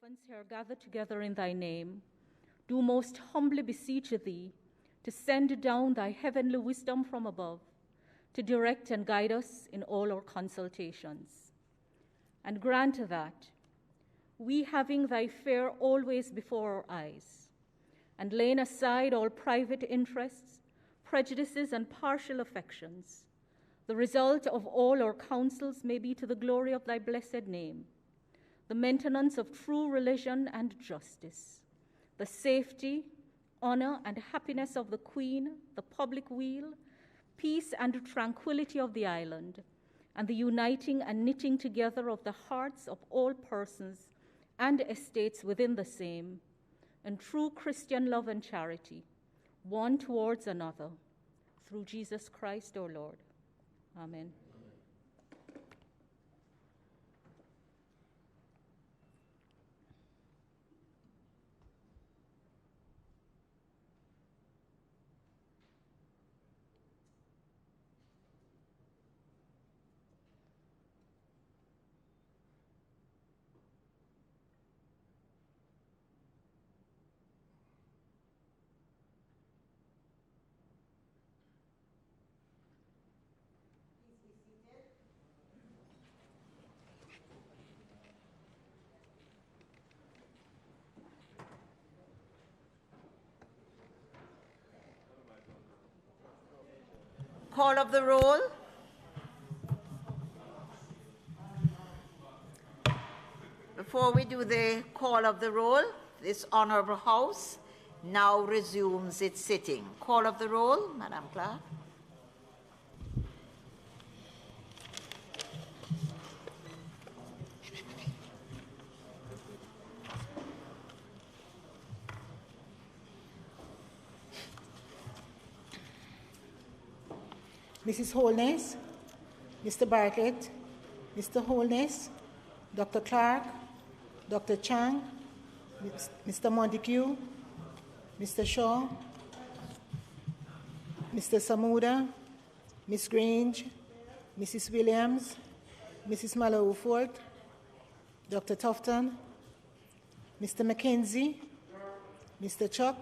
servants here gathered together in thy name, do most humbly beseech thee to send down thy heavenly wisdom from above, to direct and guide us in all our consultations. And grant that, we having thy fear always before our eyes, and laying aside all private interests, prejudices, and partial affections, the result of all our counsels may be to the glory of thy blessed name, the maintenance of true religion and justice, the safety, honor, and happiness of the Queen, the public weal, peace and tranquility of the island, and the uniting and knitting together of the hearts of all persons and estates within the same, in true Christian love and charity, one towards another, through Jesus Christ our Lord. Amen. Call of the roll. Before we do the call of the roll, this honorable House now resumes its sitting. Call of the roll, Madam Clerk. Mrs. Holness, Mr. Bartlett, Mr. Holness, Dr. Clark, Dr. Chang, Mr. Montego, Mr. Shaw, Mr. Samuda, Ms. Grange, Mrs. Williams, Mrs. Mallow-Fort, Dr. Tufton, Mr. McKenzie, Mr. Chuck,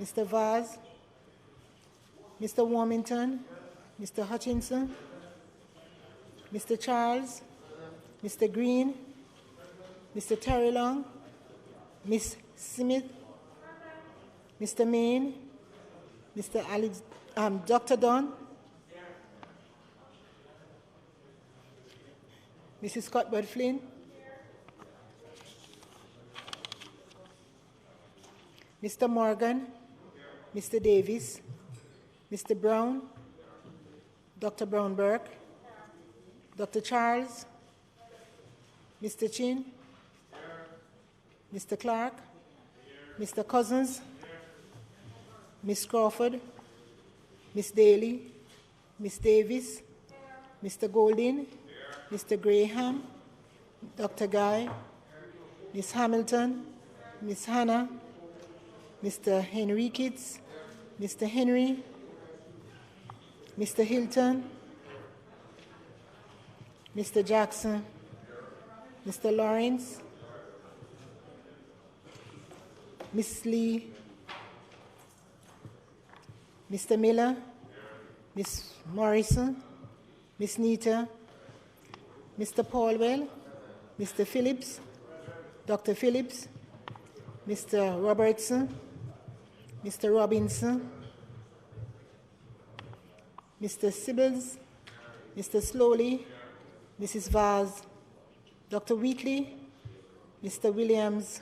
Mr. Vaz, Mr. Warmington, Mr. Hutchinson, Mr. Charles, Mr. Green, Mr. Terry Long, Ms. Smith, Mr. Main, Dr. Dunn, Mrs. Cuthbert Flynn, Mr. Morgan, Mr. Davis, Mr. Brown, Dr. Brown-Burke, Dr. Charles, Mr. Chin, Mr. Clark, Mr. Cousins, Ms. Crawford, Ms. Daly, Ms. Davis, Mr. Golding, Mr. Graham, Dr. Guy, Ms. Hamilton, Ms. Hannah, Mr. Henriquez, Mr. Henry, Mr. Hilton, Mr. Jackson, Mr. Lawrence, Ms. Lee, Mr. Miller, Ms. Morrison, Ms. Nita, Mr. Paulwell, Mr. Phillips, Dr. Phillips, Mr. Robertson, Mr. Robinson, Mr. Sibbles, Mr. Slowly, Mrs. Vaz, Dr. Wheatley, Mr. Williams,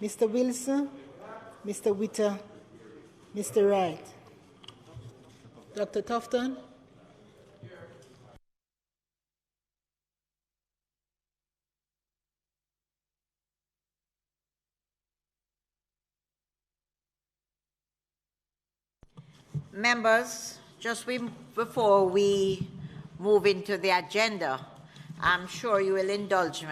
Mr. Wilson, Mr. Witter, Mr. Wright, Dr. Tufton, Members, just before we move into the agenda, I'm sure you will indulge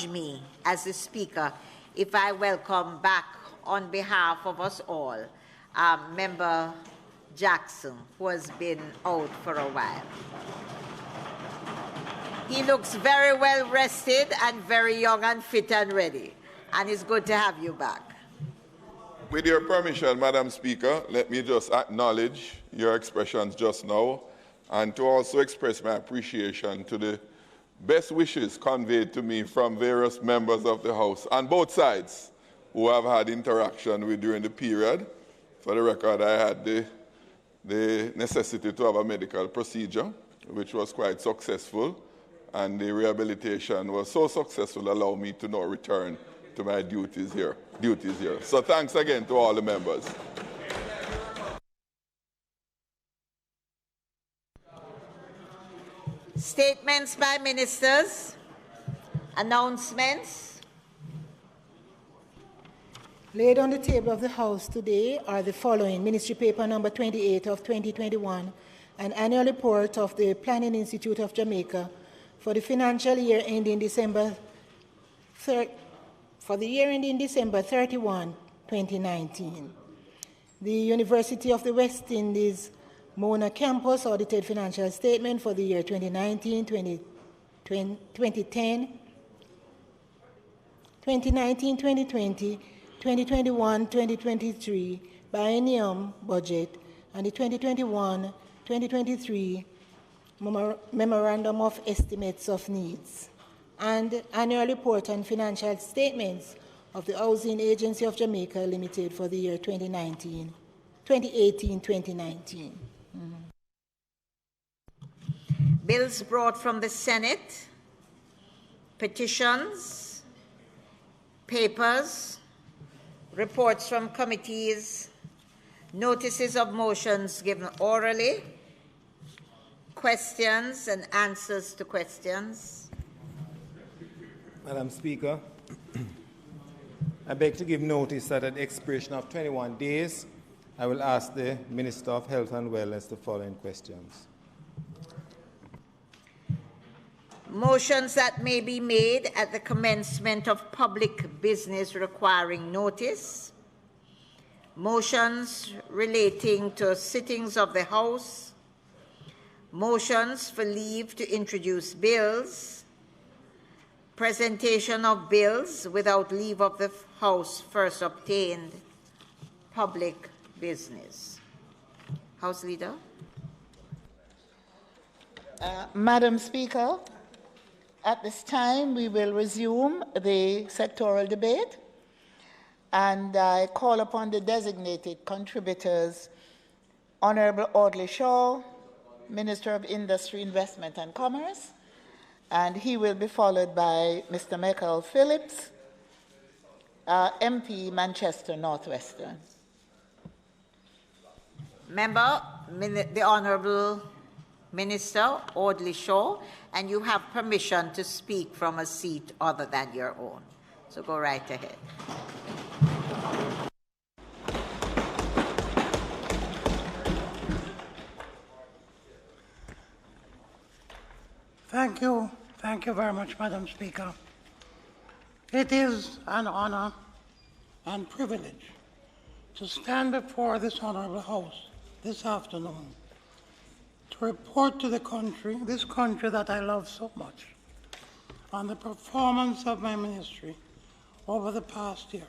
me as the speaker if I welcome back on behalf of us all Member Jackson, who has been out for a while. He looks very well rested and very young and fit and ready. And it's good to have you back. With your permission, Madam Speaker, let me just acknowledge your expressions just now and to also express my appreciation to the best wishes conveyed to me from various members of the House on both sides who have had interaction with during the period. For the record, I had the necessity to have a medical procedure, which was quite successful, and the rehabilitation was so successful, allowed me to now return to my duties here. So thanks again to all the members. Statements by ministers. Announcements. Laid on the table of the House today are the following: Ministry Paper number 28 of 2021, an annual report of the Planning Institute of Jamaica for the financial year ending December 31, 2019. The University of the West Indies Mona Campus audited financial statement for the year 2019, 2020, 2021-2023 biennium budget and the 2021-2023 Memorandum of Estimates of Needs, and annual report on financial statements of the Housing Agency of Jamaica Limited for the year 2018-2019. Bills brought from the Senate, petitions, papers, reports from committees, notices of motions given orally, questions and answers to questions. Madam Speaker, I beg to give notice that at the expiration of 21 days, I will ask the Minister of Health and Wellness the following questions. Motions that may be made at the commencement of public business requiring notice. Motions relating to sittings of the House. Motions for leave to introduce bills. Presentation of bills without leave of the House first obtained. Public business. House Leader. Madam Speaker, at this time we will resume the sectoral debate, and I call upon the designated contributors, Honorable Audley Shaw, Minister of Industry, Investment and Commerce, and he will be followed by Mr. Mikael Phillips, MP Manchester Northwestern. Member, the Honorable Minister Audley Shaw, and you have permission to speak from a seat other than your own. So go right ahead. Thank you. Thank you very much, Madam Speaker. It is an honor and privilege to stand before this honorable House this afternoon to report to the country, this country that I love so much, on the performance of my ministry over the past year,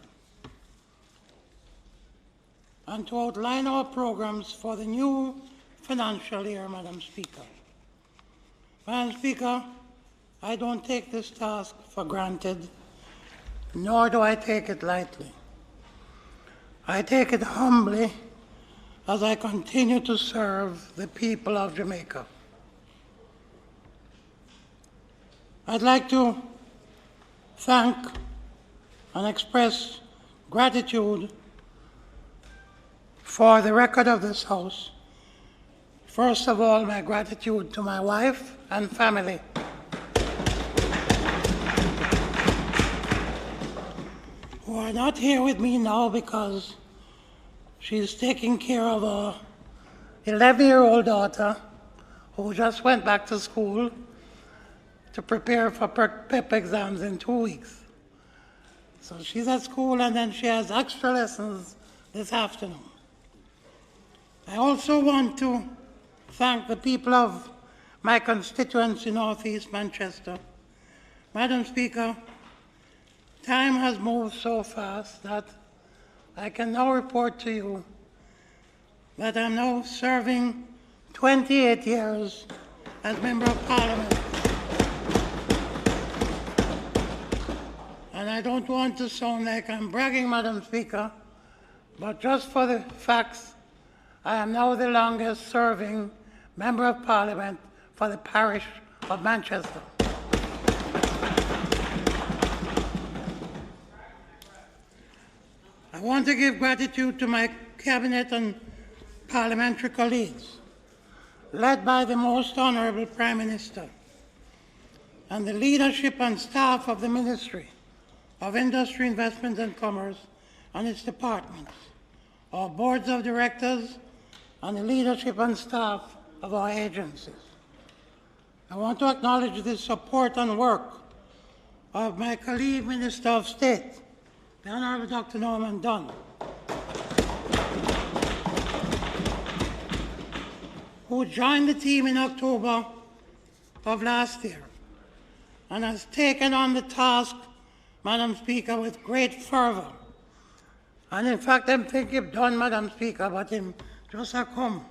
and to outline our programs for the new financial year, Madam Speaker. Madam Speaker, I don't take this task for granted, nor do I take it lightly. I take it humbly as I continue to serve the people of Jamaica. I'd like to thank and express gratitude for the record of this House. First of all, my gratitude to my wife and family, who are not here with me now because she's taking care of a 11-year-old daughter who just went back to school to prepare for PEP exams in 2 weeks. So she's at school and then she has extra lessons this afternoon. I also want to thank the people of my constituency, Northeast Manchester. Madam Speaker, time has moved so fast that I can now report to you that I'm now serving 28 years as Member of Parliament. And I don't want to sound like I'm bragging, Madam Speaker, but just for the facts, I am now the longest serving Member of Parliament for the parish of Manchester. I want to give gratitude to my cabinet and parliamentary colleagues, led by the Most Honourable Prime Minister, and the leadership and staff of the Ministry of Industry, Investment and Commerce and its departments, our boards of directors, and the leadership and staff of our agencies. I want to acknowledge the support and work of my colleague Minister of State, the Honourable Dr. Norman Dunn, who joined the team in October of last year and has taken on the task, Madam Speaker, with great fervour. And in fact, I'm thinking of done, Madam Speaker, but him just a come.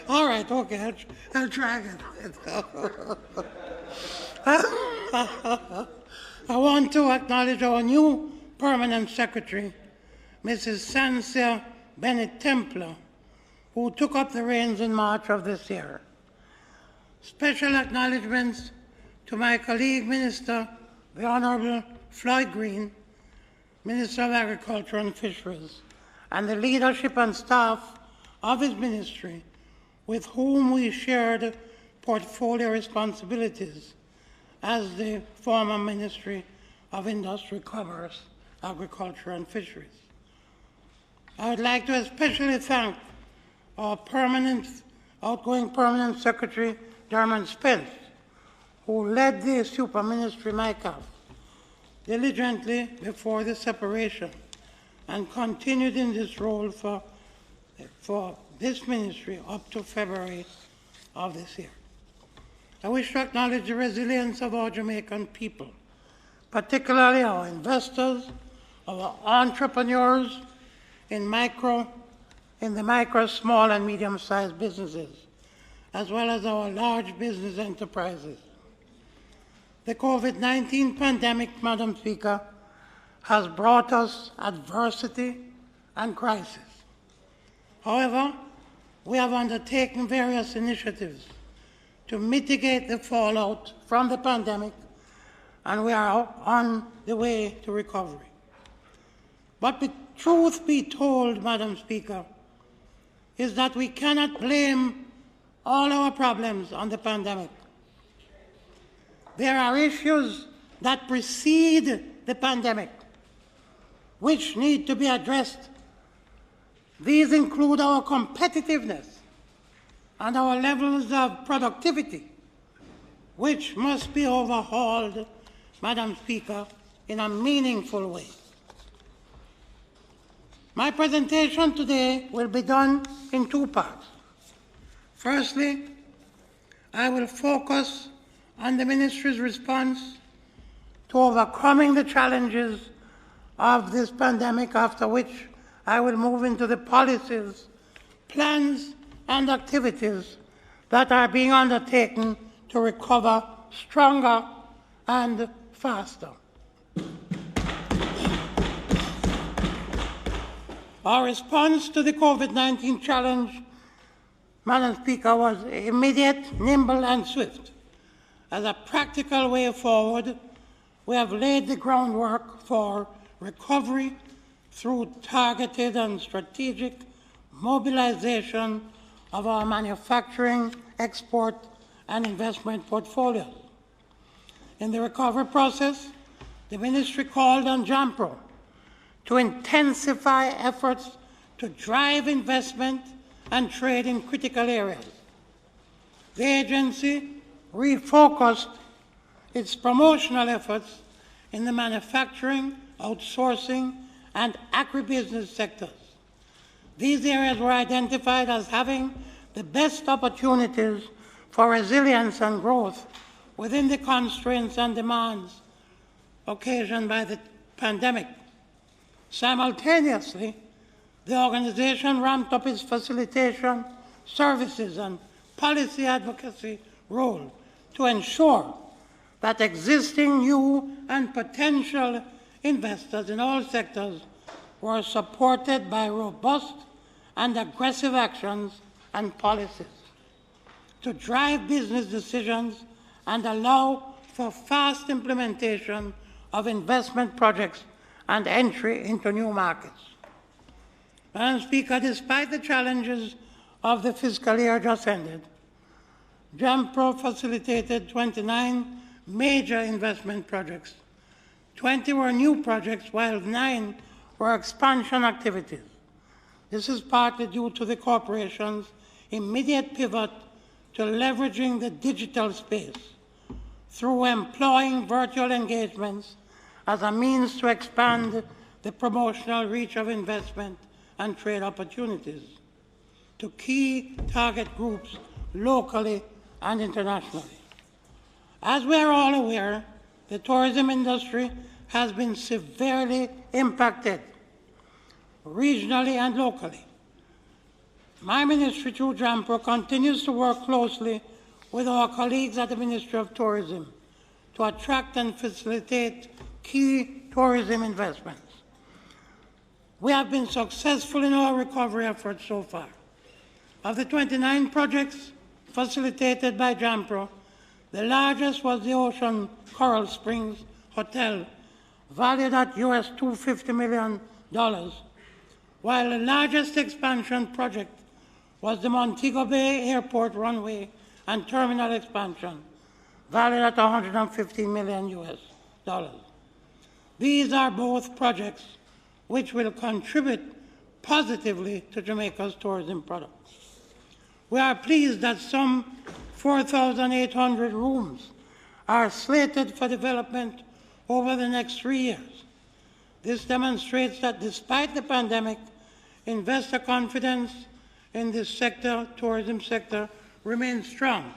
All right, okay, I'll try again. I want to acknowledge our new Permanent Secretary, Mrs. Sansia Bennett-Templer, who took up the reins in March of this year. Special acknowledgements to my colleague Minister, the Honourable Floyd Green, Minister of Agriculture and Fisheries, and the leadership and staff of his ministry, with whom we shared portfolio responsibilities as the former Ministry of Industry, Commerce, Agriculture and Fisheries. I would like to especially thank our outgoing Permanent Secretary, Dermot Spence, who led the Super Ministry, Mikael, diligently before the separation and continued in this role for this ministry up to February of this year. I wish to acknowledge the resilience of our Jamaican people, particularly our investors, our entrepreneurs in the micro, small, and medium-sized businesses, as well as our large business enterprises. The COVID-19 pandemic, Madam Speaker, has brought us adversity and crisis. However, we have undertaken various initiatives to mitigate the fallout from the pandemic, and we are on the way to recovery. But the truth be told, Madam Speaker, is that we cannot blame all our problems on the pandemic. There are issues that precede the pandemic, which need to be addressed. These include our competitiveness and our levels of productivity, which must be overhauled, Madam Speaker, in a meaningful way. My presentation today will be done in two parts. Firstly, I will focus on the Ministry's response to overcoming the challenges of this pandemic, after which I will move into the policies, plans, and activities that are being undertaken to recover stronger and faster. Our response to the COVID-19 challenge, Madam Speaker, was immediate, nimble, and swift. As a practical way forward, we have laid the groundwork for recovery through targeted and strategic mobilization of our manufacturing, export, and investment portfolios. In the recovery process, the Ministry called on JAMPRO to intensify efforts to drive investment and trade in critical areas. The agency refocused its promotional efforts in the manufacturing, outsourcing, and agribusiness sectors. These areas were identified as having the best opportunities for resilience and growth within the constraints and demands occasioned by the pandemic. Simultaneously, the organization ramped up its facilitation, services, and policy advocacy role to ensure that existing, new, and potential investors in all sectors were supported by robust and aggressive actions and policies to drive business decisions and allow for fast implementation of investment projects and entry into new markets. Madam Speaker, despite the challenges of the fiscal year just ended, JAMPRO facilitated 29 major investment projects. 20 were new projects, while 9 were expansion activities. This is partly due to the corporation's immediate pivot to leveraging the digital space through employing virtual engagements as a means to expand the promotional reach of investment and trade opportunities to key target groups locally and internationally. As we are all aware, the tourism industry has been severely impacted regionally and locally. My ministry, through JAMPRO, continues to work closely with our colleagues at the Ministry of Tourism to attract and facilitate key tourism investments. We have been successful in our recovery efforts so far. Of the 29 projects facilitated by JAMPRO, the largest was the Ocean Coral Springs Hotel, valued at US $250 million, while the largest expansion project was the Montego Bay Airport runway and terminal expansion, valued at $115 million US. These are both projects which will contribute positively to Jamaica's tourism products. We are pleased that some 4,800 rooms are slated for development over the next 3 years. This demonstrates that despite the pandemic, investor confidence in this sector, tourism sector, remains strong,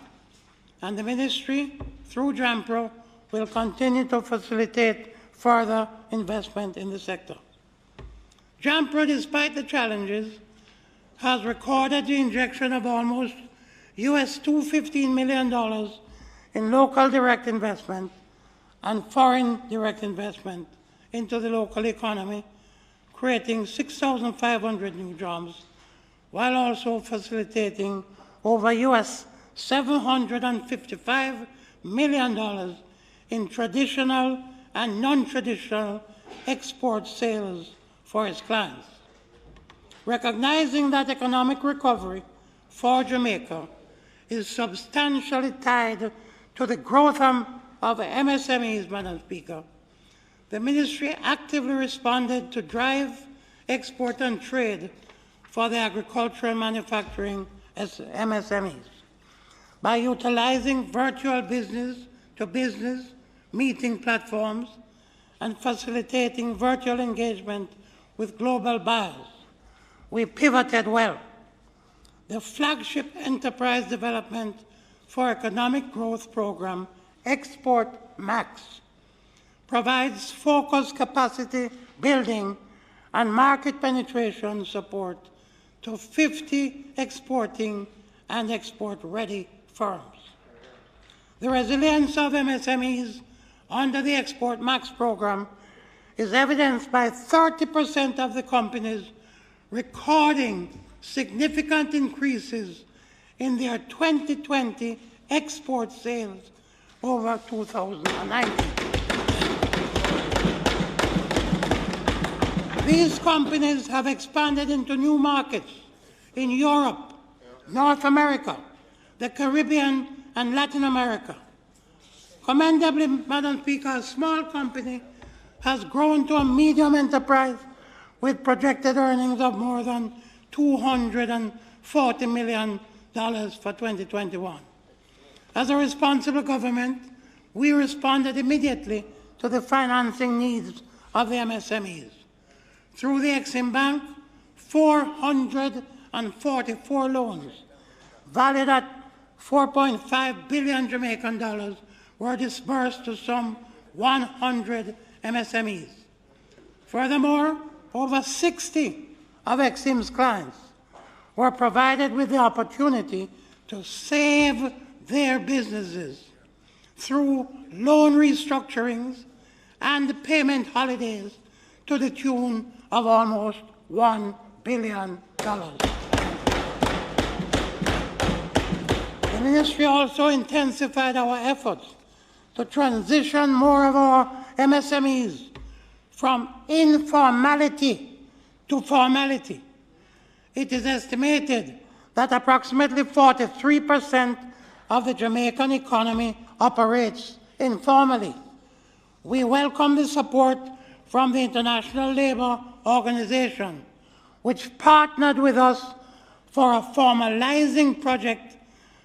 and the ministry, through JAMPRO, will continue to facilitate further investment in the sector. JAMPRO, despite the challenges, has recorded the injection of almost US $215 million in local direct investment and foreign direct investment into the local economy, creating 6,500 new jobs, while also facilitating over US $755 million in traditional and non-traditional export sales for its clients. Recognizing that economic recovery for Jamaica is substantially tied to the growth of MSMEs, Madam Speaker, the ministry actively responded to drive export and trade for the agricultural and manufacturing MSMEs by utilizing virtual business-to-business meeting platforms and facilitating virtual engagement with global buyers. We pivoted well. The flagship enterprise development for economic growth program, Export Max, provides focused capacity building and market penetration support to 50 exporting and export-ready firms. The resilience of MSMEs under the Export Max program is evidenced by 30% of the companies recording significant increases in their 2020 export sales over 2019. These companies have expanded into new markets in Europe, North America, the Caribbean, and Latin America. Commendably, Madam Speaker, a small company has grown to a medium enterprise with projected earnings of more than $240 million for 2021. As a responsible government, we responded immediately to the financing needs of the MSMEs. Through the Exim Bank, 444 loans valued at 4.5 billion Jamaican dollars were disbursed to some 100 MSMEs. Furthermore, over 60 of Exim's clients were provided with the opportunity to save their businesses through loan restructurings and payment holidays to the tune of almost $1 billion. The ministry also intensified our efforts to transition more of our MSMEs from informality to formality. It is estimated that approximately 43% of the Jamaican economy operates informally. We welcome the support from the International Labour Organization, which partnered with us for a formalizing project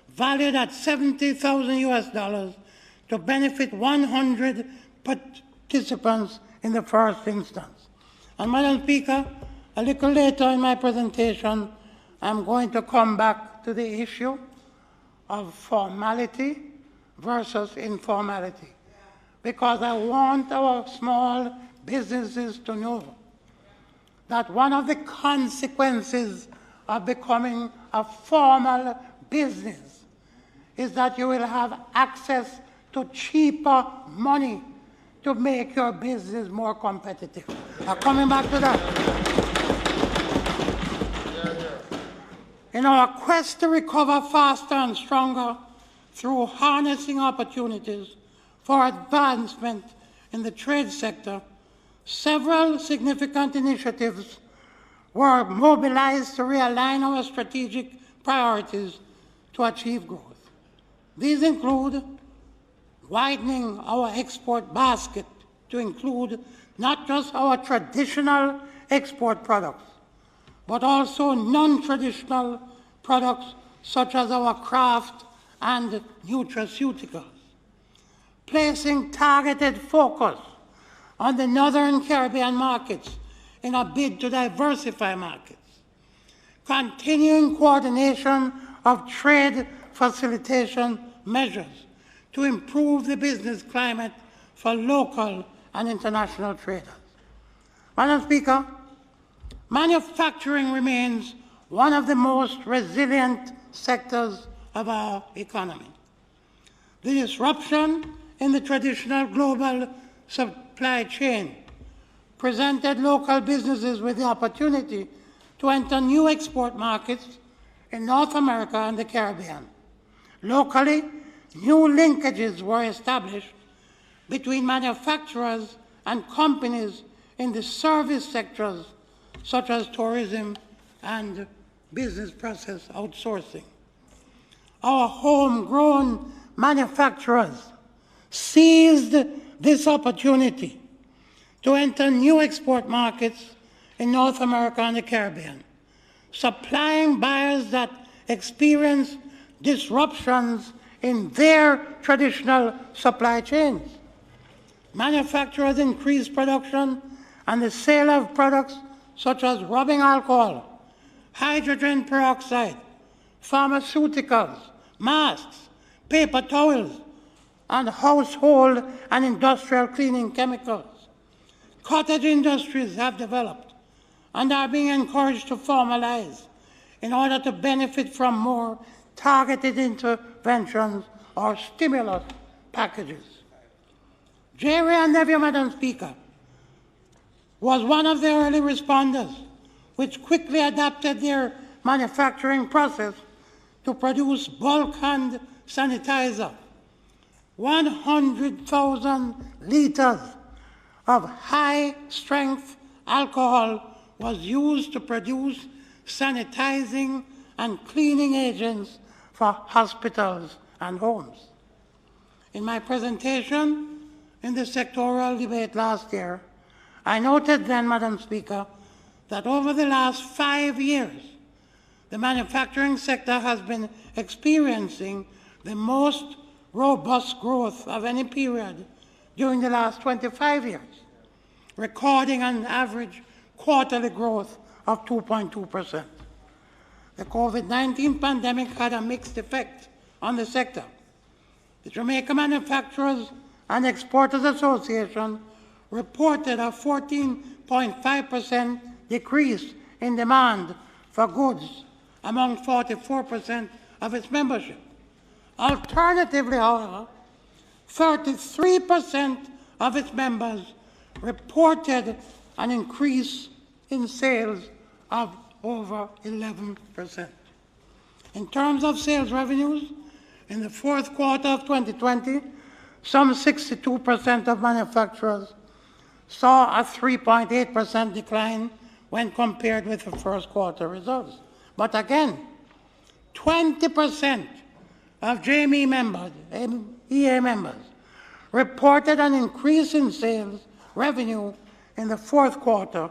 valued at $70,000 to benefit 100 participants in the first instance. And Madam Speaker, a little later in my presentation, I'm going to come back to the issue of formality versus informality, because I want our small businesses to know that one of the consequences of becoming a formal business is that you will have access to cheaper money to make your business more competitive. Now, coming back to that. In our quest to recover faster and stronger through harnessing opportunities for advancement in the trade sector, several significant initiatives were mobilized to realign our strategic priorities to achieve growth. These include widening our export basket to include not just our traditional export products, but also non-traditional products such as our craft and nutraceuticals, placing targeted focus on the Northern Caribbean markets in a bid to diversify markets, continuing coordination of trade facilitation measures to improve the business climate for local and international traders. Madam Speaker, manufacturing remains one of the most resilient sectors of our economy. The disruption in the traditional global supply chain presented local businesses with the opportunity to enter new export markets in North America and the Caribbean. Locally, new linkages were established between manufacturers and companies in the service sectors such as tourism and business process outsourcing. Our homegrown manufacturers seized this opportunity to enter new export markets in North America and the Caribbean, supplying buyers that experience disruptions in their traditional supply chains. Manufacturers increased production and the sale of products such as rubbing alcohol, hydrogen peroxide, pharmaceuticals, masks, paper towels, and household and industrial cleaning chemicals. Cottage industries have developed and are being encouraged to formalize in order to benefit from more targeted interventions or stimulus packages. Jerry and Nephew, Madam Speaker, was one of the early responders which quickly adapted their manufacturing process to produce bulk hand sanitizer. 100,000 liters of high-strength alcohol was used to produce sanitizing and cleaning agents for hospitals and homes. In my presentation in the sectoral debate last year, I noted then, Madam Speaker, that over the last 5 years, the manufacturing sector has been experiencing the most robust growth of any period during the last 25 years, recording an average quarterly growth of 2.2%. The COVID-19 pandemic had a mixed effect on the sector. The Jamaica Manufacturers and Exporters Association reported a 14.5% decrease in demand for goods among 44% of its membership. Alternatively, however, 33% of its members reported an increase in sales of over 11%. In terms of sales revenues, in the fourth quarter of 2020, some 62% of manufacturers saw a 3.8% decline when compared with the first quarter results. But again, 20% of JME members, EA members, reported an increase in sales revenue in the fourth quarter,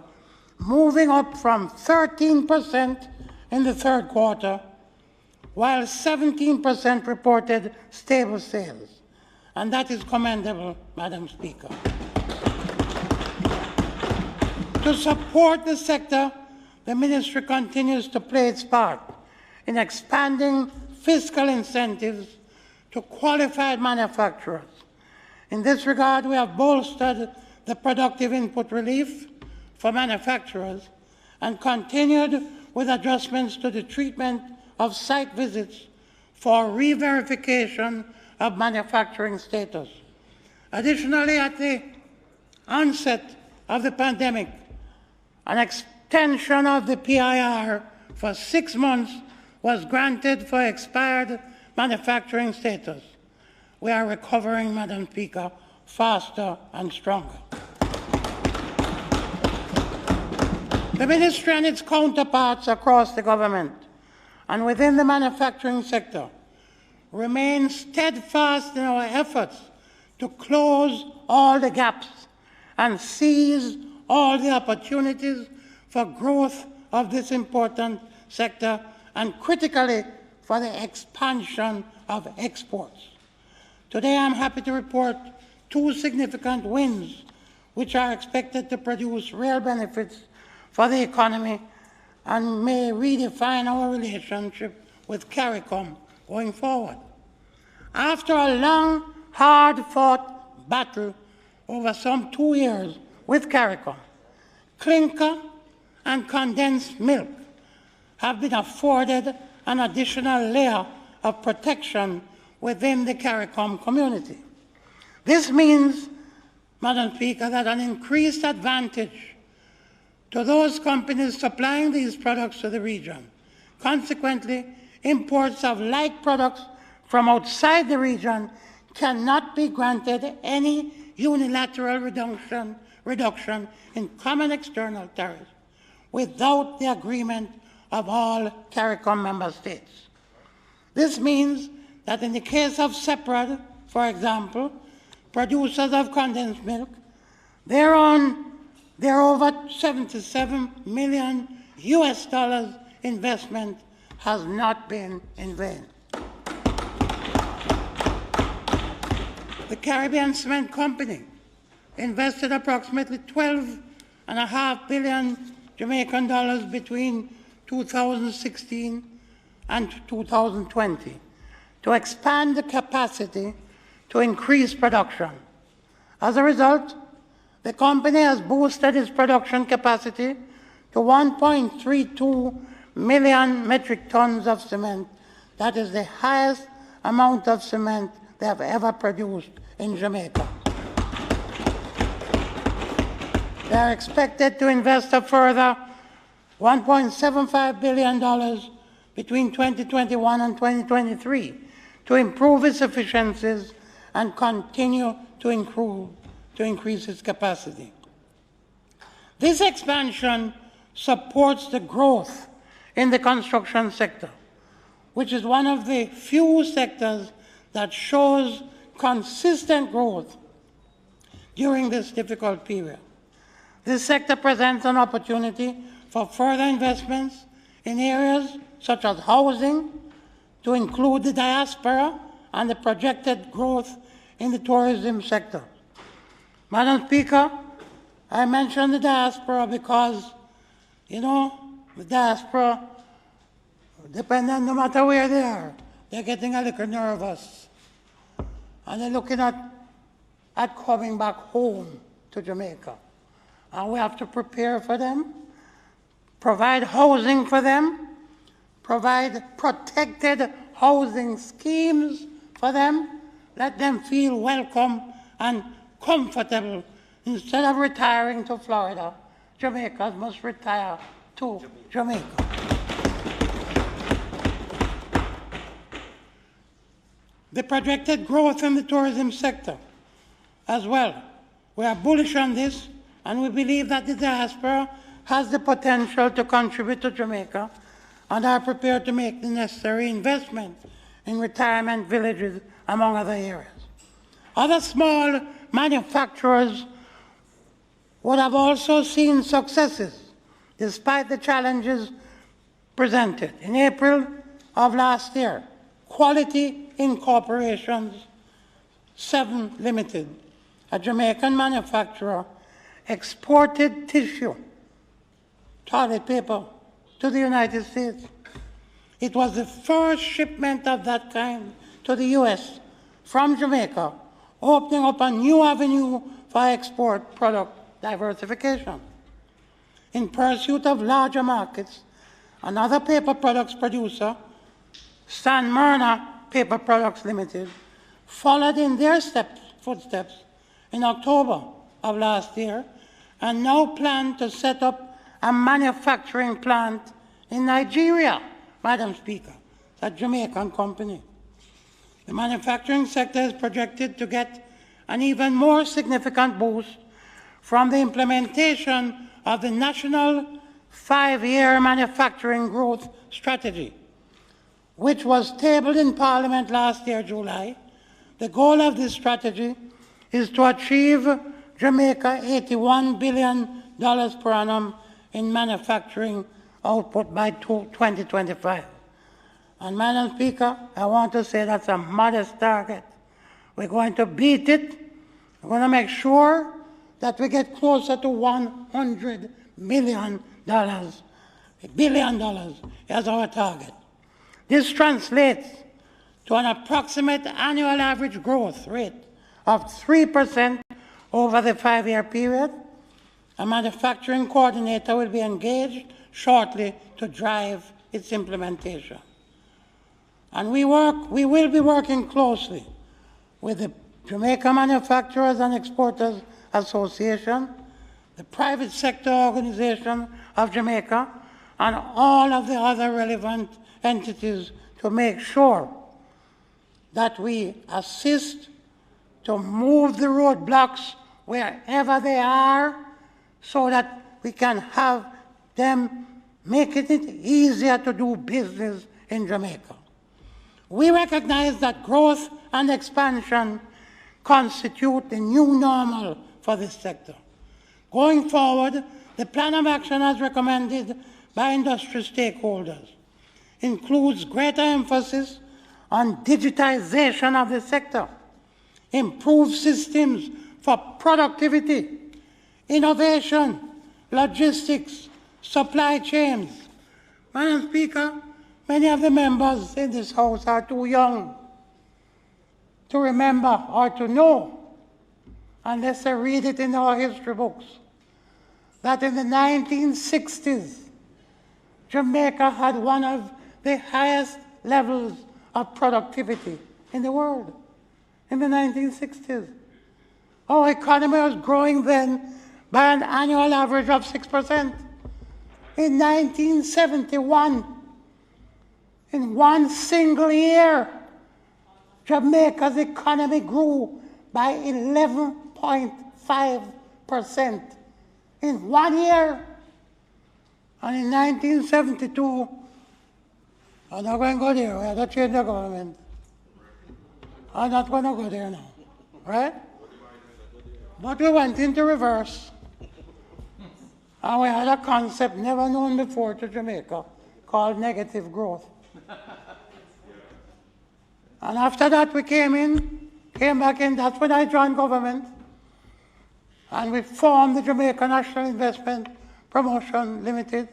moving up from 13% in the third quarter, while 17% reported stable sales. And that is commendable, Madam Speaker. To support the sector, the Ministry continues to play its part in expanding fiscal incentives to qualified manufacturers. In this regard, we have bolstered the productive input relief for manufacturers and continued with adjustments to the treatment of site visits for re-verification of manufacturing status. Additionally, at the onset of the pandemic, an extension of the PIR for 6 months was granted for expired manufacturing status. We are recovering, Madam Speaker, faster and stronger. The Ministry and its counterparts across the government and within the manufacturing sector remain steadfast in our efforts to close all the gaps and seize all the opportunities for growth of this important sector and critically for the expansion of exports. Today I'm happy to report 2 significant wins which are expected to produce real benefits for the economy and may redefine our relationship with CARICOM going forward. After a long, hard-fought battle over some 2 years with CARICOM, clinker and condensed milk have been afforded an additional layer of protection within the CARICOM community. This means, Madam Speaker, that an increased advantage to those companies supplying these products to the region. Consequently, imports of like products from outside the region cannot be granted any unilateral reduction in common external tariffs without the agreement of all CARICOM member states. This means that in the case of separate, for example, producers of condensed milk, their over $77 million investment has not been in vain. The Caribbean Cement Company invested approximately $12.5 billion Jamaican dollars between 2016 and 2020 to expand the capacity to increase production. As a result, the company has boosted its production capacity to 1.32 million metric tons of cement. That is the highest amount of cement they have ever produced in Jamaica. They are expected to invest a further $1.75 billion between 2021 and 2023 to improve its efficiencies and continue to increase its capacity. This expansion supports the growth in the construction sector, which is one of the few sectors that shows consistent growth during this difficult period. This sector presents an opportunity for further investments in areas such as housing, to include the diaspora and the projected growth in the tourism sector. Madam Speaker, I mention the diaspora because, you know, the diaspora, depending no matter where they are, they're getting a little nervous. And they're looking at coming back home to Jamaica. And we have to prepare for them, provide housing for them, provide protected housing schemes for them, let them feel welcome and comfortable. Instead of retiring to Florida, Jamaicans must retire to Jamaica. The projected growth in the tourism sector as well. We are bullish on this, and we believe that the diaspora has the potential to contribute to Jamaica and are prepared to make the necessary investment in retirement villages, among other areas. Other small manufacturers would have also seen successes despite the challenges presented. In April of last year, Quality Incorporations 7 Limited, a Jamaican manufacturer, exported tissue, toilet paper, to the United States. It was the first shipment of that kind to the U.S. from Jamaica, opening up a new avenue for export product diversification. In pursuit of larger markets, another paper products producer, San Myrna Paper Products Limited, followed in their footsteps in October of last year and now plan to set up a manufacturing plant in Nigeria, Madam Speaker. It's a Jamaican company. The manufacturing sector is projected to get an even more significant boost from the implementation of the National 5-Year Manufacturing Growth Strategy, which was tabled in Parliament last year, July. The goal of this strategy is to achieve Jamaica $81 billion per annum in manufacturing output by 2025. And Madam Speaker, I want to say that's a modest target. We're going to beat it. We're going to make sure that we get closer to $100 billion as our target. This translates to an approximate annual average growth rate of 3% over the 5-year period. A manufacturing coordinator will be engaged shortly to drive its implementation. And we will be working closely with the Jamaica Manufacturers and Exporters Association, the private sector organization of Jamaica, and all of the other relevant entities to make sure that we assist to move the roadblocks wherever they are so that we can have them making it easier to do business in Jamaica. We recognize that growth and expansion constitute the new normal for this sector. Going forward, the plan of action as recommended by industry stakeholders includes greater emphasis on digitization of the sector, improved systems for productivity, innovation, logistics, supply chains. Madam Speaker, many of the members in this House are too young to remember or to know, unless they read it in our history books, that in the 1960s, Jamaica had one of the highest levels of productivity in the world, in the 1960s. Our economy was growing then by an annual average of 6%. In 1971, in one single year, Jamaica's economy grew by 11.5% in 1 year. And in 1972, I'm not going to go there, we had to change the government. I'm not going to go there now, right? But we went into reverse. And we had a concept never known before to Jamaica called negative growth. And after that we came back in, that's when I joined government. And we formed the Jamaica National Investment Promotion Limited.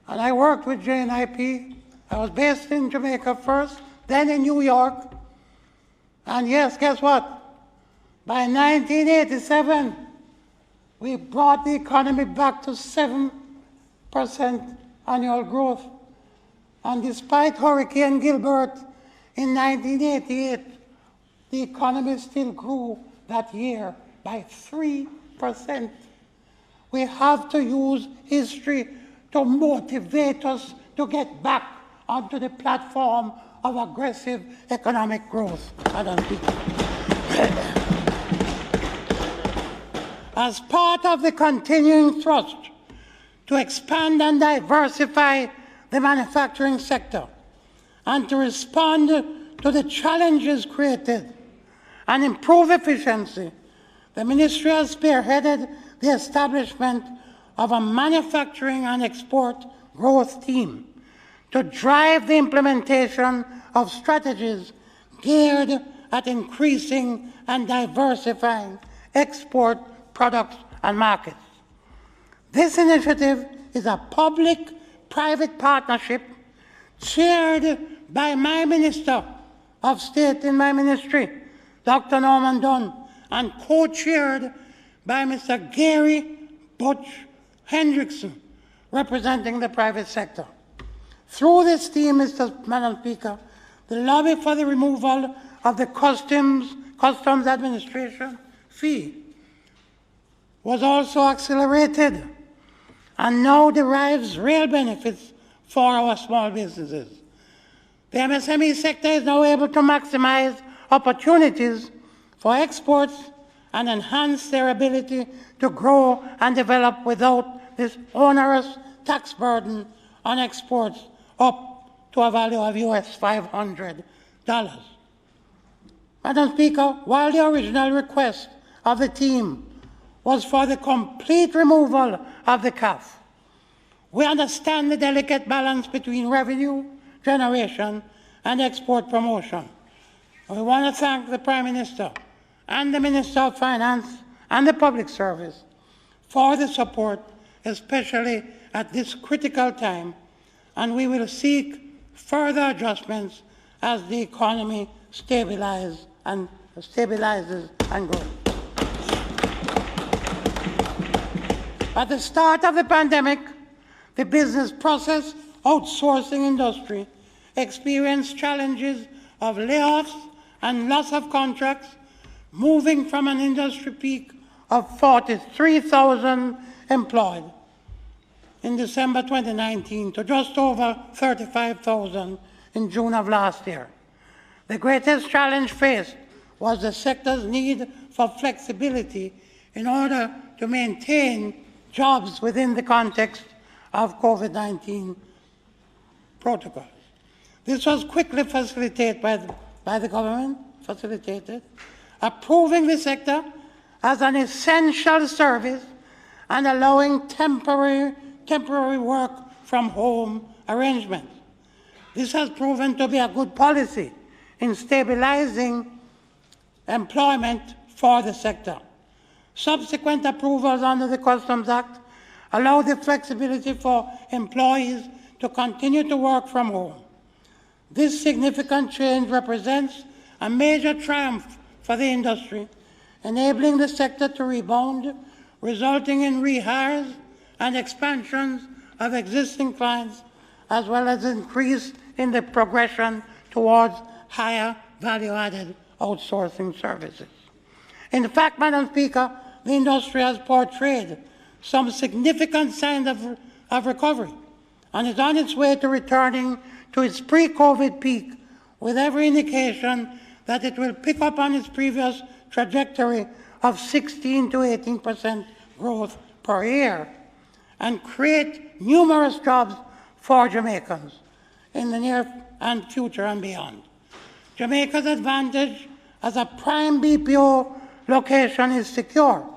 and I worked with JNIP. I was based in Jamaica first, then in New York. And yes, guess what? By 1987, we brought the economy back to 7% annual growth. And despite Hurricane Gilbert in 1988, the economy still grew that year by 3%. We have to use history to motivate us to get back onto the platform of aggressive economic growth. As part of the continuing thrust to expand and diversify the manufacturing sector and to respond to the challenges created and improve efficiency, the Ministry has spearheaded the establishment of a manufacturing and export growth team to drive the implementation of strategies geared at increasing and diversifying export products and markets. This initiative is a public-private partnership chaired by my Minister of State in my ministry, Dr. Norman Dunn, and co-chaired by Mr. Gary Butch Hendrickson, representing the private sector. Through this team, Madam Speaker, the lobby for the removal of the Customs Administration fee was also accelerated and now derives real benefits for our small businesses. The MSME sector is now able to maximize opportunities for exports and enhance their ability to grow and develop without this onerous tax burden on exports up to a value of US $500. Madam Speaker, while the original request of the team was for the complete removal of the CAF, we understand the delicate balance between revenue generation and export promotion. We want to thank the Prime Minister and the Minister of Finance and the Public Service for the support, especially at this critical time, and we will seek further adjustments as the economy stabilizes and grows. At the start of the pandemic, the business process outsourcing industry experienced challenges of layoffs and loss of contracts, moving from an industry peak of 43,000 employed in December 2019 to just over 35,000 in June of last year. The greatest challenge faced was the sector's need for flexibility in order to maintain jobs within the context of COVID-19 protocols. This was quickly facilitated by the government, approving the sector as an essential service and allowing temporary work from home arrangements. This has proven to be a good policy in stabilizing employment for the sector. Subsequent approvals under the Customs Act allow the flexibility for employees to continue to work from home. This significant change represents a major triumph for the industry, enabling the sector to rebound, resulting in rehires and expansions of existing clients, as well as increase in the progression towards higher value-added outsourcing services. In fact, Madam Speaker, the industry has portrayed some significant signs of recovery and is on its way to returning to its pre-COVID peak, with every indication that it will pick up on its previous trajectory of 16 to 18% growth per year and create numerous jobs for Jamaicans in the near and future and beyond. Jamaica's advantage as a prime BPO location is secure,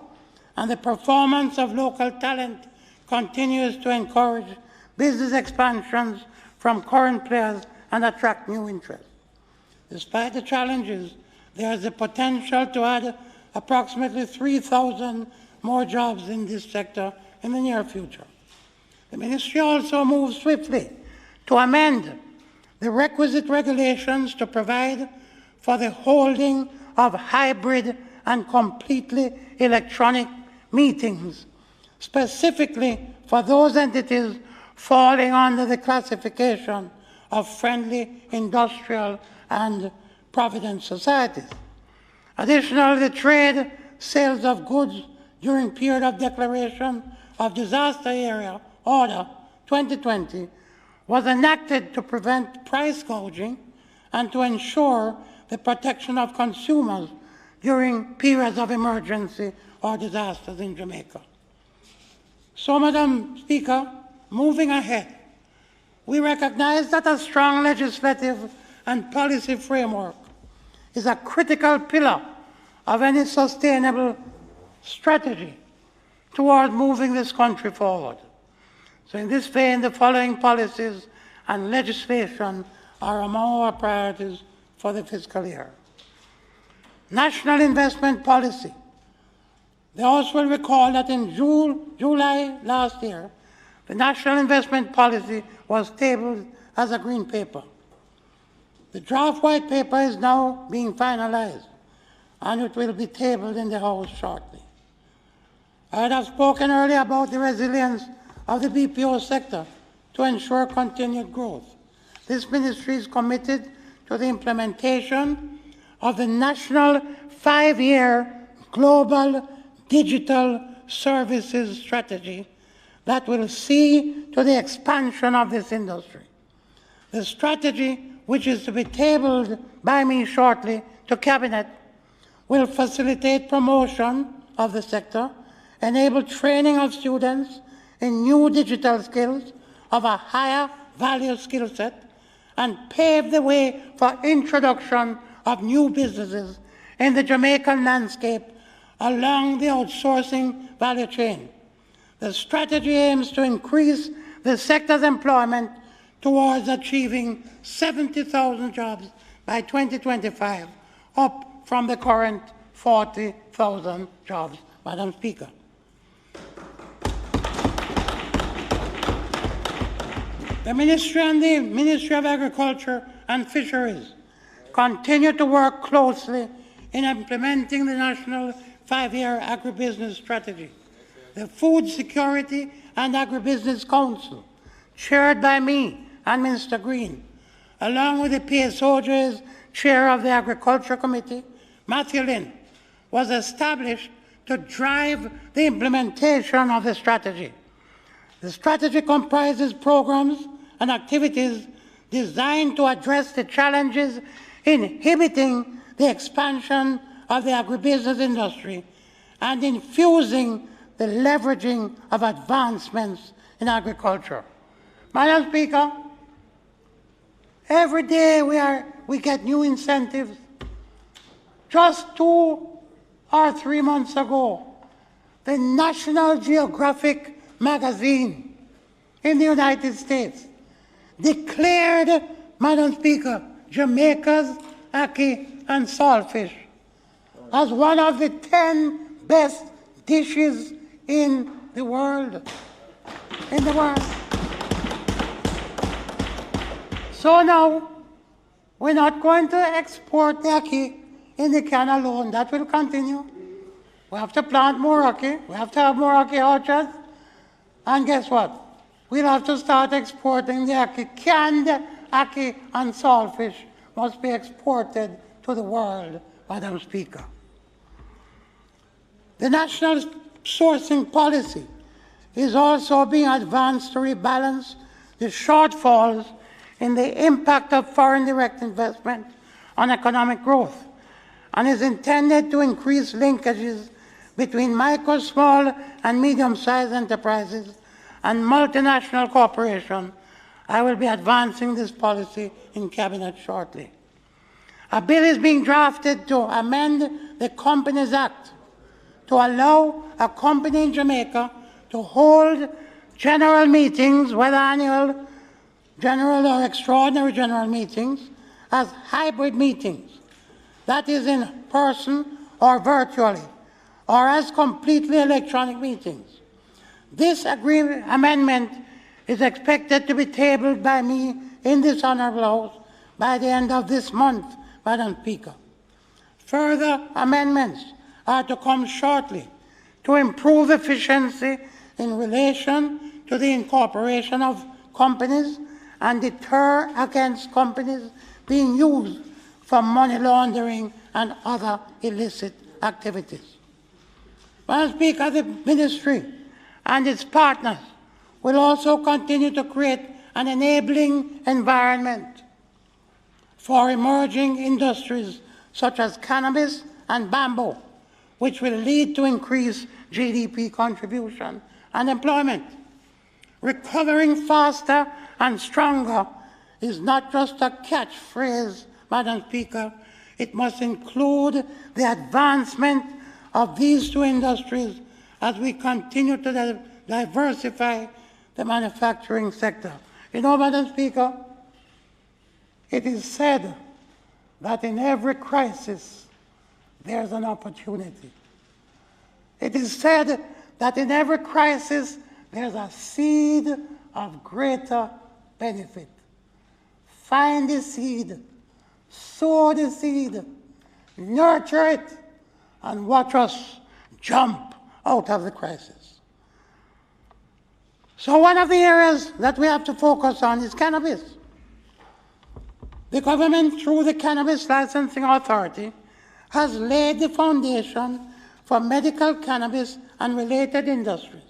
and the performance of local talent continues to encourage business expansions from current players and attract new interest. Despite the challenges, there is the potential to add approximately 3,000 more jobs in this sector in the near future. The Ministry also moved swiftly to amend the requisite regulations to provide for the holding of hybrid and completely electronic meetings, specifically for those entities falling under the classification of friendly industrial and provident societies. Additionally, the trade sales of goods during period of declaration of disaster area order 2020 was enacted to prevent price gouging and to ensure the protection of consumers during periods of emergency or disasters in Jamaica. So, Madam Speaker, moving ahead, we recognize that a strong legislative and policy framework is a critical pillar of any sustainable strategy toward moving this country forward. So in this vein, the following policies and legislation are among our priorities for the fiscal year. National investment policy. The House will recall that in July last year, the national investment policy was tabled as a green paper. The draft white paper is now being finalized, and it will be tabled in the House shortly. I have spoken earlier about the resilience of the BPO sector to ensure continued growth. This ministry is committed to the implementation of the national 5-year global digital services strategy that will see to the expansion of this industry. The strategy, which is to be tabled by me shortly to Cabinet, will facilitate promotion of the sector, enable training of students in new digital skills of a higher value skill set, and pave the way for introduction of new businesses in the Jamaican landscape along the outsourcing value chain. The strategy aims to increase the sector's employment towards achieving 70,000 jobs by 2025, up from the current 40,000 jobs, Madam Speaker. The Ministry and the Ministry of Agriculture and Fisheries continue to work closely in implementing the National 5-Year Agribusiness Strategy. The Food Security and Agribusiness Council, chaired by me and Minister Green, along with the PSOJ's chair of the Agriculture Committee, Matthew Lynn, was established to drive the implementation of the strategy. The strategy comprises programs and activities designed to address the challenges inhibiting the expansion of the agribusiness industry and infusing the leveraging of advancements in agriculture. Madam Speaker, every day we get new incentives. Just 2 or 3 months ago, the National Geographic magazine in the United States declared, Madam Speaker, Jamaica's ackee and saltfish as one of the 10 best dishes in the world. So now, we're not going to export the ackee in the can alone. That will continue. We have to plant more ackee. We have to have more ackee orchards. And guess what? We'll have to start exporting the ackee. Canned ackee and saltfish must be exported to the world, Madam Speaker. The national sourcing policy is also being advanced to rebalance the shortfalls in the impact of foreign direct investment on economic growth, and is intended to increase linkages between micro, small, and medium-sized enterprises and multinational cooperation. I will be advancing this policy in Cabinet shortly. A bill is being drafted to amend the Companies Act to allow a company in Jamaica to hold general meetings, whether annual, general or extraordinary general meetings, as hybrid meetings, that is in person or virtually, or as completely electronic meetings. This amendment is expected to be tabled by me in this Honourable House by the end of this month, Madam Speaker. Further amendments are to come shortly to improve efficiency in relation to the incorporation of companies and deter against companies being used for money laundering and other illicit activities. Madam Speaker, the Ministry and its partners will also continue to create an enabling environment for emerging industries such as cannabis and bamboo, which will lead to increased GDP contribution and employment. Recovering faster and stronger is not just a catchphrase, Madam Speaker. It must include the advancement of these two industries as we continue to diversify the manufacturing sector. You know, Madam Speaker, it is said that in every crisis there's an opportunity. It is said that in every crisis there's a seed of greater benefit. Find the seed, sow the seed, nurture it, and watch us jump out of the crisis. So one of the areas that we have to focus on is cannabis. The government, through the Cannabis Licensing Authority, has laid the foundation for medical cannabis and related industries.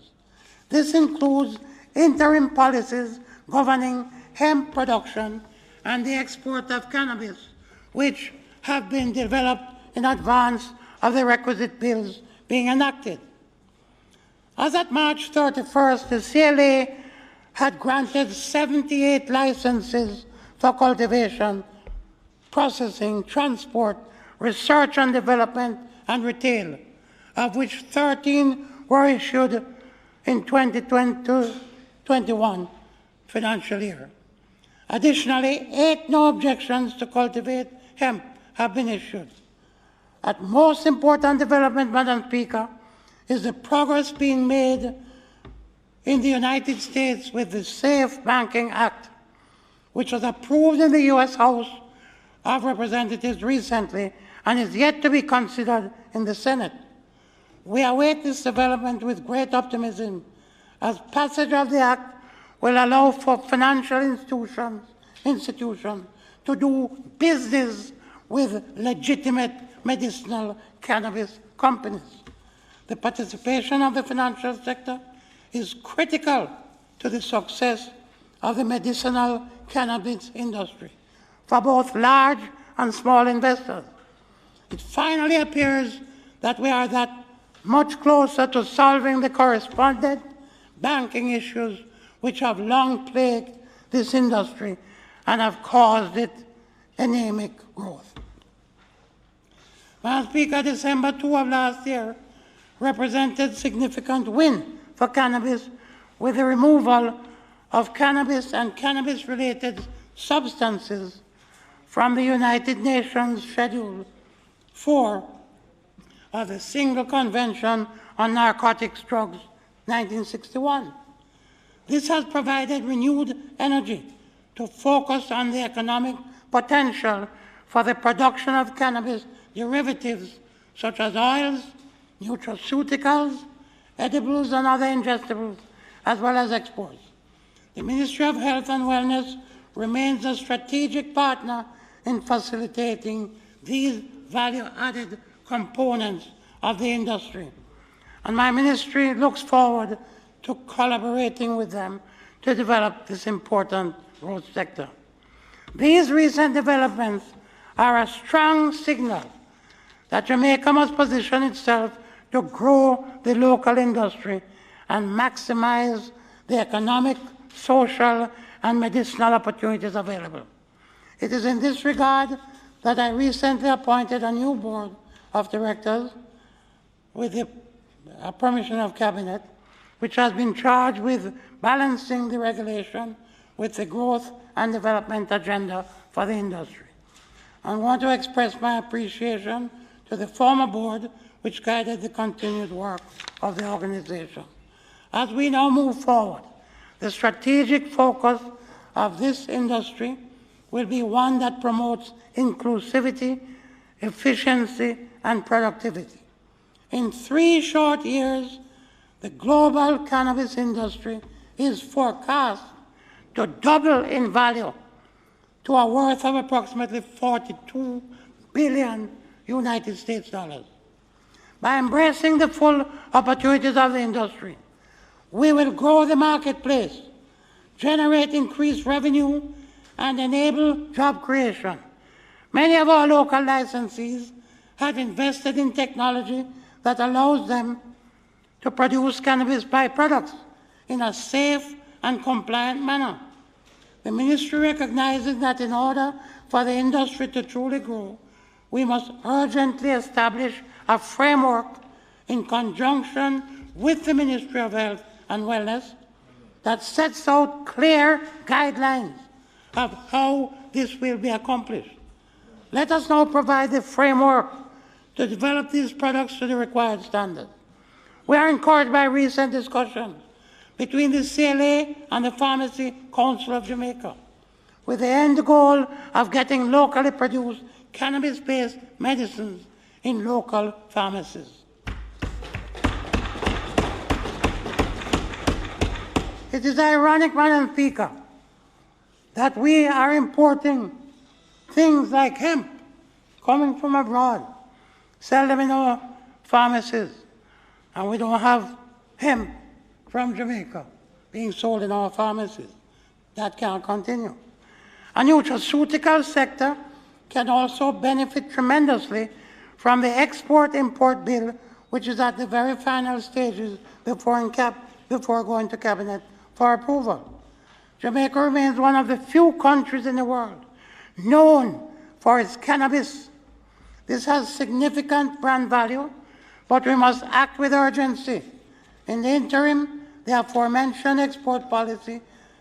This includes interim policies governing hemp production and the export of cannabis, which have been developed in advance of the requisite bills being enacted. As at March 31st, the CLA had granted 78 licenses for cultivation, processing, transport, research and development, and retail, of which 13 were issued in 2020-21 financial year. Additionally, 8 no objections to cultivate hemp have been issued. At most important development, Madam Speaker, is the progress being made in the United States with the Safe Banking Act, which was approved in the U.S. House of Representatives recently and is yet to be considered in the Senate. We await this development with great optimism, as passage of the Act will allow for financial institutions to do business with legitimate medicinal cannabis companies. The participation of the financial sector is critical to the success of the medicinal cannabis industry for both large and small investors. It finally appears that we are that much closer to solving the correspondent banking issues which have long plagued this industry and have caused its anemic growth. Madam Speaker, December 2 of last year represented significant win for cannabis with the removal of cannabis and cannabis-related substances from the United Nations Schedule 4 of the Single Convention on Narcotics Drugs, 1961. This has provided renewed energy to focus on the economic potential for the production of cannabis derivatives such as oils, nutraceuticals, edibles, and other ingestibles, as well as exports. The Ministry of Health and Wellness remains a strategic partner in facilitating these value-added components of the industry, and my ministry looks forward to collaborating with them to develop this important growth sector. These recent developments are a strong signal that Jamaica must position itself to grow the local industry and maximize the economic, social, and medicinal opportunities available. It is in this regard that I recently appointed a new board of directors with the permission of Cabinet, which has been charged with balancing the regulation with the growth and development agenda for the industry. I want to express my appreciation to the former board which guided the continued work of the organization. As we now move forward, The strategic focus of this industry will be one that promotes inclusivity, efficiency, and productivity. In 3 short years, the global cannabis industry is forecast to double in value to a worth of approximately $42 billion United States dollars. By embracing the full opportunities of the industry, we will grow the marketplace, generate increased revenue, and enable job creation. Many of our local licensees have invested in technology that allows them to produce cannabis byproducts in a safe and compliant manner. The ministry recognizes that in order for the industry to truly grow, we must urgently establish a framework in conjunction with the Ministry of Health and Wellness that sets out clear guidelines of how this will be accomplished. Let us now provide the framework to develop these products to the required standards. We are encouraged by recent discussions between the CLA and the Pharmacy Council of Jamaica, with the end goal of getting locally produced cannabis-based medicines in local pharmacies. It is ironic, Madam Speaker, that we are importing things like hemp coming from abroad, sell them in our pharmacies, and we don't have hemp from Jamaica being sold in our pharmacies. That can't continue. A nutraceutical sector can also benefit tremendously from the Export-Import Bill, which is at the very final stages before going to Cabinet for approval. Jamaica remains one of the few countries in the world known for its cannabis. This has significant brand value, but we must act with urgency. In the interim, the aforementioned export policy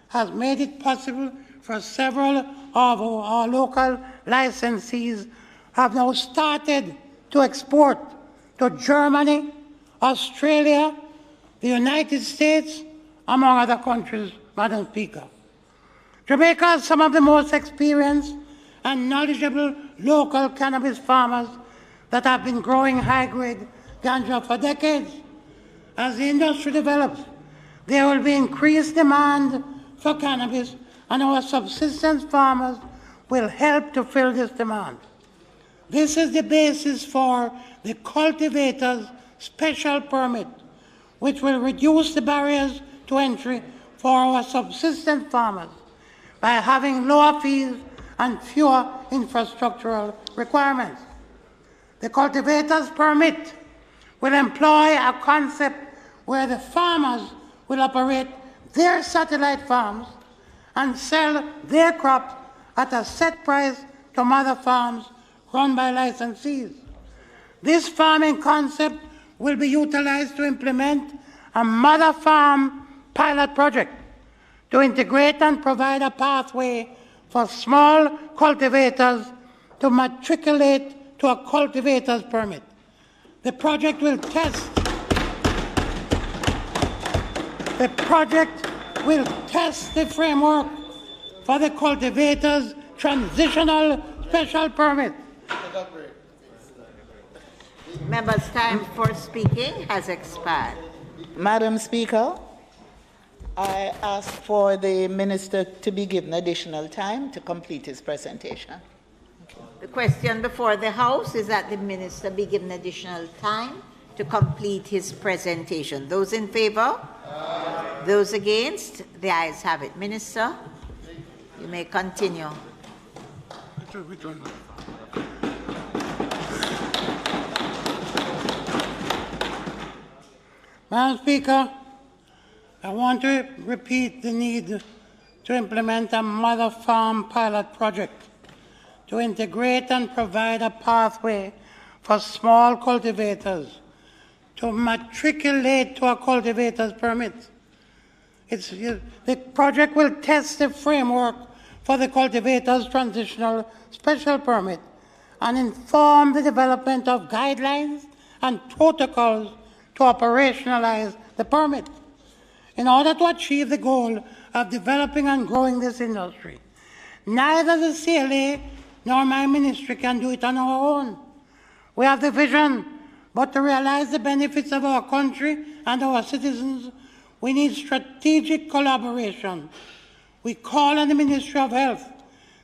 has made it possible for several of our local licensees have now started to export to Germany, Australia, the United States, among other countries, Madam Speaker. Jamaica has some of the most experienced and knowledgeable local cannabis farmers that have been growing high-grade ganja for decades. As the industry develops, there will be increased demand for cannabis, and our subsistence farmers will help to fill this demand. This is the basis for the cultivator's special permit, which will reduce the barriers to entry for our subsistence farmers by having lower fees and fewer infrastructural requirements. The cultivator's permit will employ a concept where the farmers will operate their satellite farms and sell their crops at a set price to mother farms run by licensees. This farming concept will be utilized to implement a mother farm pilot project to integrate and provide a pathway for small cultivators to matriculate to a cultivator's permit. The project will test the framework for the cultivator's transitional special permit. Members' time for speaking has expired. Madam Speaker, I ask for the Minister to be given additional time to complete his presentation. The question before the House is that the Minister be given additional time to complete his presentation. Those in favor? Aye. Those against? The ayes have it. Minister, you may continue. Madam Speaker, I want to repeat the need to implement a mother farm pilot project to integrate and provide a pathway for small cultivators to matriculate to a cultivator's permit. The project will test the framework for the cultivator's transitional special permit and inform the development of guidelines and protocols to operationalize the permit. in order to achieve the goal of developing and growing this industry. Neither the CLA nor my ministry can do it on our own. We have the vision, but to realize the benefits of our country and our citizens, we need strategic collaboration. We call on the Ministry of Health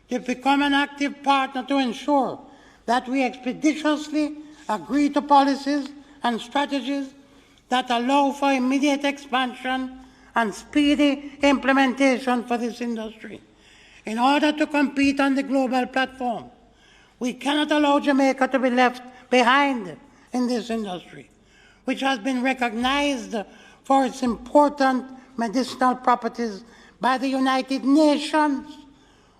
to become an active partner to ensure that we expeditiously agree to policies and strategies that allow for immediate expansion and speedy implementation for this industry. In order to compete on the global platform, we cannot allow Jamaica to be left behind in this industry, which has been recognized for its important medicinal properties by the United Nations,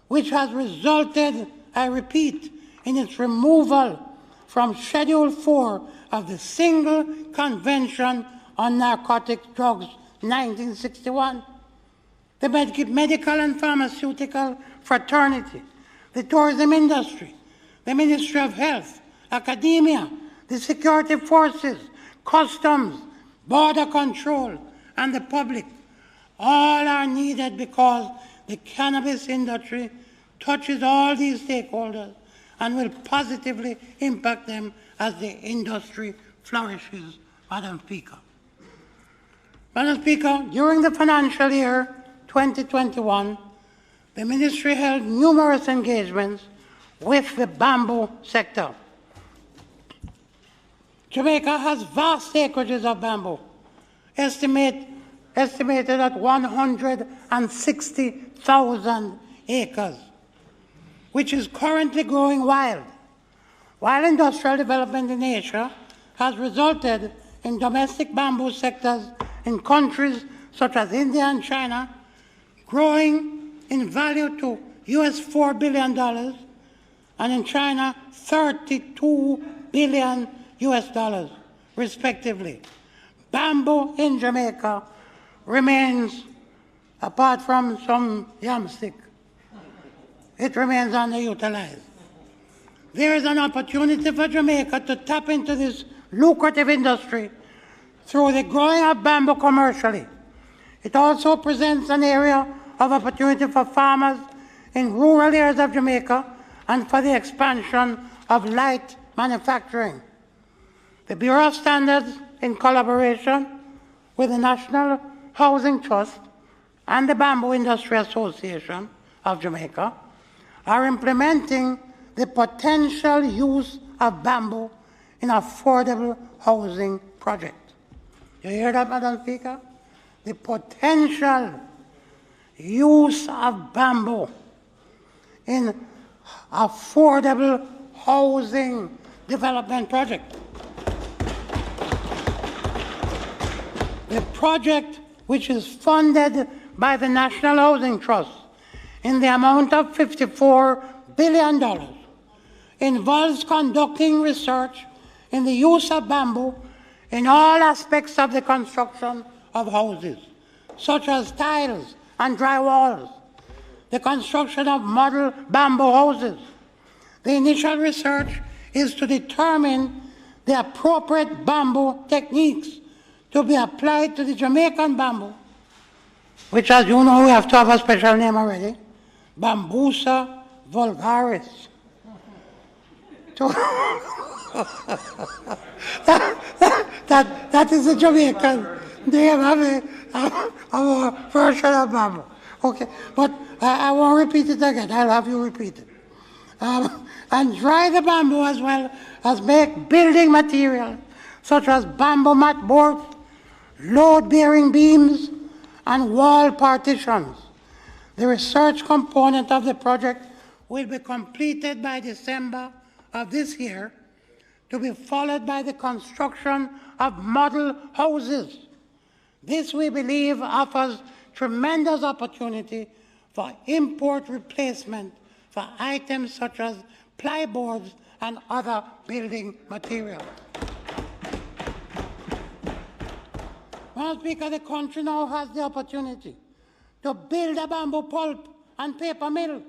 which has resulted, I repeat, in its removal from Schedule 4 of the Single Convention on Narcotic Drugs, 1961. The medical and pharmaceutical fraternity, the tourism industry, the Ministry of Health, academia, the security forces, customs, border control, and the public all are needed because the cannabis industry touches all these stakeholders and will positively impact them as the industry flourishes, Madam Speaker. Madam Speaker, during the financial year 2021, the Ministry held numerous engagements with the bamboo sector. Jamaica has vast acreages of bamboo, estimated at 160,000 acres, which is currently growing wild. While industrial development in Asia has resulted in domestic bamboo sectors in countries such as India and China growing in value to US $4 billion, and in China, $32 billion US dollars, respectively. Bamboo in Jamaica remains, apart from some yamstick, it remains underutilized. There is an opportunity for Jamaica to tap into this lucrative industry through the growing of bamboo commercially. It also presents an area of opportunity for farmers in rural areas of Jamaica and for the expansion of light manufacturing. The Bureau of Standards, in collaboration with the National Housing Trust and the Bamboo Industry Association of Jamaica, are implementing the potential use of bamboo in affordable housing projects. You hear that, Madam Speaker? The potential use of bamboo in affordable housing development project. The project, which is funded by the National Housing Trust in the amount of $54 billion, involves conducting research in the use of bamboo in all aspects of the construction of houses, such as tiles and drywalls, the construction of model bamboo houses. The initial research is to determine the appropriate bamboo techniques to be applied to the Jamaican bamboo, which, as you know, we have to have a special name already, Bambusa vulgaris. That is a Jamaican name of our version of bamboo. Okay, but I won't repeat it again. I'll have you repeat it. And dry the bamboo as well as make building material such as bamboo mat boards, load-bearing beams, and wall partitions. The research component of the project will be completed by December of this year, to be followed by the construction of model houses. This, we believe, offers tremendous opportunity for import replacement for items such as plyboards and other building materials. Madam Speaker, the country now has the opportunity to build a bamboo pulp and paper mill,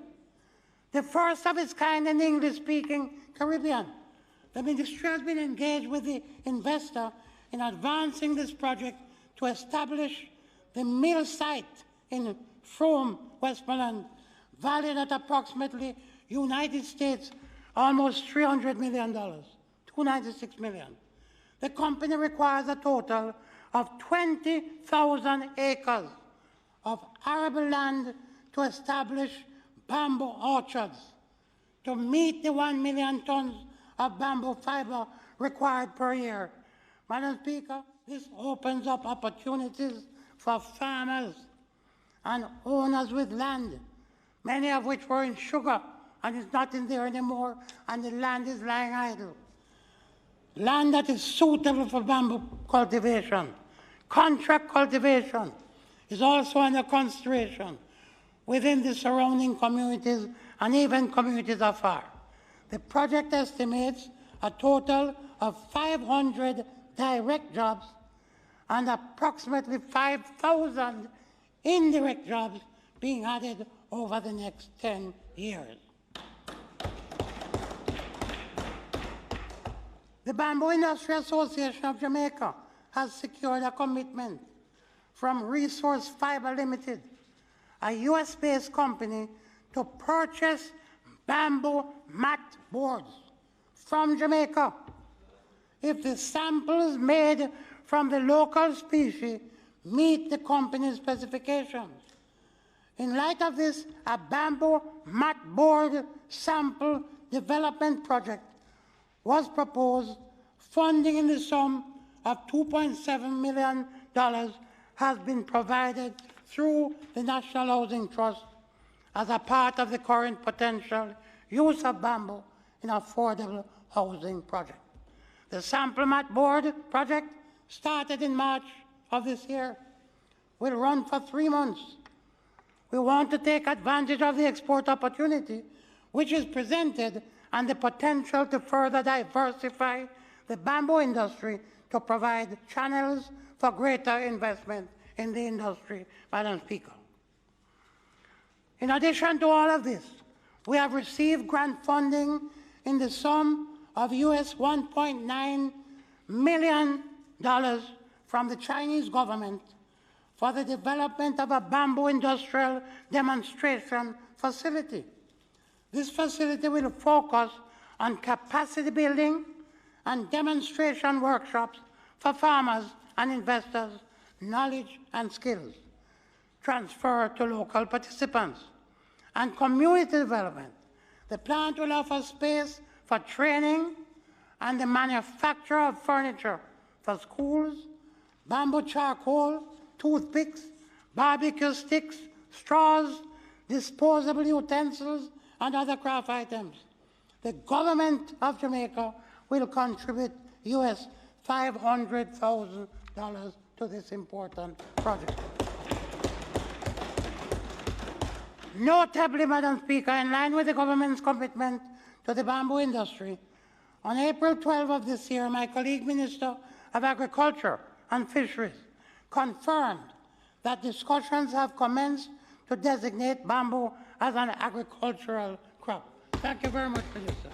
the first of its kind in the English-speaking Caribbean. The ministry has been engaged with the investor in advancing this project to establish The mill site in Frome, Westmoreland, valued at approximately United States almost $300 million, $296 million. The company requires a total of 20,000 acres of arable land to establish bamboo orchards to meet the 1 million tons of bamboo fiber required per year. Madam Speaker, this opens up opportunities for farmers and owners with land, many of which were in sugar and is not in there anymore, and the land is lying idle. Land that is suitable for bamboo cultivation. Contract cultivation is also under consideration within the surrounding communities and even communities afar. The project estimates a total of 500 direct jobs and approximately 5,000 indirect jobs being added over the next 10 years. The Bamboo Industry Association of Jamaica has secured a commitment from Resource Fiber Limited, a US-based company, to purchase bamboo mat boards from Jamaica if the samples made from the local species meet the company's specifications. In light of this, a bamboo mat board sample development project was proposed. Funding in the sum of $2.7 million has been provided through the National Housing Trust as a part of the current potential use of bamboo in affordable housing project. The sample mat board project started in March of this year, will run for 3 months. We want to take advantage of the export opportunity which is presented and the potential to further diversify the bamboo industry to provide channels for greater investment in the industry, Madam Speaker. In addition to all of this, we have received grant funding in the sum of US $1.9 million from the Chinese government for the development of a bamboo industrial demonstration facility. This facility will focus on capacity building and demonstration workshops for farmers and investors, knowledge and skills, transfer to local participants, and community development. The plant will offer space for training and the manufacture of furniture for schools, bamboo charcoal, toothpicks, barbecue sticks, straws, disposable utensils, and other craft items. The government of Jamaica will contribute US $500,000 to this important project. Notably, Madam Speaker, in line with the government's commitment to the bamboo industry, on April 12 of this year, my colleague Minister of Agriculture and Fisheries confirmed that discussions have commenced to designate bamboo as an agricultural crop. Thank you very much, Minister.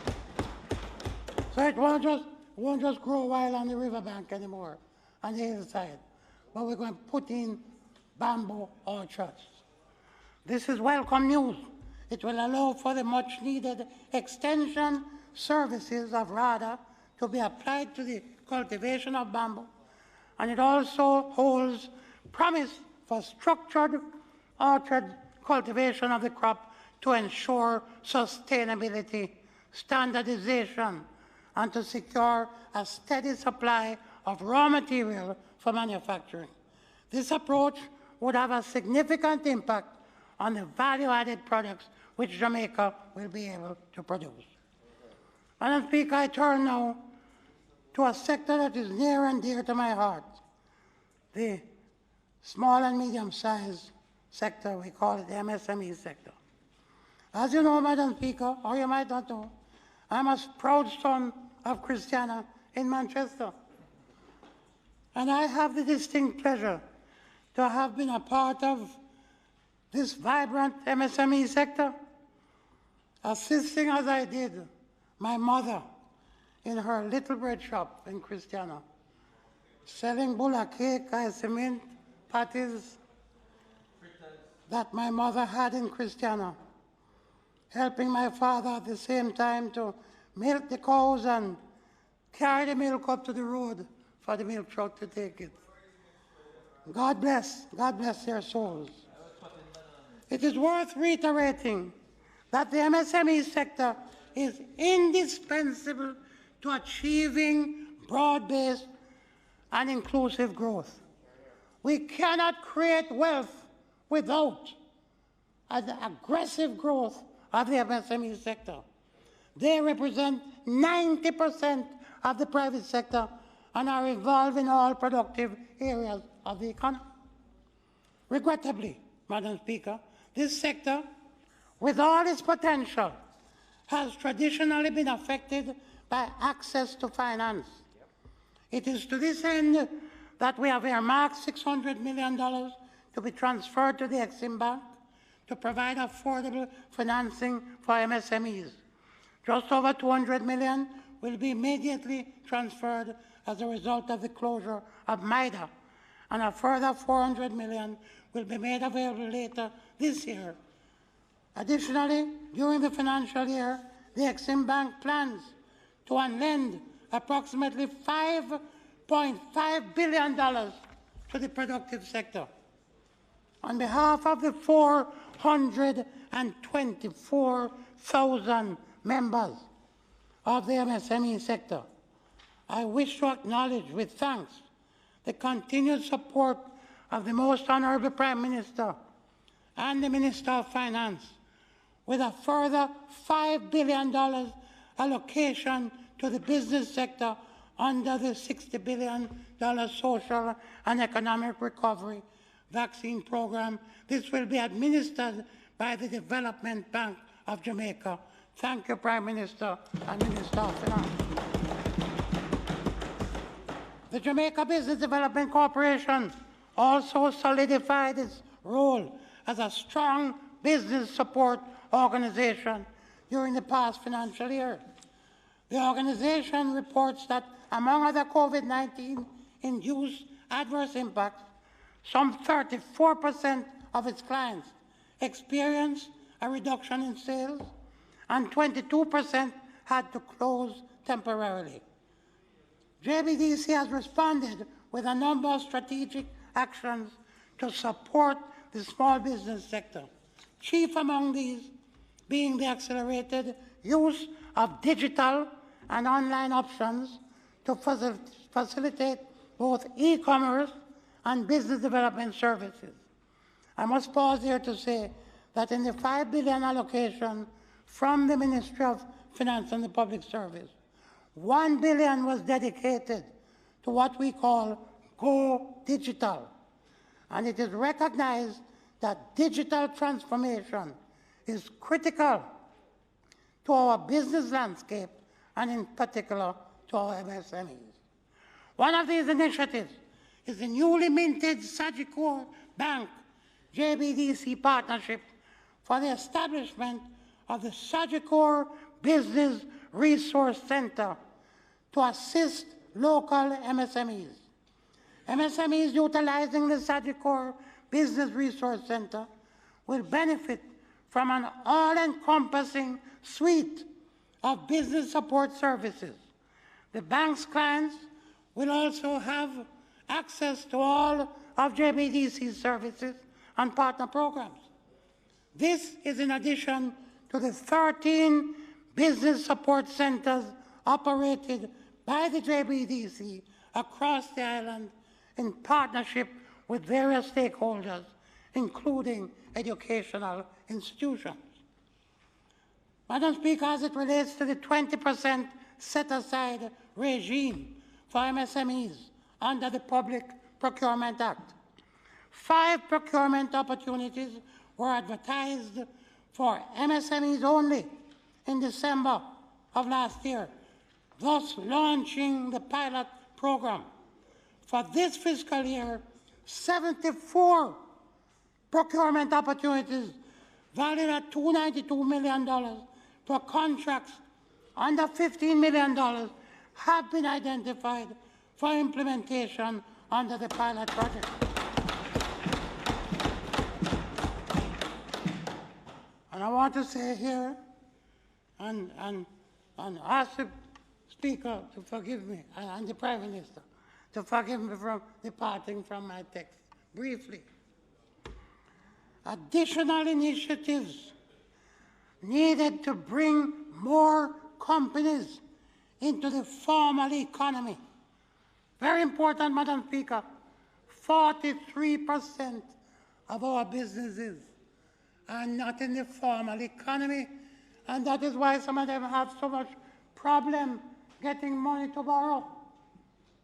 So it won't just grow wild on the riverbank anymore, on the hillside, but we're going to put in bamboo orchards. This is welcome news. It will allow for the much-needed extension services of RADA to be applied to the cultivation of bamboo, and it also holds promise for structured orchard cultivation of the crop to ensure sustainability, standardization, and to secure a steady supply of raw material for manufacturing. This approach would have a significant impact on the value-added products which Jamaica will be able to produce. Madam Speaker, I turn now to a sector that is near and dear to my heart, the small and medium-sized sector. We call it the MSME sector. As you know, Madam Speaker, or you might not know, I'm a proud son of Christiana in Manchester. And I have the distinct pleasure to have been a part of this vibrant MSME sector, assisting as I did my mother in her little bread shop in Christiana, selling bulla cake, ice cement, patties, that my mother had in Christiana, helping my father at the same time to milk the cows and carry the milk up to the road for the milk truck to take it. God bless their souls. It is worth reiterating that the MSME sector is indispensable to achieving broad-based and inclusive growth. We cannot create wealth without an aggressive growth of the MSME sector. They represent 90% of the private sector and are involved in all productive areas of the economy. Regrettably, Madam Speaker, this sector, with all its potential, has traditionally been affected by access to finance. It is to this end that we have earmarked $600 million to be transferred to the Exim Bank to provide affordable financing for MSMEs. Just over $200 million will be immediately transferred as a result of the closure of MIDA, and a further $400 million will be made available later this year. Additionally, during the financial year, the Exim Bank plans to lend approximately $5.5 billion to the productive sector. On behalf of the 424,000 members of the MSME sector, I wish to acknowledge with thanks the continued support of the Most Honorable Prime Minister and the Minister of Finance, with a further $5 billion allocation to the business sector under the $60 billion Social and Economic Recovery Vaccine Program. This will be administered by the Development Bank of Jamaica. Thank you, Prime Minister and Minister of Finance. The Jamaica Business Development Corporation also solidified its role as a strong business support organization during the past financial year. The organization reports that among other COVID-19 induced adverse impacts, some 34% of its clients experienced a reduction in sales and 22% had to close temporarily. JBDC has responded with a number of strategic actions to support the small business sector, chief among these being the accelerated use of digital and online options to facilitate both e-commerce and business development services. I must pause here to say that in the $5 billion allocation from the Ministry of Finance and the Public Service, $1 billion was dedicated to what we call Go Digital, and it is recognized that digital transformation is critical to our business landscape and in particular to our MSMEs. One of these initiatives is the newly minted Sectoral Bank JBDC partnership for the establishment of the Sectoral Business Resource Center to assist local MSMEs. MSMEs utilizing the Sectoral Business Resource Center will benefit from an all-encompassing suite of business support services. The bank's clients will also have access to all of JBDC's services and partner programs. This is in addition to the 13 business support centers operated by the JBDC across the island in partnership with various stakeholders, including educational institutions. Madam Speaker, as it relates to the 20% set-aside regime for MSMEs under the Public Procurement Act, 5 procurement opportunities were advertised for MSMEs only in December of last year, thus launching the pilot program. For this fiscal year, 74 procurement opportunities valued at $292 million for contracts under $15 million have been identified for implementation under the pilot project. I want to say here and ask the Speaker to forgive me and the Prime Minister to forgive me from departing from my text briefly. Additional initiatives needed to bring more companies into the formal economy. Very important, Madam Speaker. 43% of our businesses are not in the formal economy, and that is why some of them have so much problem getting money to borrow,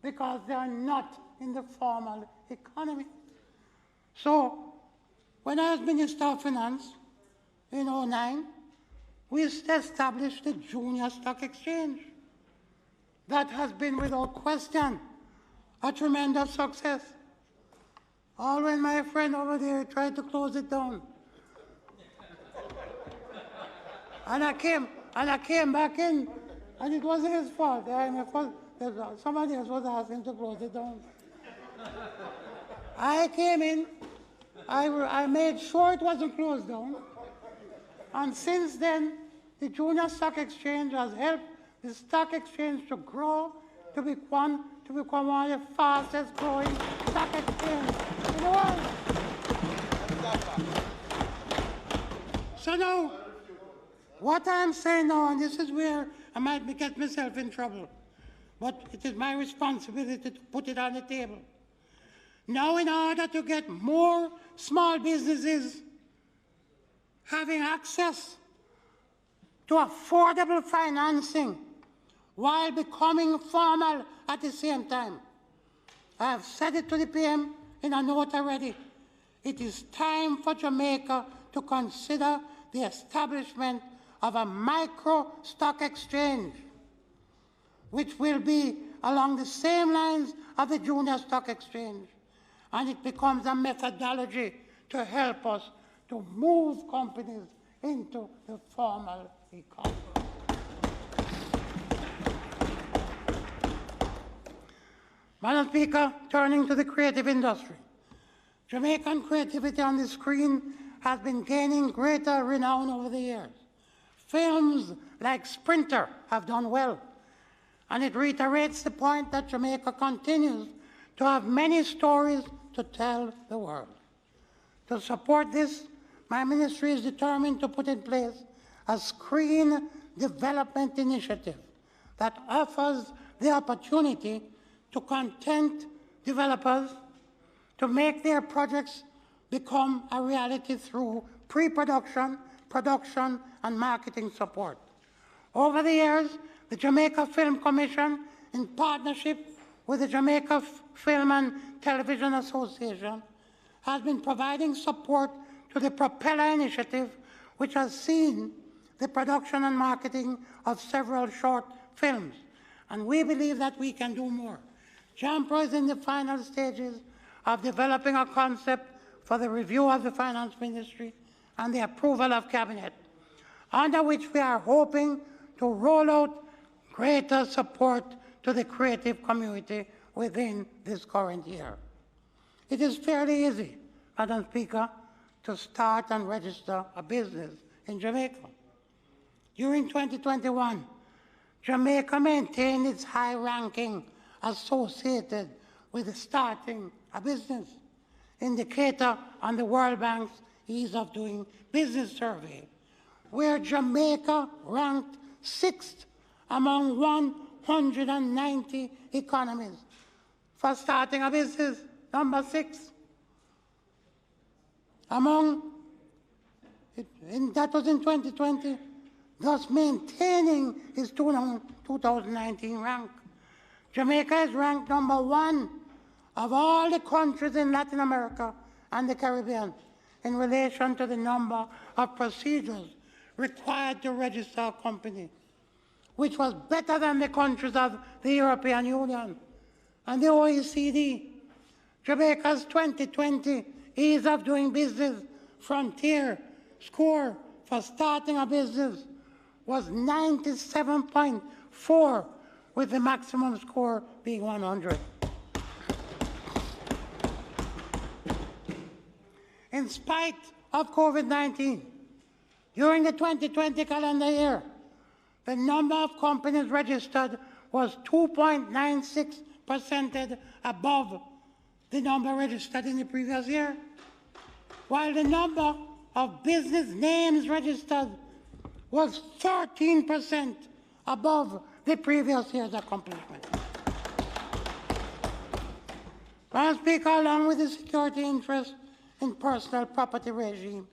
because they are not in the formal economy. So, when I was Minister of Finance in 2009, we established the Junior Stock Exchange. That has been, without question, a tremendous success. All when my friend over there tried to close it down. And I came back in, and it wasn't his fault. Somebody else was asking to close it down. I came in, I made sure it wasn't closed down. And since then, the Junior Stock Exchange has helped the stock exchange to grow, to become one of the fastest growing stock exchanges in the world. So now, what I'm saying now, and this is where I might get myself in trouble, but it is my responsibility to put it on the table. Now, in order to get more small businesses having access to affordable financing while becoming formal at the same time, I have said it to the PM in a note already. It is time for Jamaica to consider the establishment of a micro stock exchange, which will be along the same lines of the Junior Stock Exchange, and it becomes a methodology to help us to move companies into the formal economy. Madam Speaker, turning to the creative industry, Jamaican creativity on the screen has been gaining greater renown over the years. Films like Sprinter have done well, and it reiterates the point that Jamaica continues to have many stories to tell the world. To support this, my ministry is determined to put in place a screen development initiative that offers the opportunity to content developers to make their projects become a reality through pre-production, production, and marketing support. Over the years, the Jamaica Film Commission, in partnership with the Jamaica Film and Television Association, has been providing support to the Propeller Initiative, which has seen the production and marketing of several short films. And we believe that we can do more. JAMPRO is in the final stages of developing a concept for the review of the finance ministry and the approval of cabinet, under which we are hoping to roll out greater support to the creative community within this current year. It is fairly easy, Madam Speaker, to start and register a business in Jamaica. During 2021, Jamaica maintained its high ranking associated with starting a business indicator on the World Bank's Ease of Doing Business survey, where Jamaica ranked 6th among 190 economies for starting a business, number 6. That was in 2020, thus maintaining its 2019 rank. Jamaica is ranked number 1 of all the countries in Latin America and the Caribbean in relation to the number of procedures required to register a company, which was better than the countries of the European Union and the OECD. Jamaica's 2020 Ease of Doing Business Frontier score for starting a business was 97.4, with the maximum score being 100. In spite of COVID-19, During the 2020 calendar year, the number of companies registered was 2.96% above the number registered in the previous year, while the number of business names registered was 13% above the previous year's accomplishment. Madam Speaker, along with the security interest in personal property regime,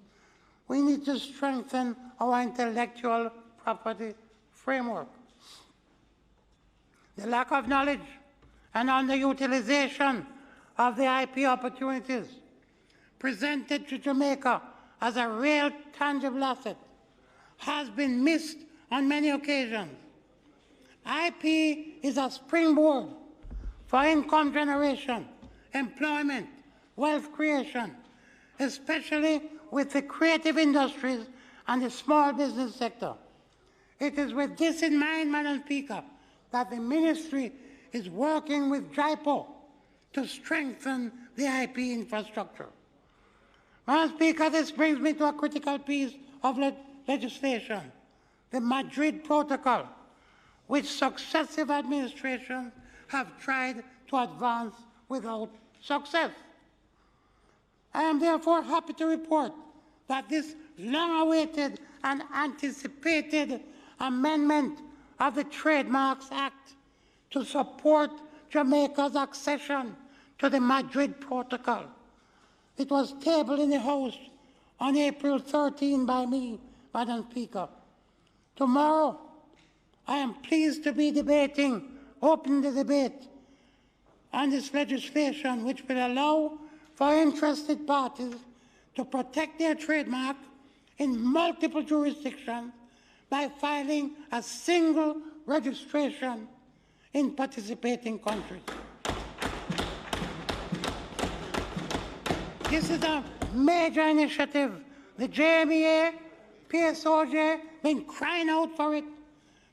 we need to strengthen our intellectual property framework. The lack of knowledge and underutilization of the IP opportunities presented to Jamaica as a real tangible asset has been missed on many occasions. IP is a springboard for income generation, employment, wealth creation, especially with the creative industries and the small business sector. It is with this in mind, Madam Speaker, that the Ministry is working with JIPO to strengthen the IP infrastructure. Madam Speaker, this brings me to a critical piece of legislation, the Madrid Protocol, which successive administrations have tried to advance without success. I am therefore happy to report that this long-awaited and anticipated amendment of the Trademarks Act to support Jamaica's accession to the Madrid Protocol. It was tabled in the House on April 13 by me, Madam Speaker. Tomorrow, I am pleased to be opening the debate on this legislation, which will allow for interested parties to protect their trademark in multiple jurisdictions by filing a single registration in participating countries. This is a major initiative. The JMEA, PSOJ, been crying out for it,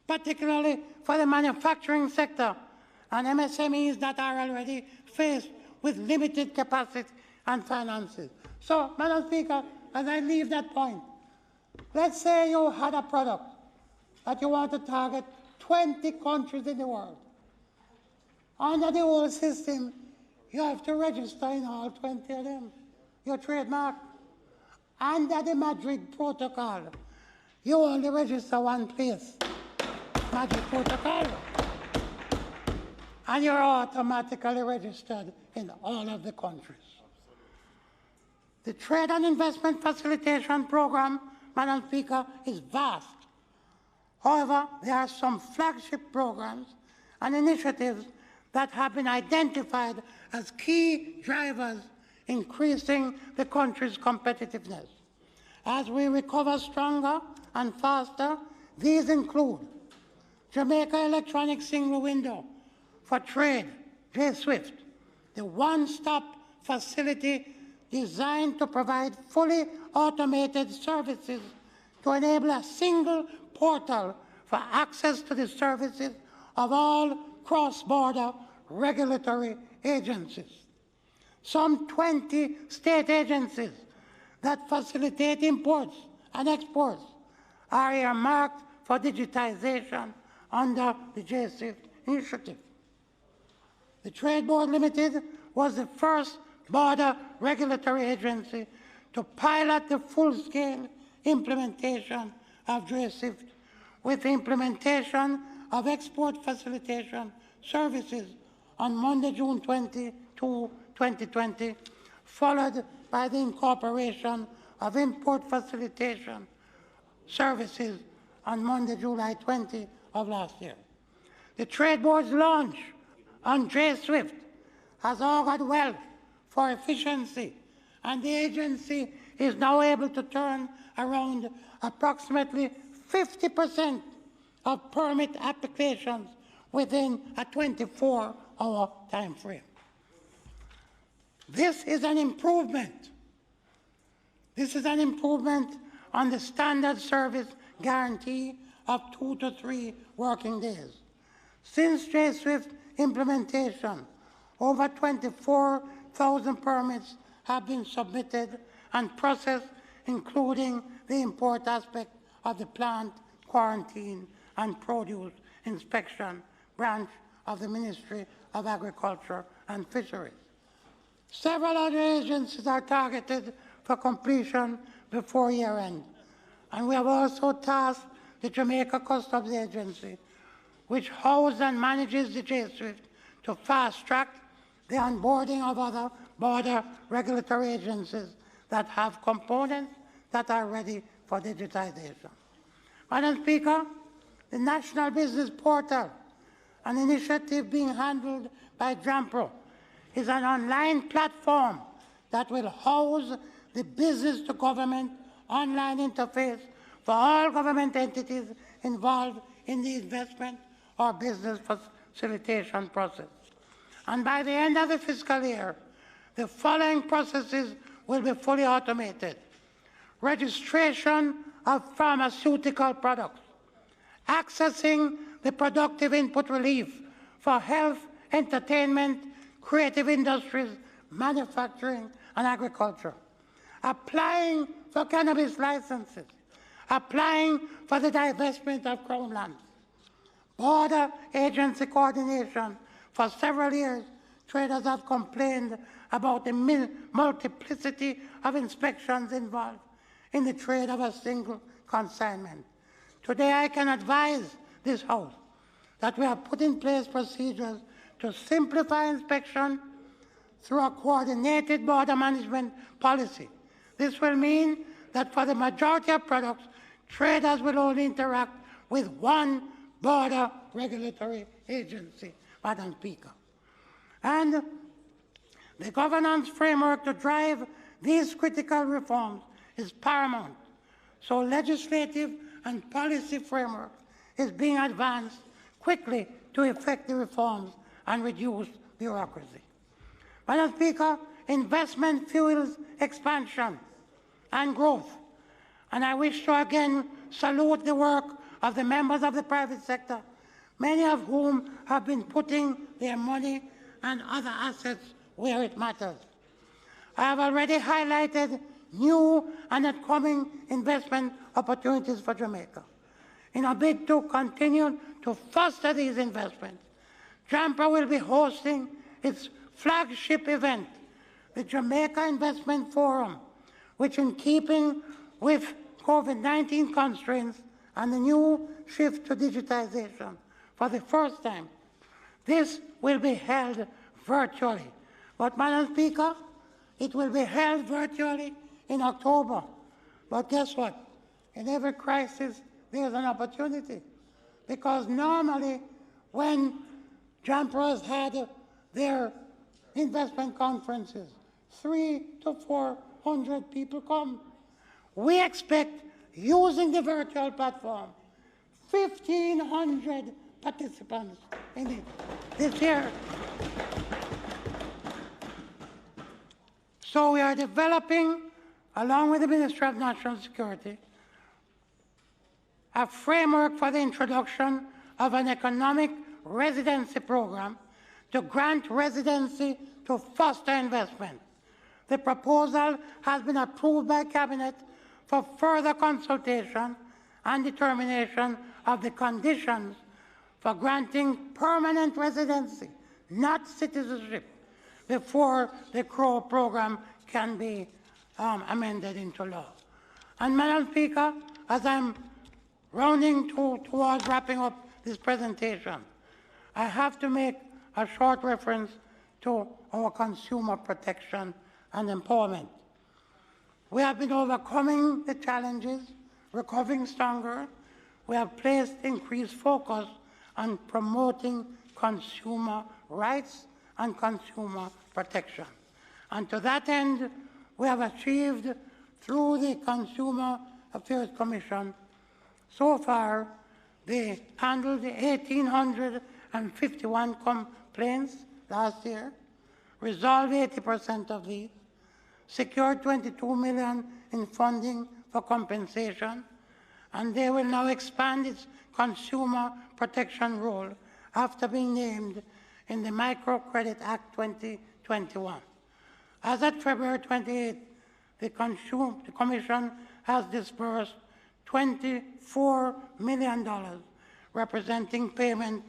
particularly for the manufacturing sector and MSMEs that are already faced with limited capacity and finances. So, Madam Speaker, as I leave that point, let's say you had a product that you want to target 20 countries in the world. Under the old system, you have to register in all 20 of them, your trademark. Under the Madrid Protocol, you only register one place, Madrid Protocol, and you're automatically registered in all of the countries. The Trade and Investment Facilitation Program, Madam Speaker, is vast. However, there are some flagship programs and initiatives that have been identified as key drivers increasing the country's competitiveness. As we recover stronger and faster, these include Jamaica Electronic Single Window for Trade, J-SWIFT, the one-stop facility designed to provide fully automated services to enable a single portal for access to the services of all cross-border regulatory agencies. Some 20 state agencies that facilitate imports and exports are earmarked for digitization under the J-SWIFT initiative. The Trade Board Limited was the first border regulatory agency to pilot the full-scale implementation of J-SWIFT with the implementation of export facilitation services on Monday, June 22, 2020, followed by the incorporation of import facilitation services on Monday, July 20 of last year. The Trade Board's launch on J-SWIFT has augured well for efficiency, and the agency is now able to turn around approximately 50% of permit applications within a 24-hour time frame. This is an improvement. This is an improvement on the standard service guarantee of 2 to 3 working days. Since J-SWIFT implementation, over 24,000 permits have been submitted and processed, including the import aspect of the plant quarantine and produce inspection branch of the Ministry of Agriculture and Fisheries. Several other agencies are targeted for completion before year-end, and we have also tasked the Jamaica Customs Agency, which houses and manages the J-SWIFT, to fast-track the onboarding of other border regulatory agencies that have components that are ready for digitization. Madam Speaker, the National Business Portal, an initiative being handled by JAMPRO, is an online platform that will house the business-to-government online interface for all government entities involved in the investment or business facilitation process. And by the end of the fiscal year, the following processes will be fully automated: registration of pharmaceutical products, accessing the productive input relief for health, entertainment, creative industries, manufacturing, and agriculture, applying for cannabis licenses, applying for the divestment of Crown lands, border agency coordination. For several years, traders have complained about the multiplicity of inspections involved in the trade of a single consignment. Today, I can advise this House that we have put in place procedures to simplify inspection through a coordinated border management policy. This will mean that for the majority of products, traders will only interact with one border regulatory agency, Madam Speaker. And the governance framework to drive these critical reforms is paramount. So legislative and policy framework is being advanced quickly to effect the reforms and reduce bureaucracy. Madam Speaker, investment fuels expansion and growth. And I wish to again salute the work of the members of the private sector, many of whom have been putting their money and other assets where it matters. I have already highlighted new and upcoming investment opportunities for Jamaica. In a bid to continue to foster these investments, JAMPRO will be hosting its flagship event, the Jamaica Investment Forum, which, in keeping with COVID-19 constraints and the new shift to digitization, for the first time, this will be held virtually. But, Madam Speaker, it will be held virtually in October. But guess what? In every crisis, there's an opportunity. Because normally, when JAMPRO has had their investment conferences, 300 to 400 people come. We expect, using the virtual platform, 1,500 participants in it this year. So we are developing, along with the Ministry of National Security, a framework for the introduction of an economic residency program to grant residency to foster investment. The proposal has been approved by Cabinet for further consultation and determination of the conditions for granting permanent residency, not citizenship, before the CROW program can be amended into law. And, Madam Speaker, as I'm rounding towards wrapping up this presentation, I have to make a short reference to our consumer protection and empowerment. We have been overcoming the challenges, recovering stronger. We have placed increased focus on promoting consumer rights and consumer protection. And to that end, we have achieved, through the Consumer Affairs Commission, so far they handled 1,851 complaints last year, resolved 80% of these, secured $22 million in funding for compensation, and they will now expand its consumer protection role after being named in the Microcredit Act 2021. As at February 28, the Commission has disbursed $24 million, representing payment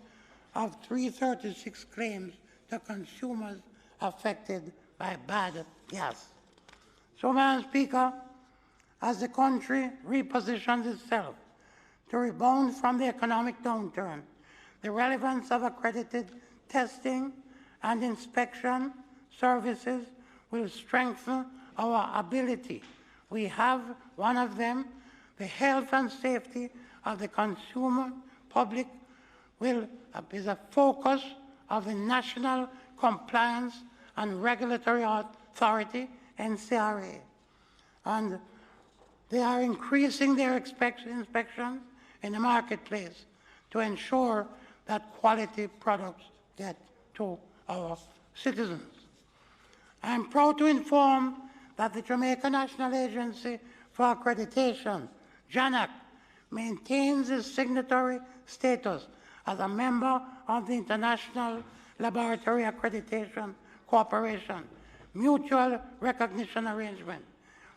of 336 claims to consumers affected by bad gas. So, Madam Speaker, as the country repositions itself to rebound from the economic downturn, the relevance of accredited testing and inspection services will strengthen our ability. We have one of them, the health and safety of the consumer public is a focus of the National Compliance and Regulatory Authority, NCRA. And they are increasing their inspections in the marketplace to ensure that quality products get to our citizens. I am proud to inform that the Jamaica National Agency for Accreditation, JANAC, maintains its signatory status as a member of the International Laboratory Accreditation Cooperation Mutual Recognition Arrangement,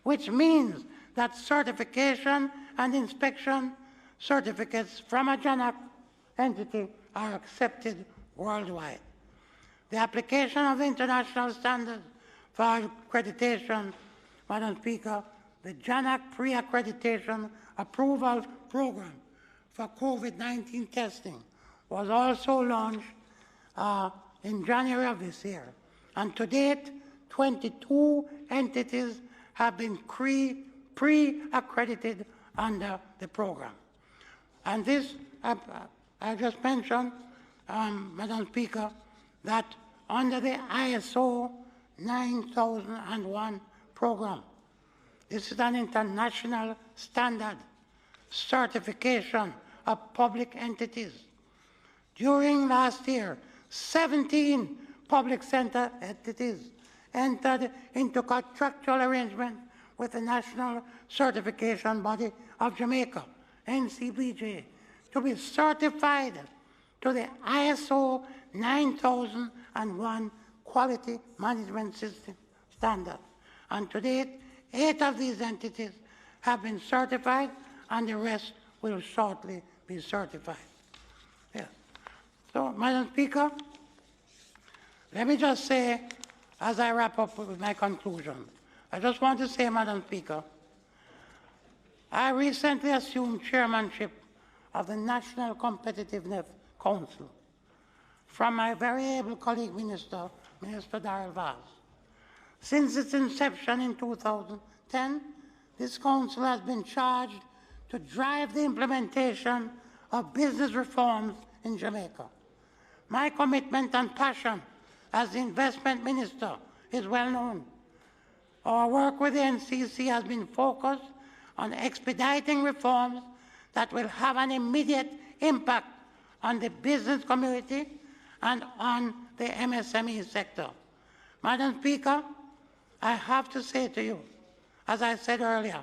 which means that certification and inspection certificates from a JANAC entity are accepted worldwide. The application of the international standards for accreditation, Madam Speaker, the JANAC pre-accreditation approval program for COVID-19 testing was also launched in January of this year. And to date, 22 entities have been pre-accredited under the program. And this, I just mentioned, Madam Speaker, that under the ISO 9001 program, this is an international standard certification of public entities. During last year, 17 public sector entities entered into contractual arrangement with the National Certification Body of Jamaica, NCBJ, to be certified to the ISO 9001 Quality Management System standard. And to date, 8 of these entities have been certified, and the rest will shortly be certified. Yes. So, Madam Speaker, let me just say, as I wrap up with my conclusion, I just want to say, Madam Speaker, I recently assumed chairmanship of the National Competitiveness Council from my very able colleague Minister Darrell Vaz. Since its inception in 2010, this council has been charged to drive the implementation of business reforms in Jamaica. My commitment and passion as the investment minister is well known. Our work with the NCC has been focused on expediting reforms that will have an immediate impact on the business community and on the MSME sector. Madam Speaker, I have to say to you, as I said earlier,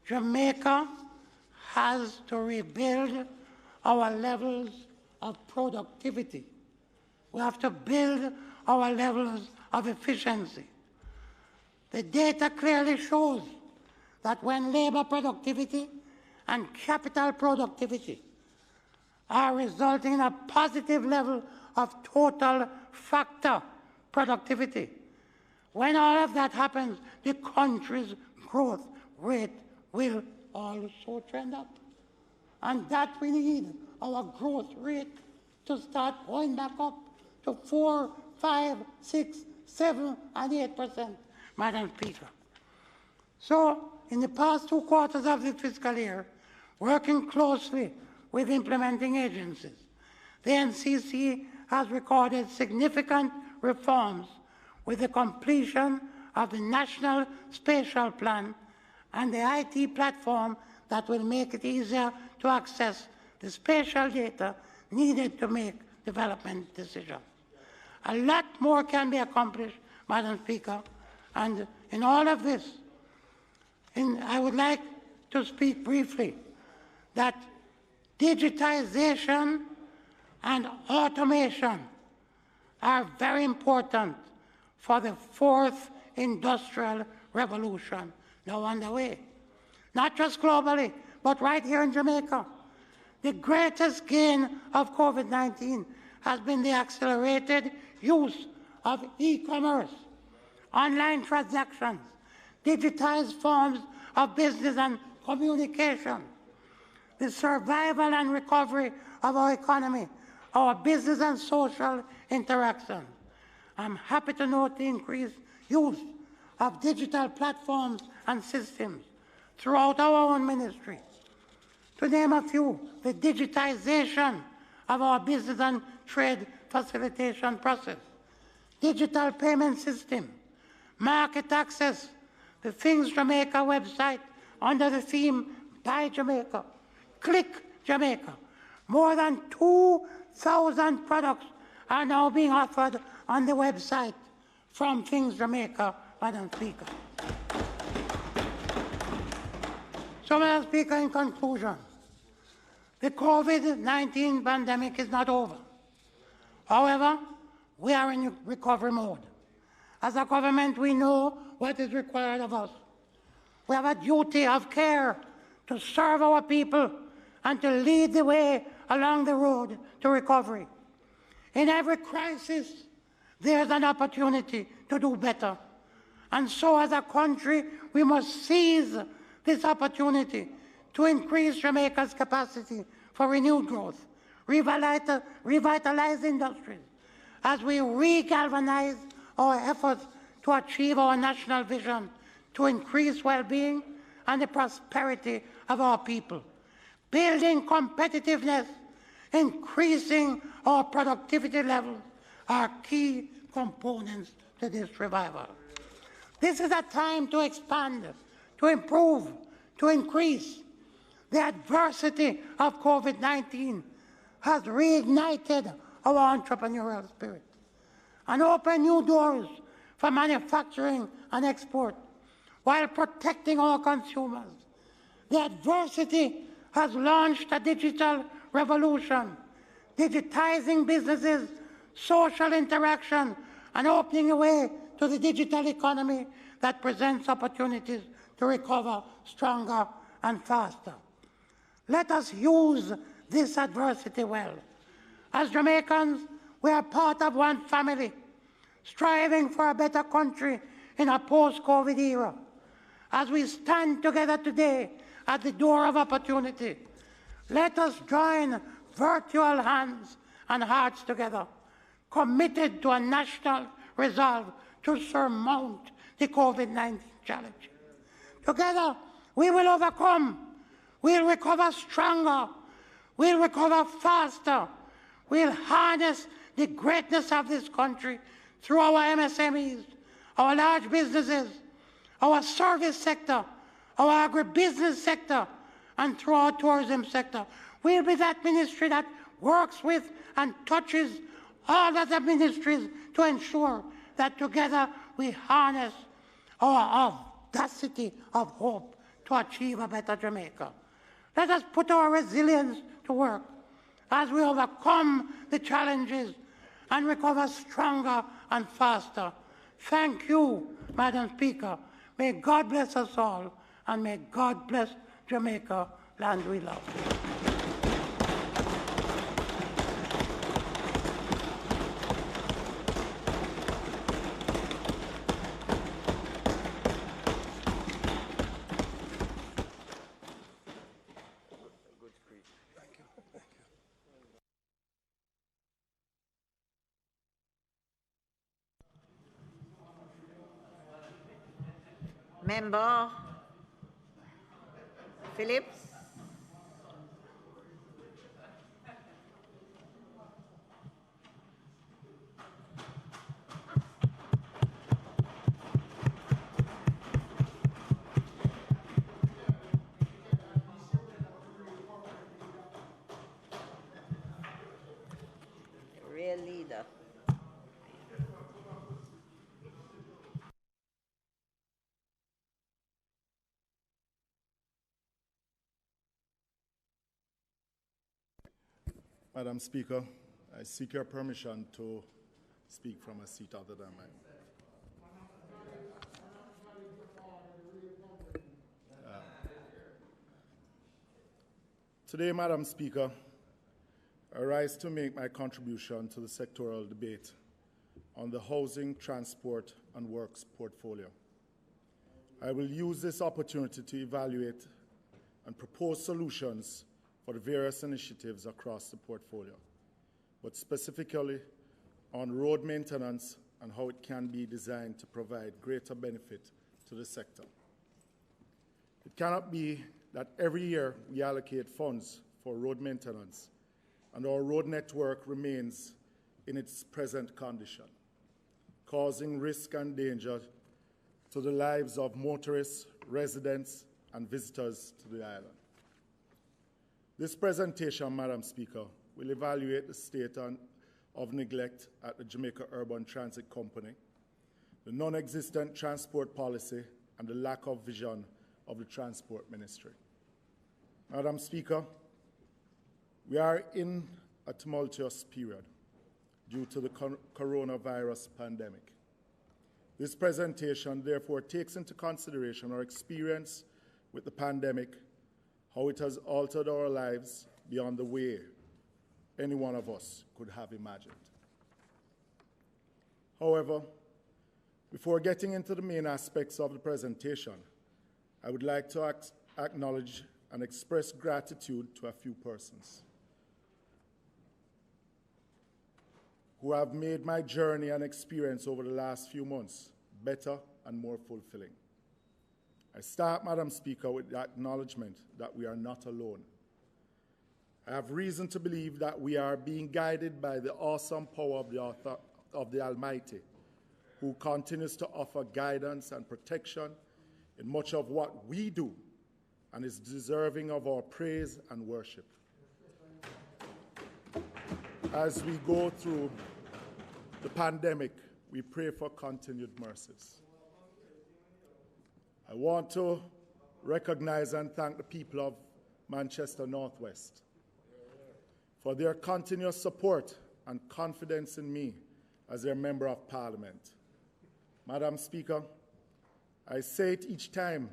Jamaica has to rebuild our levels of productivity. We have to build our levels of efficiency. The data clearly shows that when labor productivity and capital productivity are resulting in a positive level of total factor productivity, when all of that happens, the country's growth rate will also trend up. And that we need our growth rate to start going back up to 4, 5, 6, 7, and 8%, Madam Speaker. So, in the past 2 quarters of the fiscal year, working closely with implementing agencies, the NCC has recorded significant reforms with the completion of the National Spatial Plan and the IT platform that will make it easier to access the spatial data needed to make development decisions. A lot more can be accomplished, Madam Speaker, and in all of this, I would like to speak briefly that digitization and automation are very important for the 4th industrial revolution now underway. not just globally, but right here in Jamaica. The greatest gain of COVID-19 has been the accelerated use of e-commerce, online transactions, digitized forms of business and communication, the survival and recovery of our economy, our business and social interaction. I'm happy to note the increased use of digital platforms and systems throughout our own ministry. To name a few, the digitization of our business and trade facilitation process, digital payment system, market access, the Things Jamaica website under the theme Buy Jamaica, Click Jamaica. More than 2,000 products are now being offered on the website from Things Jamaica, Madam Speaker. So, Madam Speaker, in conclusion, the COVID-19 pandemic is not over. However, we are in recovery mode. As a government, we know what is required of us. We have a duty of care to serve our people and to lead the way along the road to recovery. In every crisis, there's an opportunity to do better. And so as a country, we must seize this opportunity to increase Jamaica's capacity for renewed growth, revitalize industries, as we re-galvanize our efforts to achieve our national vision to increase well-being and the prosperity of our people, building competitiveness, increasing our productivity levels are key components to this revival. This is a time to expand, to improve, to increase. The adversity of COVID-19 has reignited our entrepreneurial spirit and opened new doors for manufacturing and export while protecting our consumers. The adversity has launched a digital revolution, digitizing businesses, social interaction, and opening the way to the digital economy that presents opportunities to recover stronger and faster. Let us use this adversity well. As Jamaicans, we are part of one family, striving for a better country in a post-COVID era. As we stand together today at the door of opportunity, let us join virtual hands and hearts together, committed to a national resolve to surmount the COVID-19 challenge. Together, we will overcome. We'll recover stronger. We'll recover faster. We'll harness the greatness of this country through our MSMEs, our large businesses, our service sector, our agribusiness sector, and through our tourism sector. We'll be that ministry that works with and touches all other ministries to ensure that together we harness our audacity of hope to achieve a better Jamaica. Let us put our resilience to work as we overcome the challenges and recover stronger and faster. Thank you, Madam Speaker. May God bless us all, and may God bless Jamaica, land we love. Member Phillips. Real leader. Madam Speaker, I seek your permission to speak from a seat other than mine. Today, Madam Speaker, I rise to make my contribution to the sectoral debate on the housing, transport, and works portfolio. I will use this opportunity to evaluate and propose solutions for the various initiatives across the portfolio, but specifically on road maintenance and how it can be designed to provide greater benefit to the sector. It cannot be that every year we allocate funds for road maintenance and our road network remains in its present condition, causing risk and danger to the lives of motorists, residents, and visitors to the island. This presentation, Madam Speaker, will evaluate the state of neglect at the Jamaica Urban Transit Company, the non-existent transport policy, and the lack of vision of the Transport Ministry. Madam Speaker, we are in a tumultuous period due to the coronavirus pandemic. This presentation, therefore, takes into consideration our experience with the pandemic, how it has altered our lives beyond the way any one of us could have imagined. However, before getting into the main aspects of the presentation, I would like to acknowledge and express gratitude to a few persons who have made my journey and experience over the last few months better and more fulfilling. I start, Madam Speaker, with the acknowledgement that we are not alone. I have reason to believe that we are being guided by the awesome power of the Almighty, who continues to offer guidance and protection in much of what we do and is deserving of our praise and worship. As we go through the pandemic, we pray for continued mercies. I want to recognize and thank the people of Manchester Northwest for their continuous support and confidence in me as their Member of Parliament. Madam Speaker, I say it each time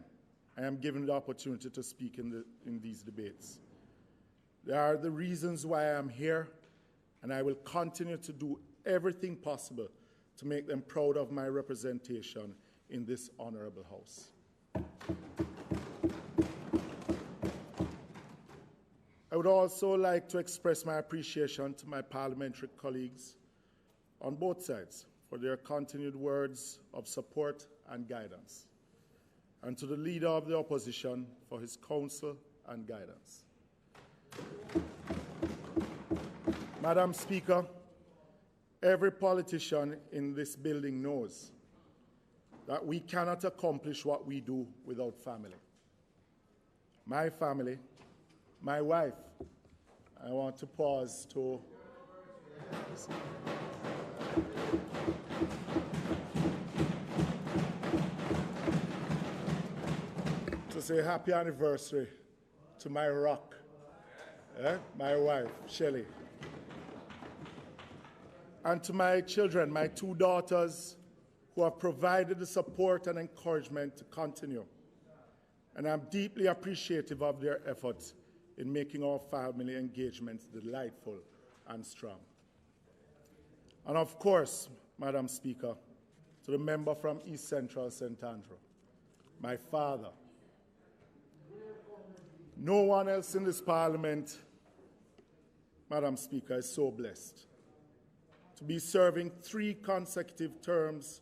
I am given the opportunity to speak in these debates. They are the reasons why I am here, and I will continue to do everything possible to make them proud of my representation in this honorable House. I would also like to express my appreciation to my parliamentary colleagues on both sides for their continued words of support and guidance, and to the Leader of the Opposition for his counsel and guidance. Madam Speaker, every politician in this building knows that we cannot accomplish what we do without family. My family, my wife, I want to pause to say happy anniversary to my rock, my wife, Shelley, and to my children, my two daughters, who have provided the support and encouragement to continue. And I'm deeply appreciative of their efforts in making our family engagements delightful and strong. And of course, Madam Speaker, to the member from East Central St. Andrew, my father. No one else in this Parliament, Madam Speaker, is so blessed to be serving 3 consecutive terms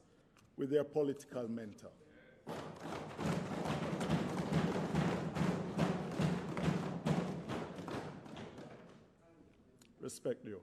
with their political mentor. Respect you.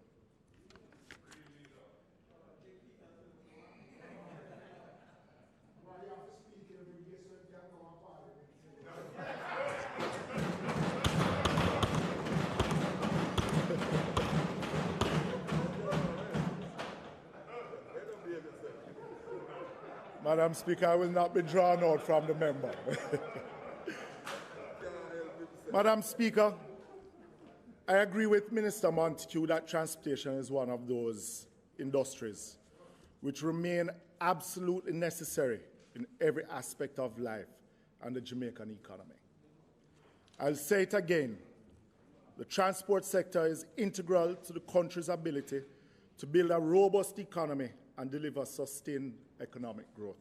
Madam Speaker, I will not be drawn out from the member. Madam Speaker, I agree with Minister Montego that transportation is one of those industries which remain absolutely necessary in every aspect of life and the Jamaican economy. I'll say it again. the transport sector is integral to the country's ability to build a robust economy and deliver sustained economic growth.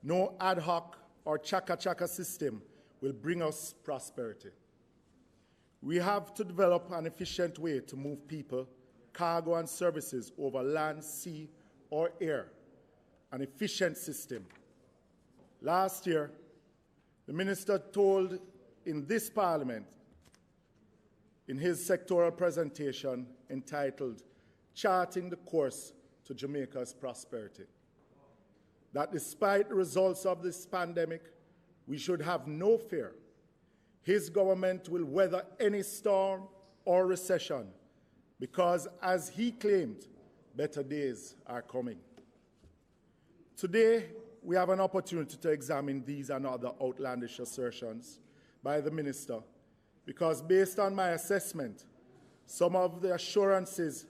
No ad hoc or chaka-chaka system will bring us prosperity. We have to develop an efficient way to move people, cargo, and services over land, sea, or air, an efficient system. Last year, the minister told in this parliament, in his sectoral presentation entitled Charting the Course to Jamaica's Prosperity, that despite the results of this pandemic, we should have no fear. His government will weather any storm or recession because, as he claimed, better days are coming. Today, we have an opportunity to examine these and other outlandish assertions by the minister because, based on my assessment, some of the assurances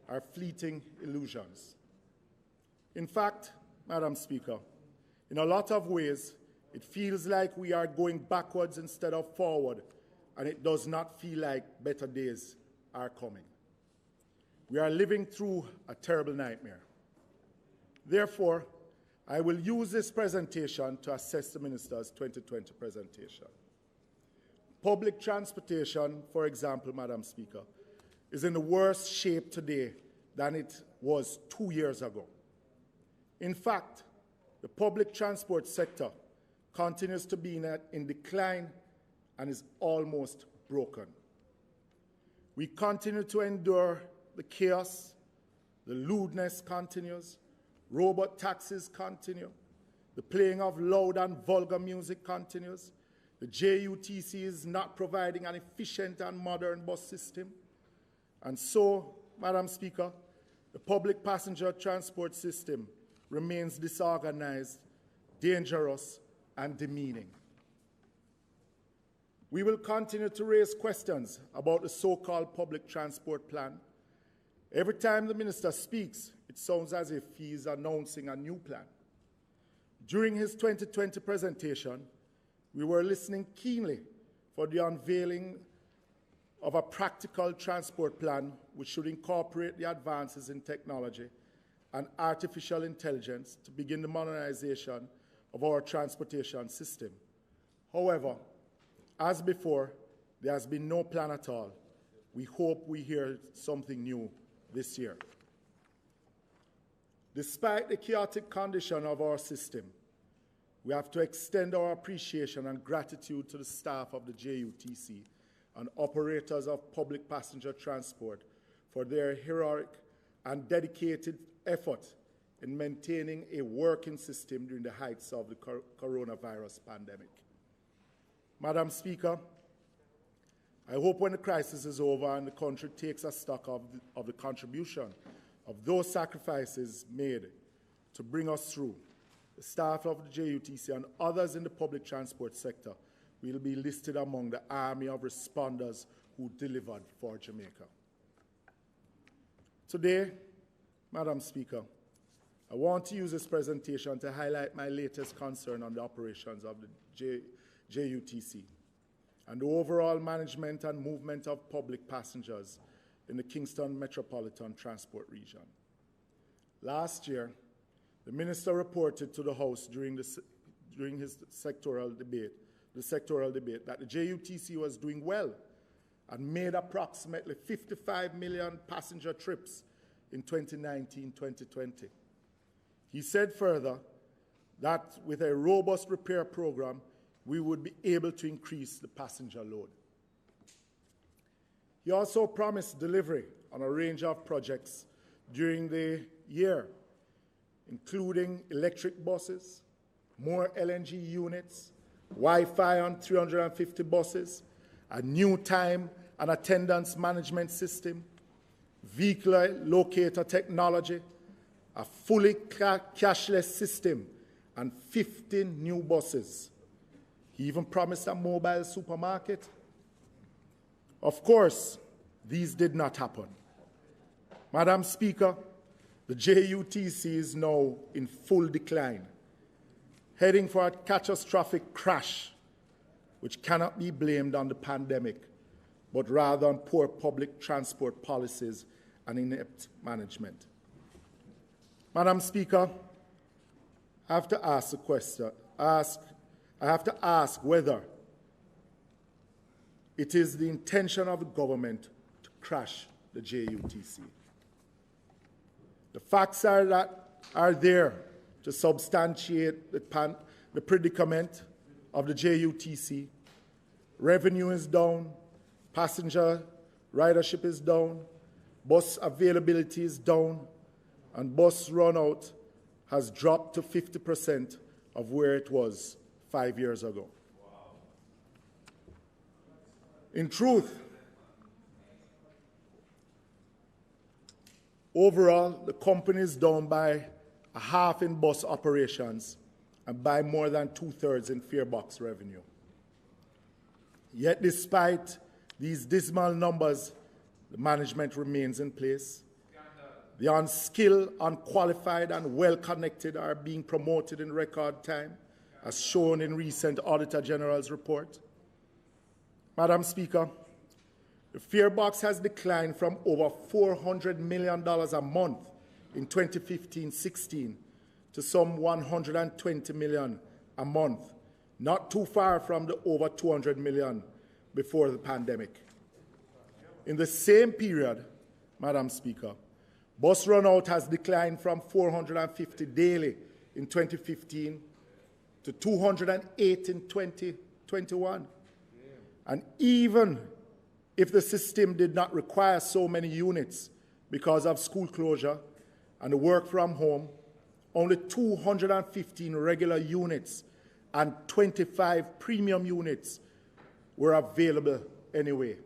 are fleeting illusions. In fact, Madam Speaker, in a lot of ways, it feels like we are going backwards instead of forward, and it does not feel like better days are coming. We are living through a terrible nightmare. Therefore, I will use this presentation to assess the minister's 2020 presentation. Public transportation, for example, Madam Speaker, is in the worse shape today than it was 2 years ago. In fact, the public transport sector continues to be in decline and is almost broken. We continue to endure the chaos, the lewdness continues, robot taxis continue, the playing of loud and vulgar music continues, the JUTC is not providing an efficient and modern bus system, and so, Madam Speaker, the public passenger transport system remains disorganized, dangerous, and demeaning. We will continue to raise questions about the so-called public transport plan. Every time the minister speaks, it sounds as if he is announcing a new plan. During his 2020 presentation, we were listening keenly for the unveiling of a practical transport plan which should incorporate the advances in technology and artificial intelligence to begin the modernization of our transportation system. However, as before, there has been no plan at all. We hope we hear something new this year. Despite the chaotic condition of our system, we have to extend our appreciation and gratitude to the staff of the JUTC and operators of public passenger transport for their heroic and dedicated effort in maintaining a working system during the heights of the coronavirus pandemic. Madam Speaker, I hope when the crisis is over and the country takes a stock of the contribution of those sacrifices made to bring us through, the staff of the JUTC and others in the public transport sector will be listed among the army of responders who delivered for Jamaica. Today, Madam Speaker, I want to use this presentation to highlight my latest concern on the operations of the JUTC and the overall management and movement of public passengers in the Kingston Metropolitan Transport Region. Last year, the minister reported to the House during his sectoral debate that the JUTC was doing well and made approximately 55 million passenger trips in 2019-2020. He said further that with a robust repair program, we would be able to increase the passenger load. He also promised delivery on a range of projects during the year, including electric buses, more LNG units, Wi-Fi on 350 buses, a new time and attendance management system, vehicular locator technology, a fully cashless system, and 15 new buses. He even promised a mobile supermarket. Of course, these did not happen. Madam Speaker, the JUTC is now in full decline, heading for a catastrophic crash, which cannot be blamed on the pandemic, but rather on poor public transport policies and inept management. Madam Speaker, I have to ask the question, I have to ask whether it is the intention of the government to crash the JUTC. The facts are there to substantiate the predicament of the JUTC. Revenue is down, passenger ridership is down, bus availability is down, and bus runout has dropped to 50% of where it was 5 years ago. In truth, overall, the company is down by a half in bus operations and by more than 2/3 in farebox revenue. Yet despite these dismal numbers, the management remains in place. The unskilled, unqualified, and well-connected are being promoted in record time, as shown in recent Auditor General's report. Madam Speaker, the farebox has declined from over $400 million a month in 2015-16 to some $120 million a month, not too far from the over $200 million before the pandemic. In the same period, Madam Speaker, bus runout has declined from 450 daily in 2015 to 208 in 2021. And even if the system did not require so many units because of school closure and the work from home, only 215 regular units and 25 premium units were available anyway.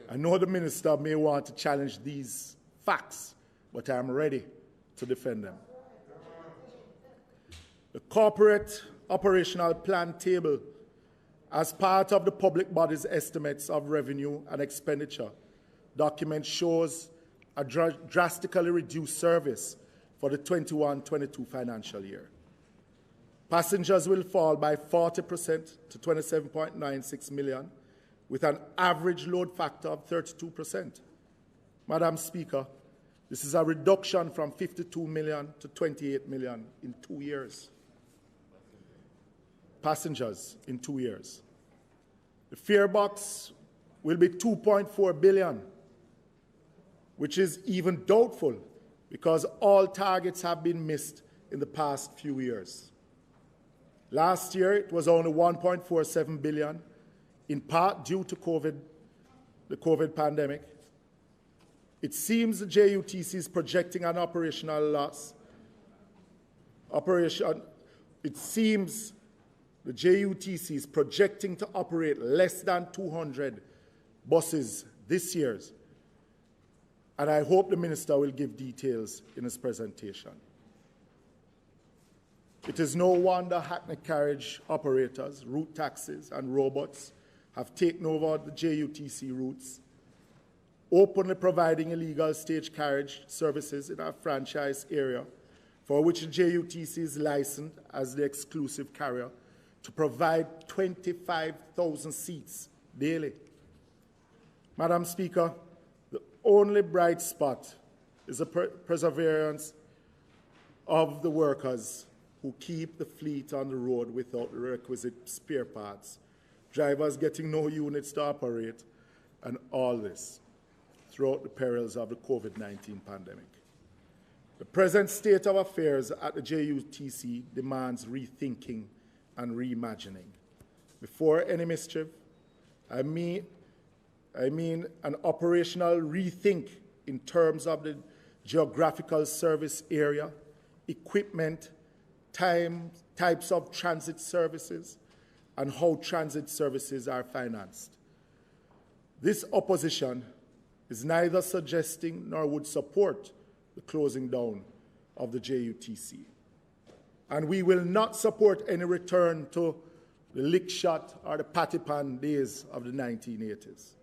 I know the minister may want to challenge these facts, but I am ready to defend them. The corporate operational plan table, as part of the public body's estimates of revenue and expenditure, document shows a drastically reduced service for the 21-22 financial year. Passengers will fall by 40% to 27.96 million, with an average load factor of 32%. Madam Speaker, this is a reduction from 52 million to 28 million in 2 years. Passengers in 2 years. The farebox will be 2.4 billion, which is even doubtful because all targets have been missed in the past few years. Last year, it was only 1.47 billion, in part due to the COVID pandemic. It seems the JUTC is projecting an operational loss. It seems the JUTC is projecting to operate less than 200 buses this year, and I hope the minister will give details in his presentation. It is no wonder hackney carriage operators, route taxis, and robots have taken over the JUTC routes, openly providing illegal stage carriage services in our franchise area, for which the JUTC is licensed as the exclusive carrier to provide 25,000 seats daily. Madam Speaker, the only bright spot is the perseverance of the workers who keep the fleet on the road without the requisite spare parts, drivers getting no units to operate, and all this throughout the perils of the COVID-19 pandemic. The present state of affairs at the JUTC demands rethinking and reimagining. Before any mischief, I mean an operational rethink in terms of the geographical service area, equipment, types of transit services, and how transit services are financed. This opposition is neither suggesting nor would support the closing down of the JUTC. And we will not support any return to the lick shot or the patty pan days of the 1980s,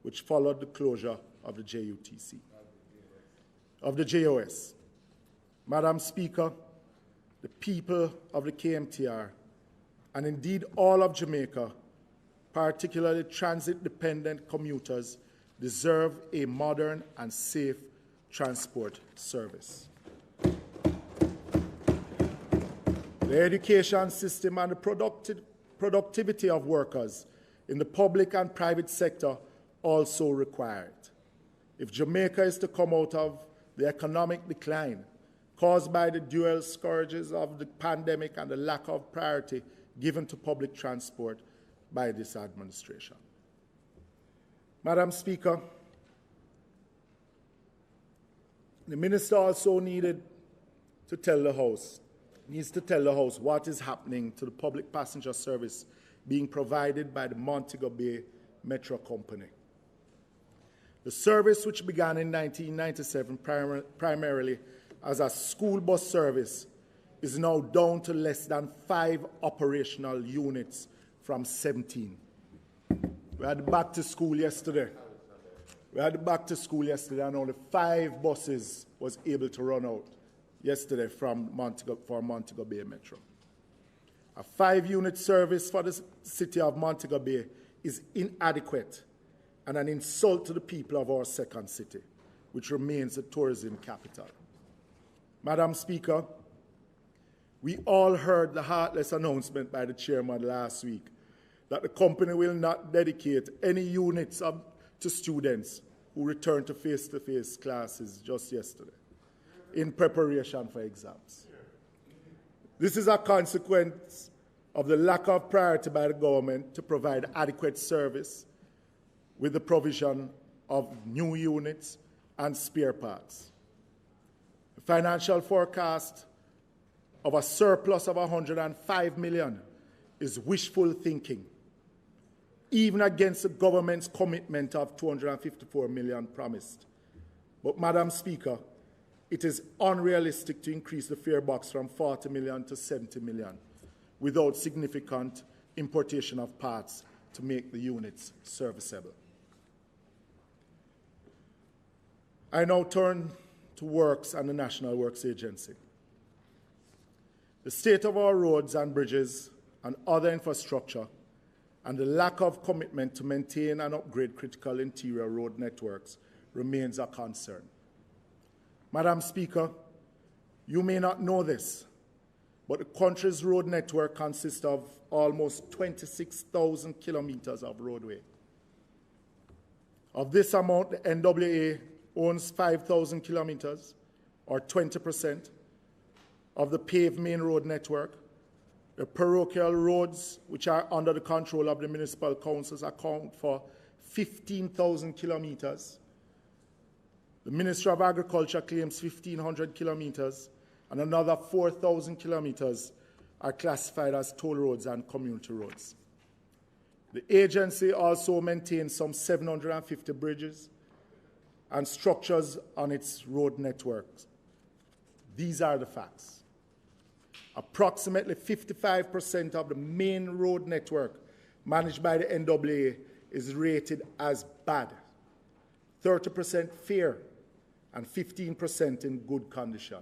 which followed the closure of the JUTC, of the JOS. Madam Speaker, the people of the KMTR, and indeed all of Jamaica, particularly transit-dependent commuters, deserve a modern and safe transport service. The education system and the productivity of workers in the public and private sector also require it. If Jamaica is to come out of the economic decline caused by the dual scourges of the pandemic and the lack of priority given to public transport by this administration. Madam Speaker, the minister also needs to tell the House what is happening to the public passenger service being provided by the Montego Bay Metro Company. The service, which began in 1997 primarily as a school bus service, is now down to less than 5 operational units from 17. We had back to school yesterday. And only 5 buses was able to run out yesterday from Montego Bay Metro. A 5-unit service for the city of Montego Bay is inadequate and an insult to the people of our second city, which remains a tourism capital. Madam Speaker, we all heard the heartless announcement by the chairman last week that the company will not dedicate any units to students who returned to face-to-face classes just yesterday in preparation for exams. This is a consequence of the lack of priority by the government to provide adequate service with the provision of new units and spare parts. The financial forecast of a surplus of 105 million is wishful thinking, even against the government's commitment of 254 million promised. But, Madam Speaker, it is unrealistic to increase the fare box from 40 million to 70 million without significant importation of parts to make the units serviceable. I now turn to Works and the National Works Agency. The state of our roads and bridges and other infrastructure and the lack of commitment to maintain and upgrade critical interior road networks remains a concern. Madam Speaker, you may not know this, but the country's road network consists of almost 26,000 kilometers of roadway. Of this amount, the NWA owns 5,000 kilometers, or 20%, of the paved main road network. The parochial roads, which are under the control of the municipal councils, account for 15,000 kilometers. The Ministry of Agriculture claims 1,500 kilometers, and another 4,000 kilometers are classified as toll roads and community roads. The agency also maintains some 750 bridges and structures on its road networks. These are the facts. Approximately 55% of the main road network managed by the NWA is rated as bad, 30% fair, and 15% in good condition.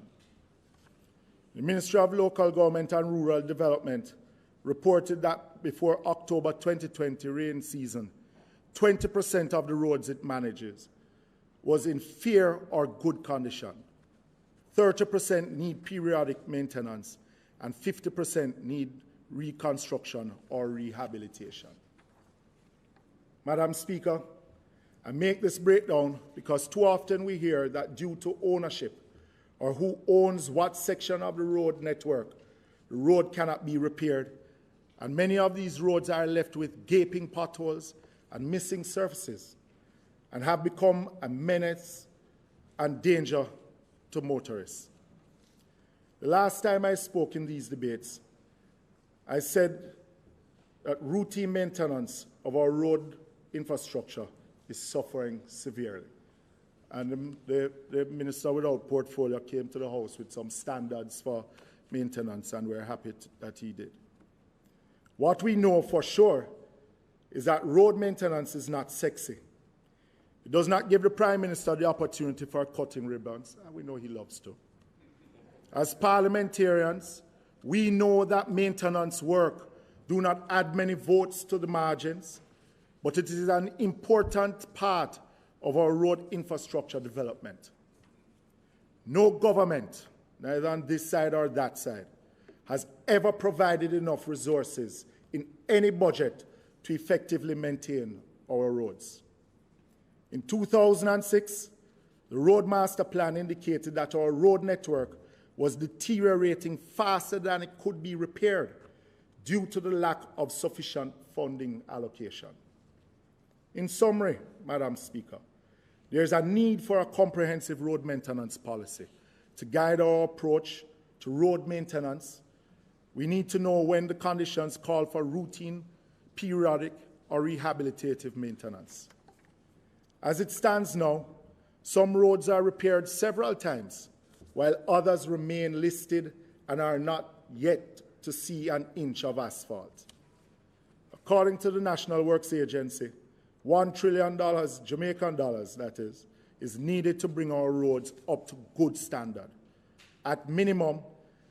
The Ministry of Local Government and Rural Development reported that before October 2020 rain season, 20% of the roads it manages was in fair or good condition. 30% need periodic maintenance, and 50% need reconstruction or rehabilitation. Madam Speaker, I make this breakdown because too often we hear that due to ownership or who owns what section of the road network, the road cannot be repaired, and many of these roads are left with gaping potholes and missing surfaces and have become a menace and danger to motorists. The last time I spoke in these debates, I said that routine maintenance of our road infrastructure is suffering severely. And the Minister without portfolio came to the House with some standards for maintenance, and we're happy that he did. What we know for sure is that road maintenance is not sexy. It does not give the Prime Minister the opportunity for cutting ribbons, and we know he loves to. As parliamentarians, we know that maintenance work do not add many votes to the margins, but it is an important part of our road infrastructure development. No government, neither on this side or that side, has ever provided enough resources in any budget to effectively maintain our roads. In 2006, the Road Master Plan indicated that our road network was deteriorating faster than it could be repaired due to the lack of sufficient funding allocation. In summary, Madam Speaker, there is a need for a comprehensive road maintenance policy to guide our approach to road maintenance. We need to know when the conditions call for routine, periodic, or rehabilitative maintenance. As it stands now, some roads are repaired several times, while others remain listed and are not yet to see an inch of asphalt. According to the National Works Agency, $1 trillion, Jamaican dollars that is needed to bring our roads up to good standard. At minimum,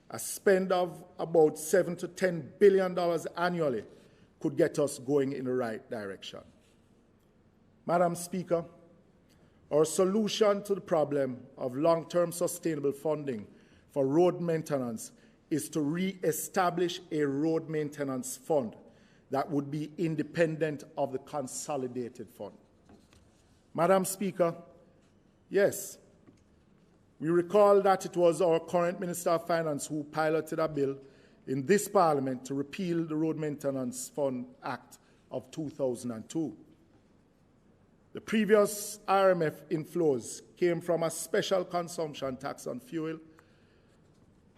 a spend of about $7 to $10 billion annually could get us going in the right direction. Madam Speaker, our solution to the problem of long-term sustainable funding for road maintenance is to re-establish a road maintenance fund that would be independent of the consolidated fund. Madam Speaker, yes, we recall that it was our current Minister of Finance who piloted a bill in this Parliament to repeal the Road Maintenance Fund Act of 2002. The previous RMF inflows came from a special consumption tax on fuel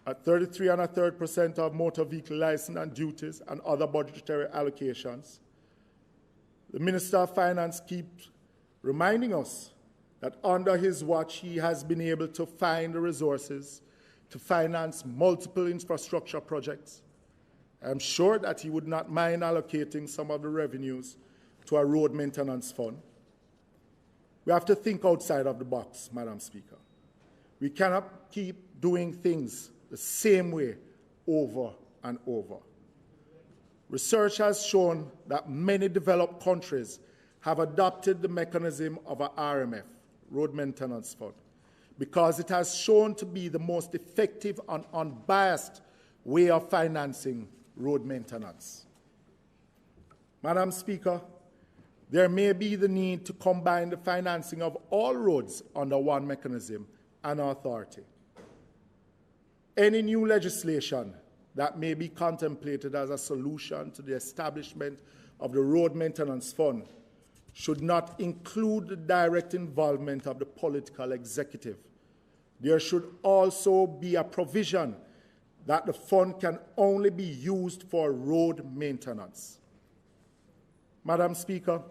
at 33 1/3% of motor vehicle license and duties and other budgetary allocations. The Minister of Finance keeps reminding us that under his watch he has been able to find the resources to finance multiple infrastructure projects. I am sure that he would not mind allocating some of the revenues to a road maintenance fund. We have to think outside of the box, Madam Speaker. We cannot keep doing things the same way over and over. Research has shown that many developed countries have adopted the mechanism of an RMF, Road Maintenance Fund, because it has shown to be the most effective and unbiased way of financing road maintenance. Madam Speaker, there may be the need to combine the financing of all roads under one mechanism and authority. Any new legislation that may be contemplated as a solution to the establishment of the Road Maintenance Fund should not include the direct involvement of the political executive. There should also be a provision that the fund can only be used for road maintenance. Madam Speaker,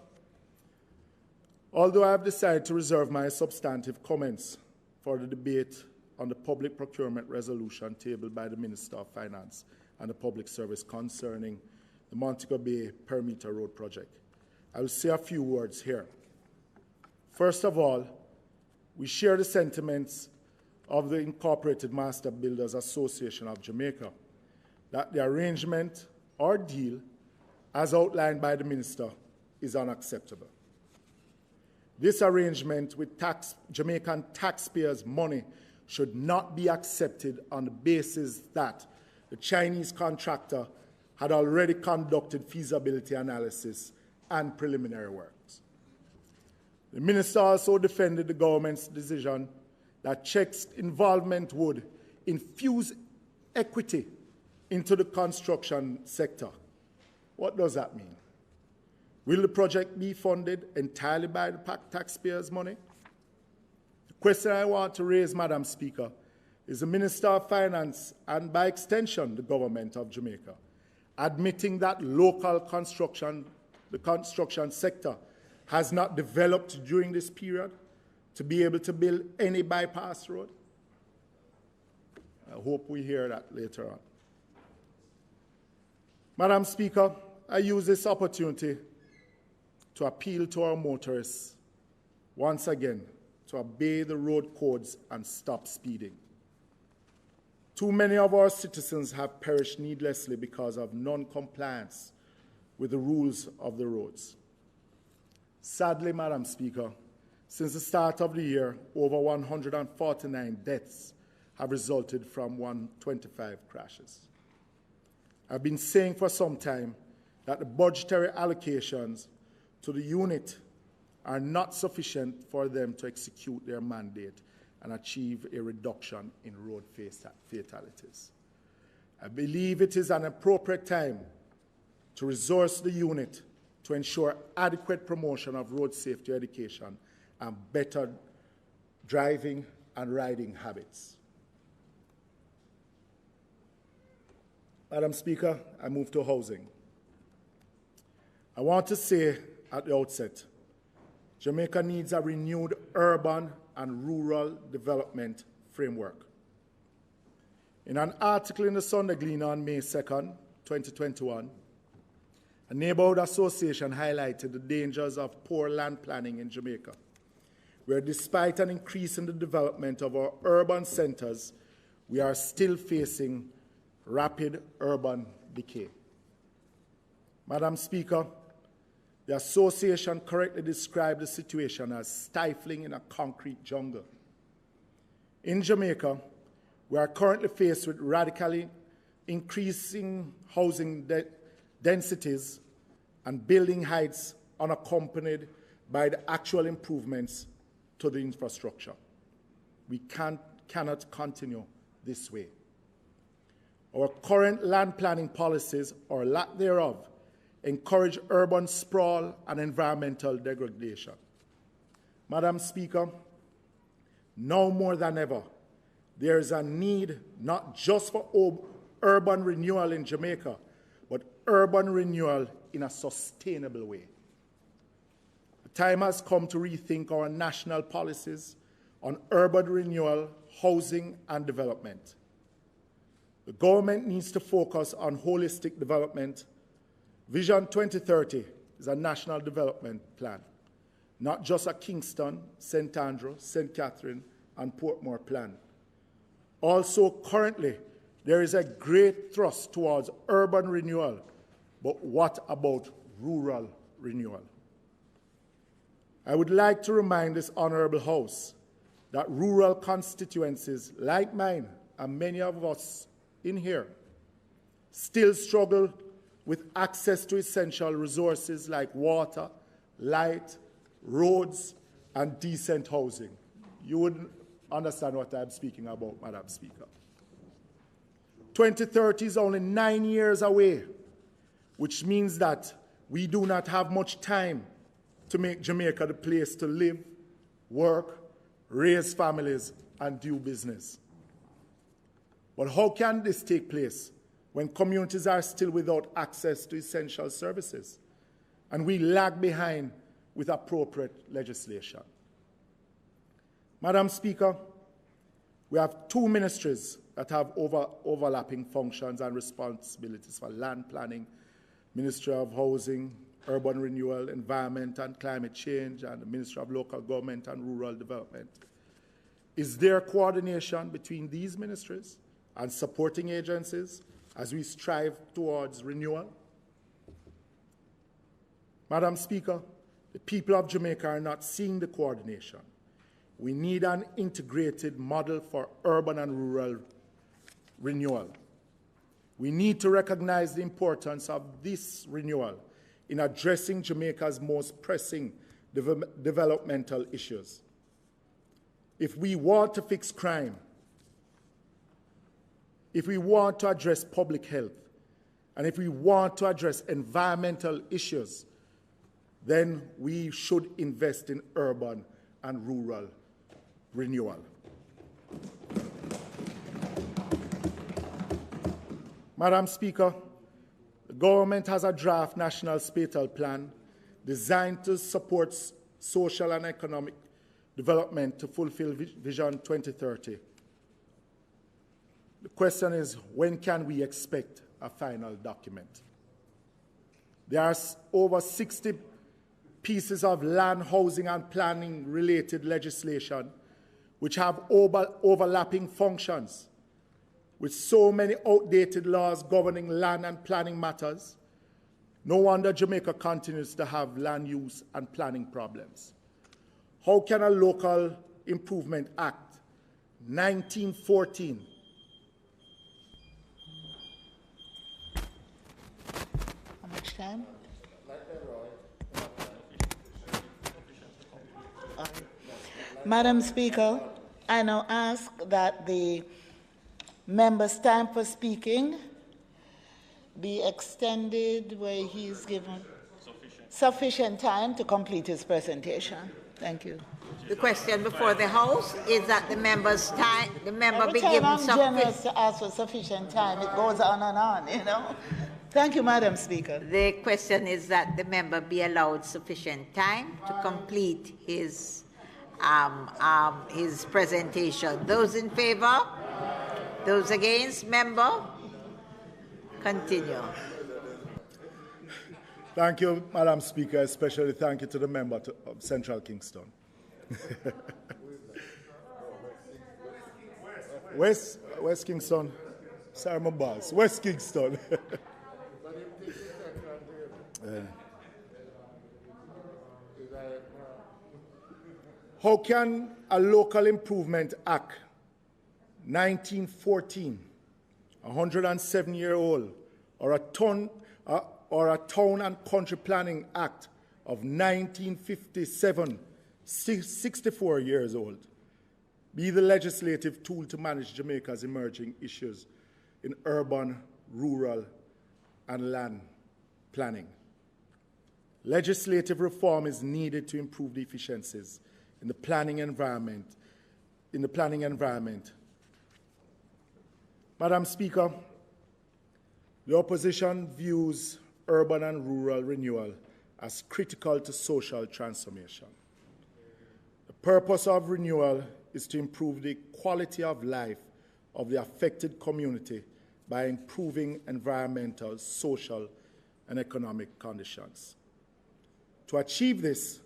although I have decided to reserve my substantive comments for the debate on the public procurement resolution tabled by the Minister of Finance and the Public Service concerning the Montego Bay Perimeter Road project, I will say a few words here. First of all, we share the sentiments of the Incorporated Master Builders Association of Jamaica that the arrangement or deal, as outlined by the Minister, is unacceptable. This arrangement with Jamaican taxpayers' money should not be accepted on the basis that the Chinese contractor had already conducted feasibility analysis and preliminary works. The Minister also defended the government's decision that Czech's involvement would infuse equity into the construction sector. What does that mean? Will the project be funded entirely by the taxpayers' money? The question I want to raise, Madam Speaker, is the Minister of Finance and, by extension, the government of Jamaica, admitting that the construction sector has not developed during this period to be able to build any bypass road? I hope we hear that later on. Madam Speaker, I use this opportunity to appeal to our motorists once again to obey the road codes and stop speeding. Too many of our citizens have perished needlessly because of non-compliance with the rules of the roads. Sadly, Madam Speaker, since the start of the year, over 149 deaths have resulted from 125 crashes. I've been saying for some time that the budgetary allocations to the unit are not sufficient for them to execute their mandate and achieve a reduction in road fatalities. I believe it is an appropriate time to resource the unit to ensure adequate promotion of road safety education and better driving and riding habits. Madam Speaker, I move to housing. I want to say at the outset, Jamaica needs a renewed urban and rural development framework. In an article in the Sunday Gleaner on May 2nd, 2021, a neighborhood association highlighted the dangers of poor land planning in Jamaica, where despite an increase in the development of our urban centers, we are still facing rapid urban decay. Madam Speaker, the association correctly described the situation as stifling in a concrete jungle. In Jamaica, we are currently faced with radically increasing housing densities and building heights unaccompanied by the actual improvements to the infrastructure. We cannot continue this way. Our current land planning policies, or lack thereof, encourage urban sprawl and environmental degradation. Madam Speaker, now more than ever, there is a need not just for urban renewal in Jamaica, but urban renewal in a sustainable way. The time has come to rethink our national policies on urban renewal, housing, and development. The government needs to focus on holistic development. Vision 2030 is a national development plan, not just a Kingston, St. Andrew, St. Catherine, and Portmore plan. Also, currently, there is a great thrust towards urban renewal, but what about rural renewal? I would like to remind this Honourable House that rural constituencies like mine and many of us in here still struggle with access to essential resources like water, light, roads, and decent housing. You wouldn't understand what I'm speaking about, Madam Speaker. 2030 is only 9 years away, which means that we do not have much time to make Jamaica the place to live, work, raise families, and do business. But how can this take place when communities are still without access to essential services and we lag behind with appropriate legislation? Madam Speaker, we have two ministries that have overlapping functions and responsibilities for land planning: Ministry of Housing, Urban Renewal, Environment and Climate Change, and the Ministry of Local Government and Rural Development. Is there coordination between these ministries and supporting agencies as we strive towards renewal? Madam Speaker, the people of Jamaica are not seeing the coordination. We need an integrated model for urban and rural renewal. We need to recognize the importance of this renewal in addressing Jamaica's most pressing developmental issues. If we want to fix crime, if we want to address public health, and if we want to address environmental issues, then we should invest in urban and rural renewal. Madam Speaker, the government has a draft national spatial plan designed to support social and economic development to fulfill Vision 2030. The question is, when can we expect a final document? There are over 60 pieces of land, housing, and planning-related legislation which have overlapping functions with so many outdated laws governing land and planning matters, no wonder Jamaica continues to have land use and planning problems. How can a Local Improvement Act 1914 How much time? Madam Speaker, I now ask that the member's time for speaking be extended where he is given sufficient time to complete his presentation. Thank you. The question before the House is that the member's time, the member Every be time given I'm generous sufficient. to ask for sufficient time, it goes on and on, you know. Thank you, Madam Speaker. The question is that the member be allowed sufficient time to complete his presentation. Those in favor? Those against? Member? Continue. Thank you, Madam Speaker. Especially thank you to the member of Central Kingston. West Kingston. Sorry, my boss. West Kingston. How can a Local Improvement Act 1914, 107-year-old, or a Town and Country Planning Act of 1957, 64 years old, be the legislative tool to manage Jamaica's emerging issues in urban, rural, and land planning? Legislative reform is needed to improve the efficiencies in the planning environment. Madam Speaker, the opposition views urban and rural renewal as critical to social transformation. The purpose of renewal is to improve the quality of life of the affected community by improving environmental, social, and economic conditions. To achieve this,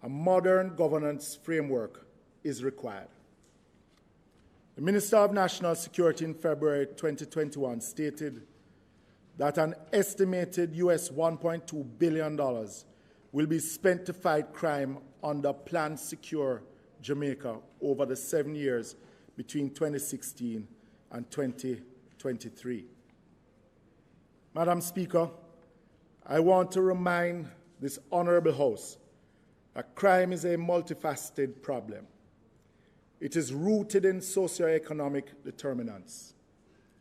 a modern governance framework is required. The Minister of National Security in February 2021 stated that an estimated US $1.2 billion will be spent to fight crime under Plan Secure Jamaica over the 7 years between 2016 and 2023. Madam Speaker, I want to remind this Honourable House that crime is a multifaceted problem. It is rooted in socioeconomic determinants.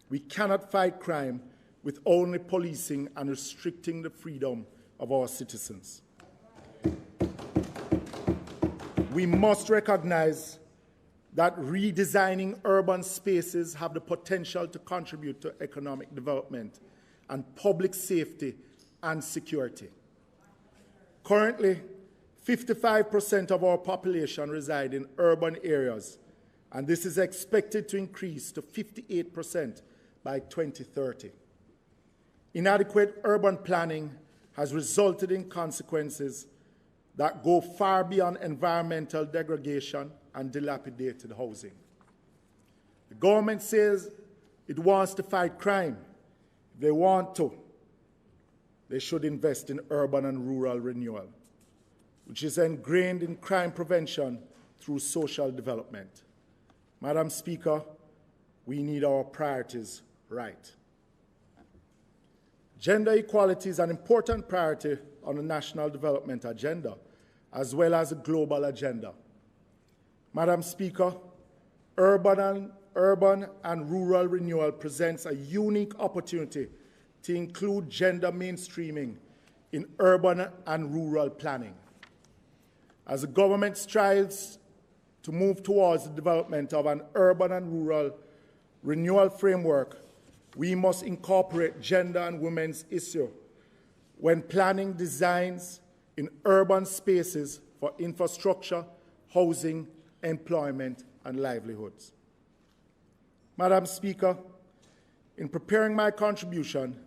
We cannot fight crime with only policing and restricting the freedom of our citizens. We must recognize that redesigning urban spaces have the potential to contribute to economic development and public safety and security. Currently, 55% of our population reside in urban areas, and this is expected to increase to 58% by 2030. Inadequate urban planning has resulted in consequences that go far beyond environmental degradation and dilapidated housing. The government says it wants to fight crime. If they want to, they should invest in urban and rural renewal, which is ingrained in crime prevention through social development. Madam Speaker, we need our priorities right. Gender equality is an important priority on the national development agenda, as well as a global agenda. Madam Speaker, urban and rural renewal presents a unique opportunity to include gender mainstreaming in urban and rural planning. As the government strives to move towards the development of an urban and rural renewal framework, we must incorporate gender and women's issues when planning designs in urban spaces for infrastructure, housing, employment, and livelihoods. Madam Speaker, in preparing my contribution,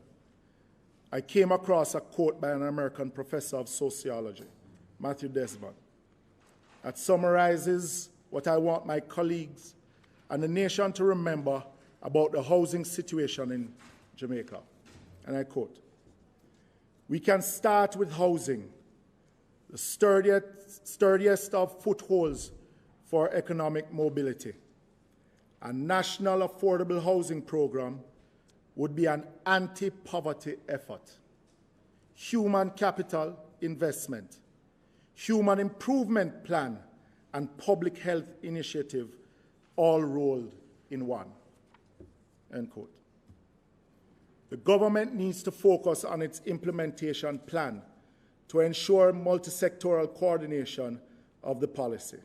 I came across a quote by an American professor of sociology, Matthew Desmond, that summarizes what I want my colleagues and the nation to remember about the housing situation in Jamaica. And I quote, "We can start with housing, the sturdiest of footholds for economic mobility. A national affordable housing program would be an anti-poverty effort. Human capital investment, human improvement plan, and public health initiative all rolled in one." End quote. The government needs to focus on its implementation plan to ensure multi-sectoral coordination of the policy.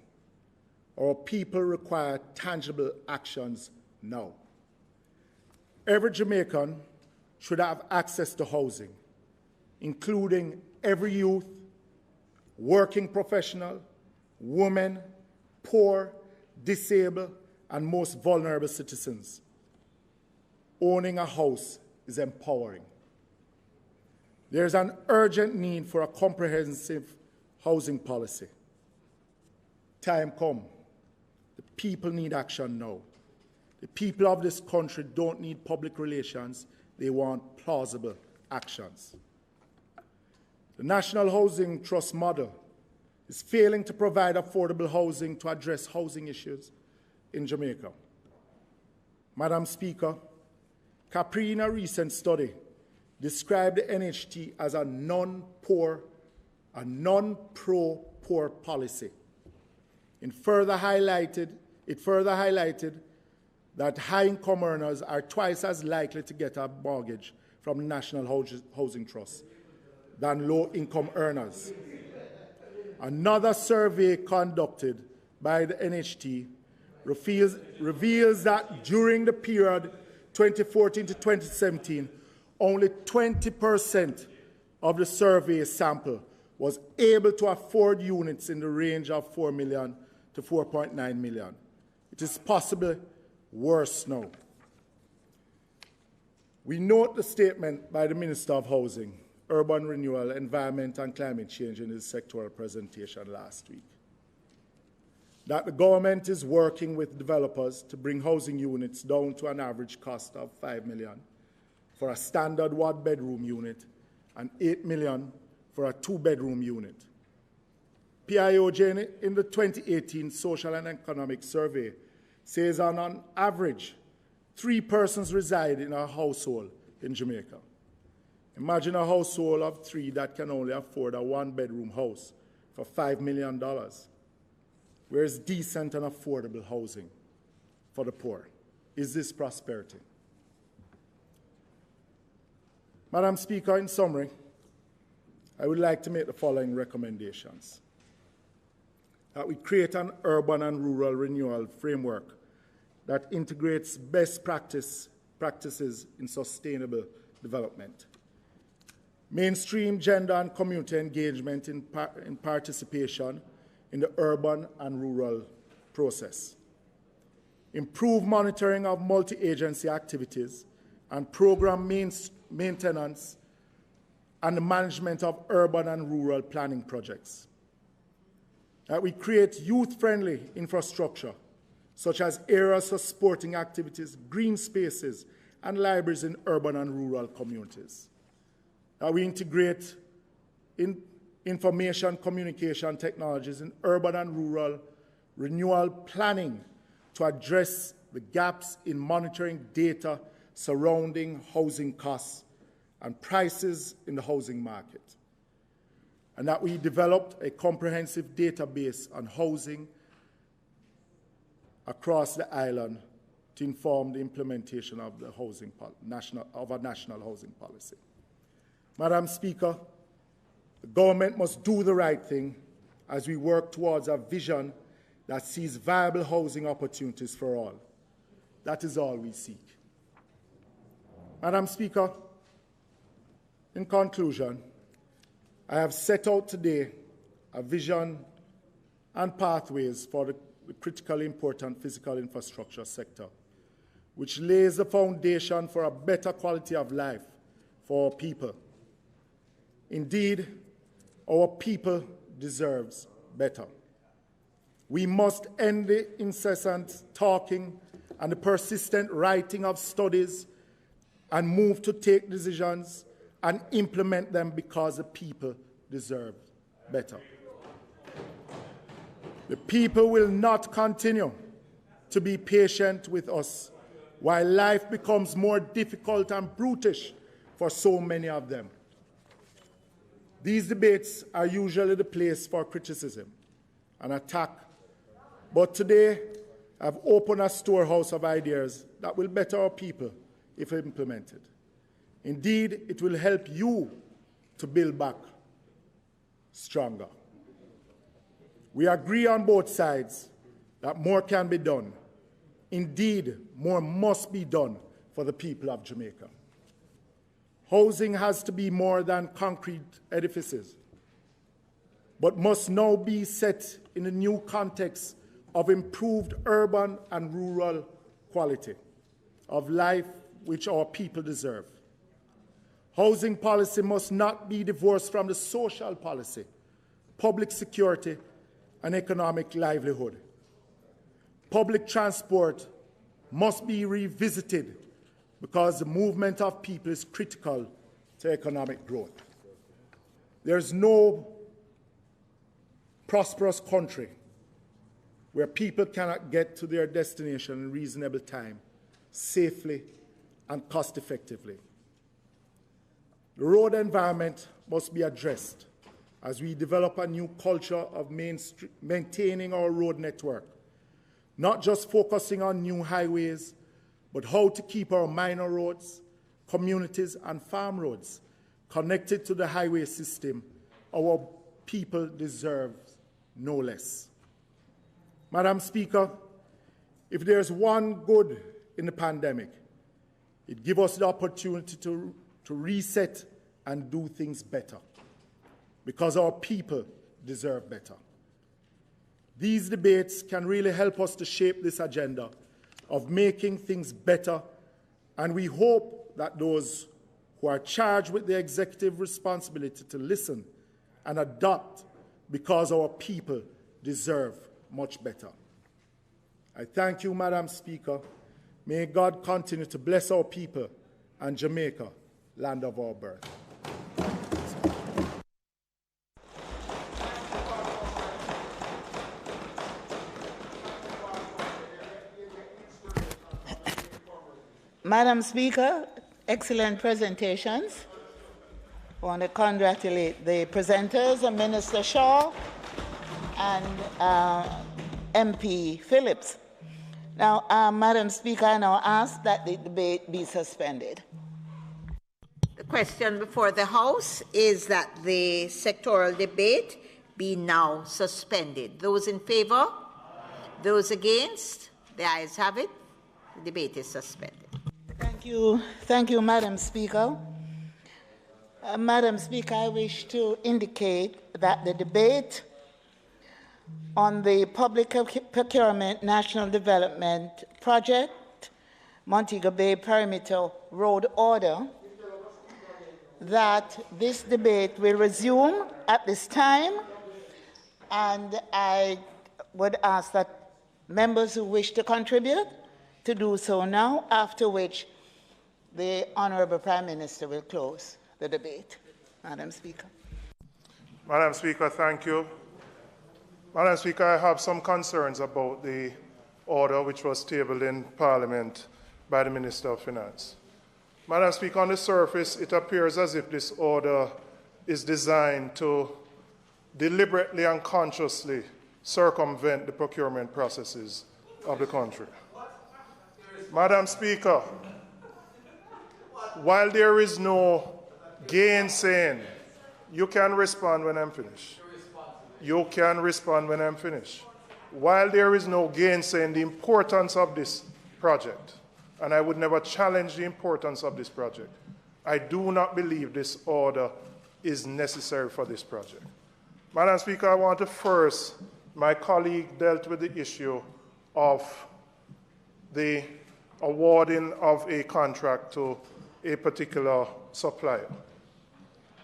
Our people require tangible actions now. Every Jamaican should have access to housing, including every youth, working professional, women, poor, disabled, and most vulnerable citizens. Owning a house is empowering. There is an urgent need for a comprehensive housing policy. Time come. The people need action now. The people of this country don't need public relations. They want plausible actions. The National Housing Trust model is failing to provide affordable housing to address housing issues in Jamaica. Madam Speaker, Capri, in a recent study, described the NHT as a non-pro-poor policy. It further highlighted that high-income earners are twice as likely to get a mortgage from the National Housing Trust than low-income earners. Another survey conducted by the NHT reveals that during the period 2014 to 2017, only 20% of the survey sample was able to afford units in the range of 4 million to 4.9 million. It is possibly worse now. We note the statement by the Minister of Housing, Urban Renewal, Environment and Climate Change in his sectoral presentation last week, that the government is working with developers to bring housing units down to an average cost of 5 million for a standard one-bedroom unit and 8 million for a two-bedroom unit. PIOJ in the 2018 Social and Economic Survey says on average, 3 persons reside in a household in Jamaica. Imagine a household of 3 that can only afford a one-bedroom house for $5 million. Where is decent and affordable housing for the poor? Is this prosperity? Madam Speaker, in summary, I would like to make the following recommendations. That we create an urban and rural renewal framework that integrates best practices in sustainable development. Mainstream gender and community engagement in participation in the urban and rural process. Improve monitoring of multi-agency activities and program maintenance and the management of urban and rural planning projects. That we create youth-friendly infrastructure, such as areas for sporting activities, green spaces, and libraries in urban and rural communities. That we integrate information communication technologies in urban and rural renewal planning to address the gaps in monitoring data surrounding housing costs and prices in the housing market. And that we developed a comprehensive database on housing across the island to inform the implementation of the a national housing policy. Madam Speaker, the government must do the right thing as we work towards a vision that sees viable housing opportunities for all. That is all we seek. Madam Speaker, in conclusion, I have set out today a vision and pathways for the critically important physical infrastructure sector, which lays the foundation for a better quality of life for our people. Indeed, our people deserves better. We must end the incessant talking and the persistent writing of studies and move to take decisions and implement them because the people deserve better. The people will not continue to be patient with us while life becomes more difficult and brutish for so many of them. These debates are usually the place for criticism and attack, but today I've opened a storehouse of ideas that will better our people if implemented. Indeed, it will help you to build back stronger. We agree on both sides that more can be done. Indeed, more must be done for the people of Jamaica. Housing has to be more than concrete edifices, but must now be set in a new context of improved urban and rural quality of life which our people deserve. Housing policy must not be divorced from the social policy, public security, and economic livelihood. Public transport must be revisited because the movement of people is critical to economic growth. There's no prosperous country where people cannot get to their destination in reasonable time, safely and cost-effectively. The road environment must be addressed as we develop a new culture of maintaining our road network, not just focusing on new highways, but how to keep our minor roads, communities, and farm roads connected to the highway system. Our people deserve no less. Madam Speaker, if there's one good in the pandemic, it gives us the opportunity to reset and do things better, because our people deserve better. These debates can really help us to shape this agenda of making things better, and we hope that those who are charged with the executive responsibility to listen and adopt, because our people deserve much better. I thank you, Madam Speaker. May God continue to bless our people and Jamaica, land of our birth. Madam Speaker, excellent presentations. I want to congratulate the presenters, Minister Shaw and MP Phillips. Now, Madam Speaker, I now ask that the debate be suspended. The question before the House is that the sectoral debate be now suspended. Those in favour? Those against? The ayes have it. The debate is suspended. Thank you, Madam Speaker. Madam Speaker, I wish to indicate that the debate on the Public Procurement National Development Project, Montego Bay Perimeter Road Order, that this debate will resume at this time, and I would ask that members who wish to contribute to do so now, after which the Honourable Prime Minister will close the debate. Madam Speaker. Madam Speaker, thank you. Madam Speaker, I have some concerns about the order which was tabled in Parliament by the Minister of Finance. Madam Speaker, on the surface, it appears as if this order is designed to deliberately and consciously circumvent the procurement processes of the country. Madam Speaker, while there is no gainsaying, you can respond when I'm finished. You can respond when I'm finished. While there is no gainsaying the importance of this project, and I would never challenge the importance of this project, I do not believe this order is necessary for this project. Madam Speaker, I want to first, my colleague dealt with the issue of the awarding of a contract to a particular supplier.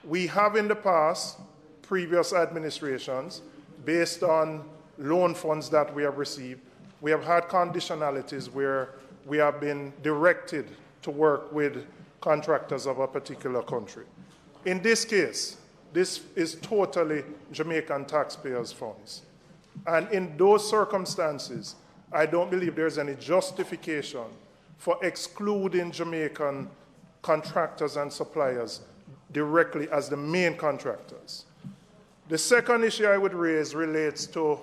We have in the past, previous administrations, based on loan funds that we have received, we have had conditionalities where we have been directed to work with contractors of a particular country. In this case, this is totally Jamaican taxpayers' funds. And in those circumstances, I don't believe there's any justification for excluding Jamaican contractors and suppliers directly as the main contractors. The second issue I would raise relates to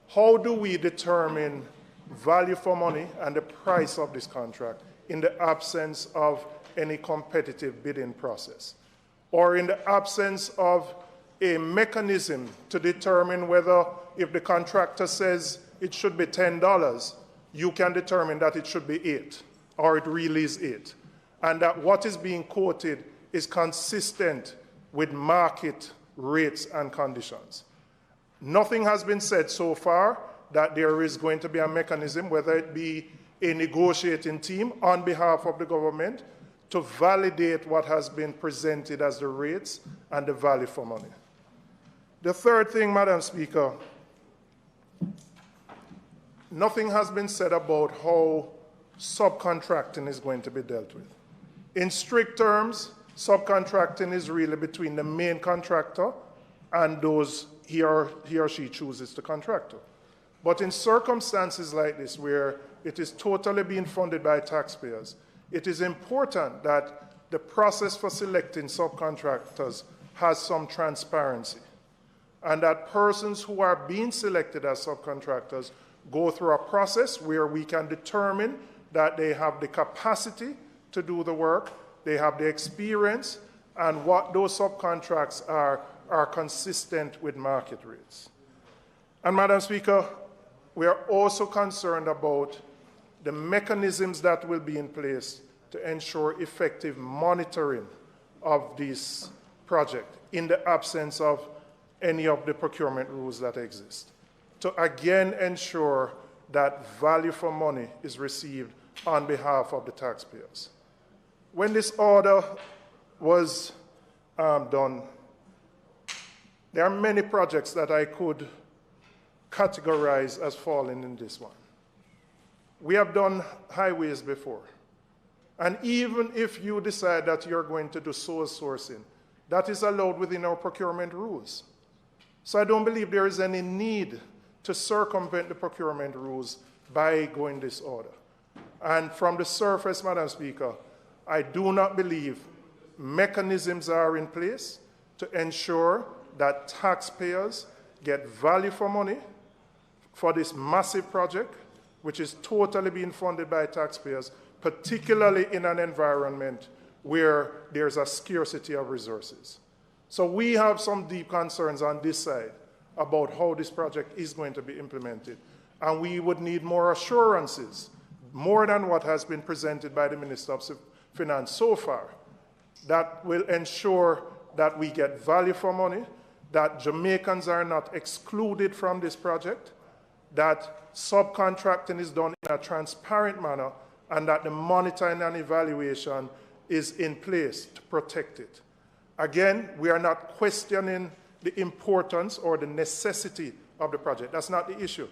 how do we determine value for money and the price of this contract in the absence of any competitive bidding process, or in the absence of a mechanism to determine whether, if the contractor says it should be $10, you can determine that it should be $8, or it really is $8, and that what is being quoted is consistent with market rates and conditions. Nothing has been said so far that there is going to be a mechanism, whether it be a negotiating team on behalf of the government, to validate what has been presented as the rates and the value for money. The third thing, Madam Speaker, nothing has been said about how subcontracting is going to be dealt with. In strict terms, subcontracting is really between the main contractor and those he or she chooses to contract. But in circumstances like this, where it is totally being funded by taxpayers, it is important that the process for selecting subcontractors has some transparency, and that persons who are being selected as subcontractors go through a process where we can determine that they have the capacity to do the work, they have the experience, and what those subcontracts are consistent with market rates. And Madam Speaker, we are also concerned about the mechanisms that will be in place to ensure effective monitoring of this project in the absence of any of the procurement rules that exist, to again ensure that value for money is received on behalf of the taxpayers. When this order was done, there are many projects that I could categorize as falling in this one. We have done highways before. And even if you decide that you're going to do sole sourcing, that is allowed within our procurement rules. So I don't believe there is any need to circumvent the procurement rules by going this order. And from the surface, Madam Speaker, I do not believe mechanisms are in place to ensure that taxpayers get value for money for this massive project, which is totally being funded by taxpayers, particularly in an environment where there's a scarcity of resources. So we have some deep concerns on this side about how this project is going to be implemented. And we would need more assurances, more than what has been presented by the Minister of Finance so far, that will ensure that we get value for money, that Jamaicans are not excluded from this project, that subcontracting is done in a transparent manner, and that the monitoring and evaluation is in place to protect it. Again, we are not questioning the importance or the necessity of the project. That's not the issue.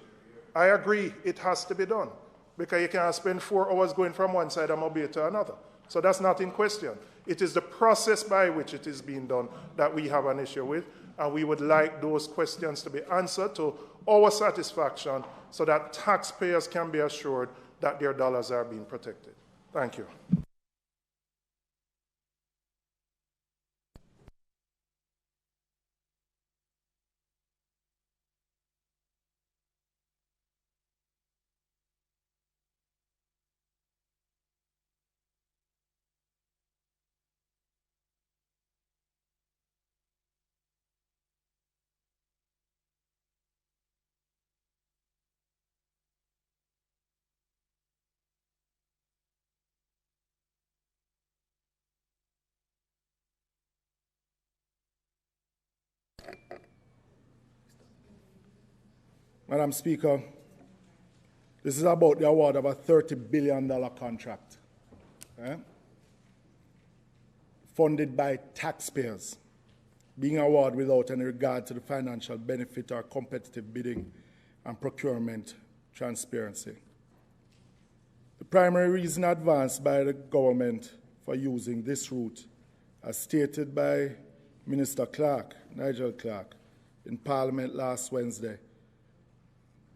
I agree it has to be done, because you can't spend 4 hours going from one side of Mobile to another. So that's not in question. It is the process by which it is being done that we have an issue with, and we would like those questions to be answered to our satisfaction so that taxpayers can be assured that their dollars are being protected. Thank you. Madam Speaker, this is about the award of a $30 billion contract, funded by taxpayers, being awarded without any regard to the financial benefit or competitive bidding and procurement transparency. The primary reason advanced by the government for using this route, as stated by Minister Clark, Nigel Clark, in Parliament last Wednesday,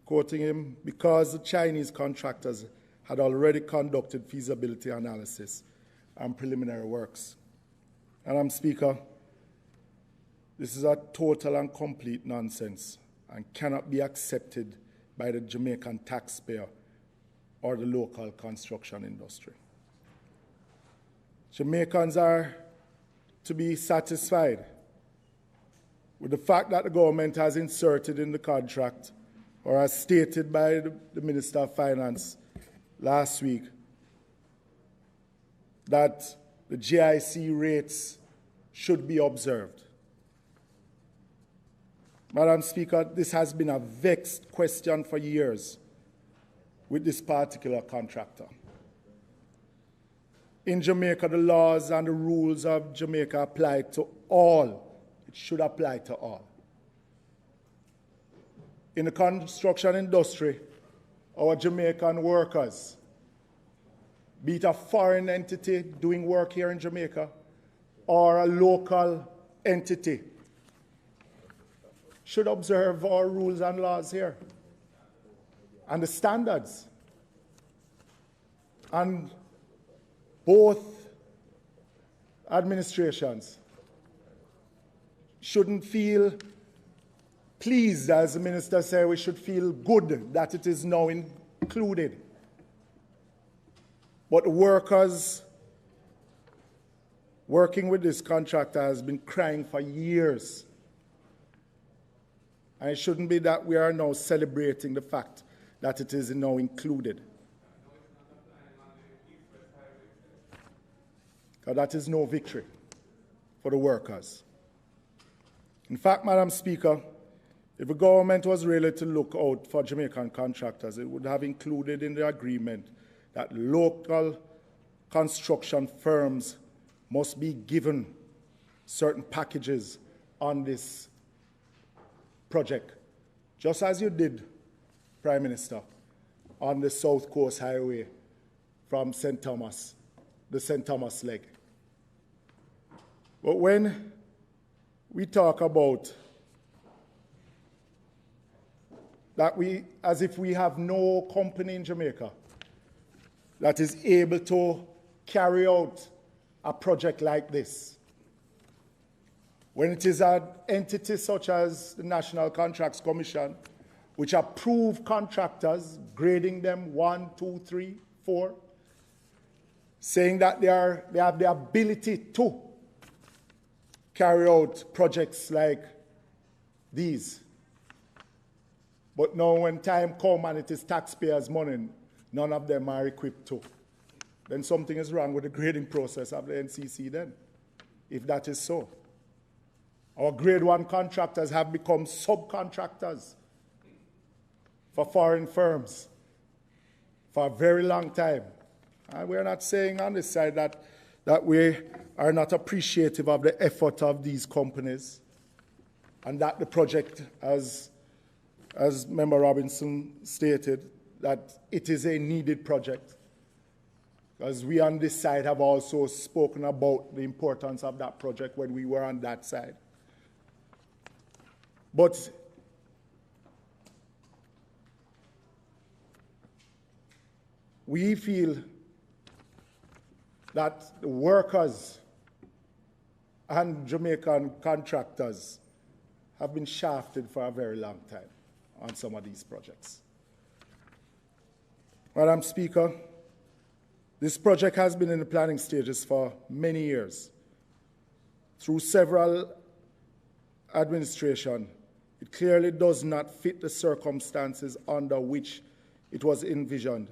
quoting him, because the Chinese contractors had already conducted feasibility analysis and preliminary works. Madam Speaker, this is a total and complete nonsense and cannot be accepted by the Jamaican taxpayer or the local construction industry. Jamaicans are to be satisfied with the fact that the government has inserted in the contract, or as stated by the Minister of Finance last week, that the GIC rates should be observed. Madam Speaker, this has been a vexed question for years with this particular contractor. In Jamaica, the laws and the rules of Jamaica apply to all. It should apply to all. In the construction industry, our Jamaican workers, be it a foreign entity doing work here in Jamaica or a local entity, should observe our rules and laws here and the standards. And both administrations shouldn't feel pleased, as the minister said, we should feel good that it is now included. But the workers working with this contractor has been crying for years. And it shouldn't be that we are now celebrating the fact that it is now included. Because that is no victory for the workers. In fact, Madam Speaker, if the government was really to look out for Jamaican contractors, it would have included in the agreement that local construction firms must be given certain packages on this project, just as you did, Prime Minister, on the South Coast Highway from St. Thomas, the St. Thomas leg. But when we talk about that as if we have no company in Jamaica that is able to carry out a project like this, when it is an entity such as the National Contracts Commission, which approve contractors, grading them 1, 2, 3, 4, saying that they have the ability to carry out projects like these. But now when time comes and it is taxpayers' money, none of them are equipped to. Then something is wrong with the grading process of the NCC then, if that is so. Our grade 1 contractors have become subcontractors for foreign firms for a very long time. And we're not saying on this side that we are not appreciative of the effort of these companies and that the project, as Member Robinson stated, that it is a needed project. Because we on this side have also spoken about the importance of that project when we were on that side. But we feel that the workers and Jamaican contractors have been shafted for a very long time on some of these projects. Madam Speaker, this project has been in the planning stages for many years. Through several administrations, it clearly does not fit the circumstances under which it was envisioned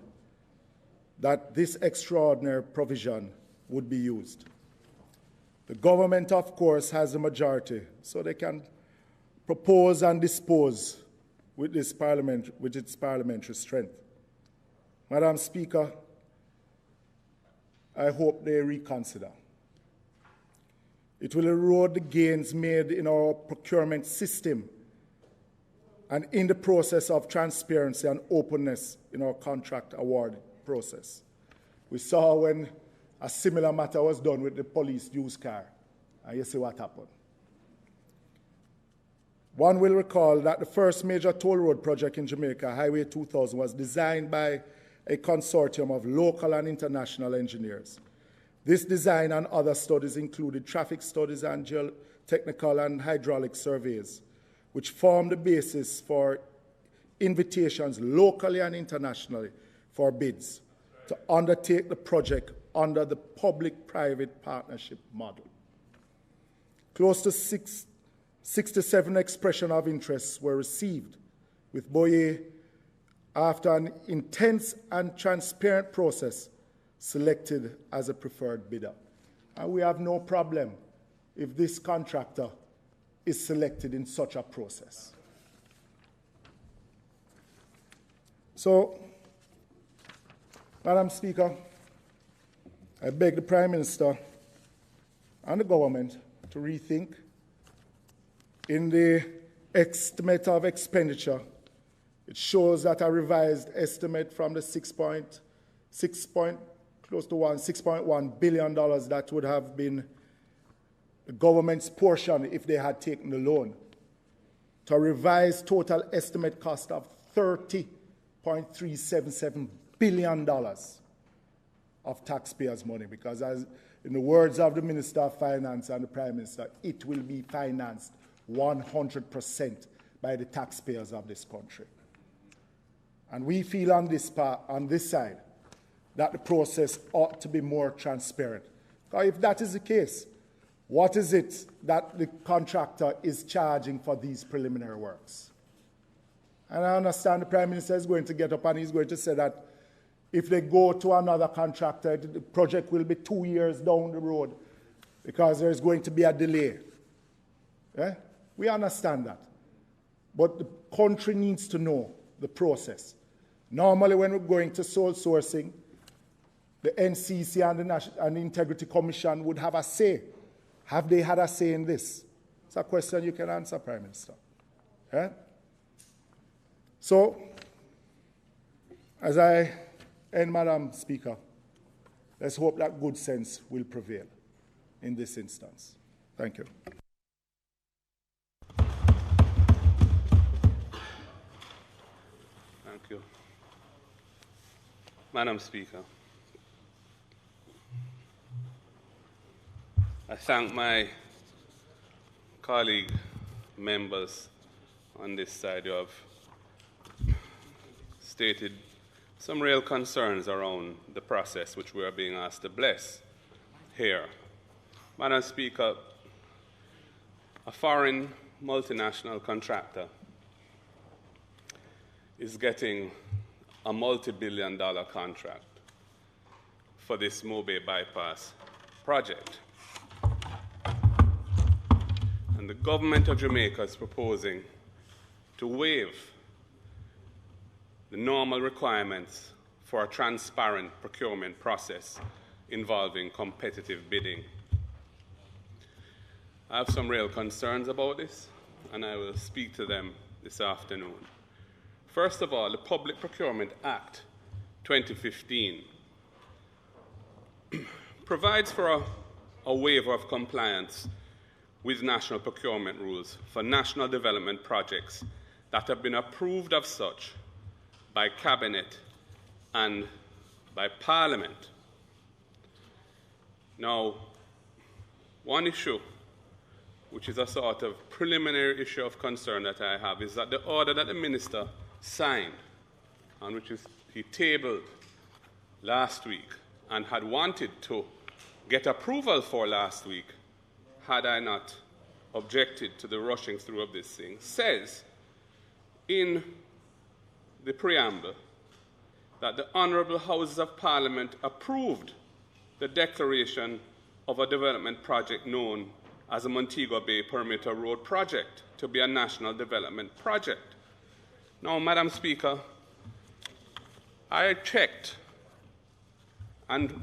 that this extraordinary provision would be used. The government, of course, has a majority, so they can propose and dispose with its parliamentary strength. Madam Speaker, I hope they reconsider. It will erode the gains made in our procurement system and in the process of transparency and openness in our contract award process. We saw when a similar matter was done with the police used car, and you see what happened. One will recall that the first major toll road project in Jamaica, Highway 2000, was designed by a consortium of local and international engineers. This design and other studies included traffic studies and geotechnical and hydraulic surveys, which formed the basis for invitations locally and internationally for bids to undertake the project under the public-private partnership model. Close to 67 expressions of interest were received, with Boye, after an intense and transparent process, selected as a preferred bidder. And we have no problem if this contractor is selected in such a process. So, Madam Speaker, I beg the Prime Minister and the government to rethink. In the estimate of expenditure, it shows that a revised estimate from the $6.1 billion that would have been the government's portion if they had taken the loan, to a revised total estimate cost of $30.377 billion of taxpayers' money, because as in the words of the Minister of Finance and the Prime Minister, it will be financed 100% by the taxpayers of this country. And we feel on this side that the process ought to be more transparent. Because if that is the case, what is it that the contractor is charging for these preliminary works? And I understand the Prime Minister is going to get up and he's going to say that if they go to another contractor, the project will be 2 years down the road because there's going to be a delay. Yeah? We understand that. But the country needs to know the process. Normally, when we're going to sole sourcing, the NCC and the Integrity Commission would have a say. Have they had a say in this? It's a question you can answer, Prime Minister. Yeah? So, as I end, Madam Speaker, let's hope that good sense will prevail in this instance. Thank you. Thank you. Madam Speaker, I thank my colleague members on this side who have stated some real concerns around the process which we are being asked to bless here. Madam Speaker, a foreign multinational contractor is getting a multi-billion-dollar contract for this Mobe bypass project. And the government of Jamaica is proposing to waive the normal requirements for a transparent procurement process involving competitive bidding. I have some real concerns about this, and I will speak to them this afternoon. First of all, the Public Procurement Act 2015 provides for a waiver of compliance with national procurement rules for national development projects that have been approved of such by Cabinet and by Parliament. Now, one issue, which is a sort of preliminary issue of concern that I have, is that the order that the Minister signed, and which he tabled last week and had wanted to get approval for last week, had I not objected to the rushing through of this thing, says in the preamble that the Honourable Houses of Parliament approved the declaration of a development project known as a Montego Bay Perimeter Road Project to be a national development project. Now, Madam Speaker, I checked, and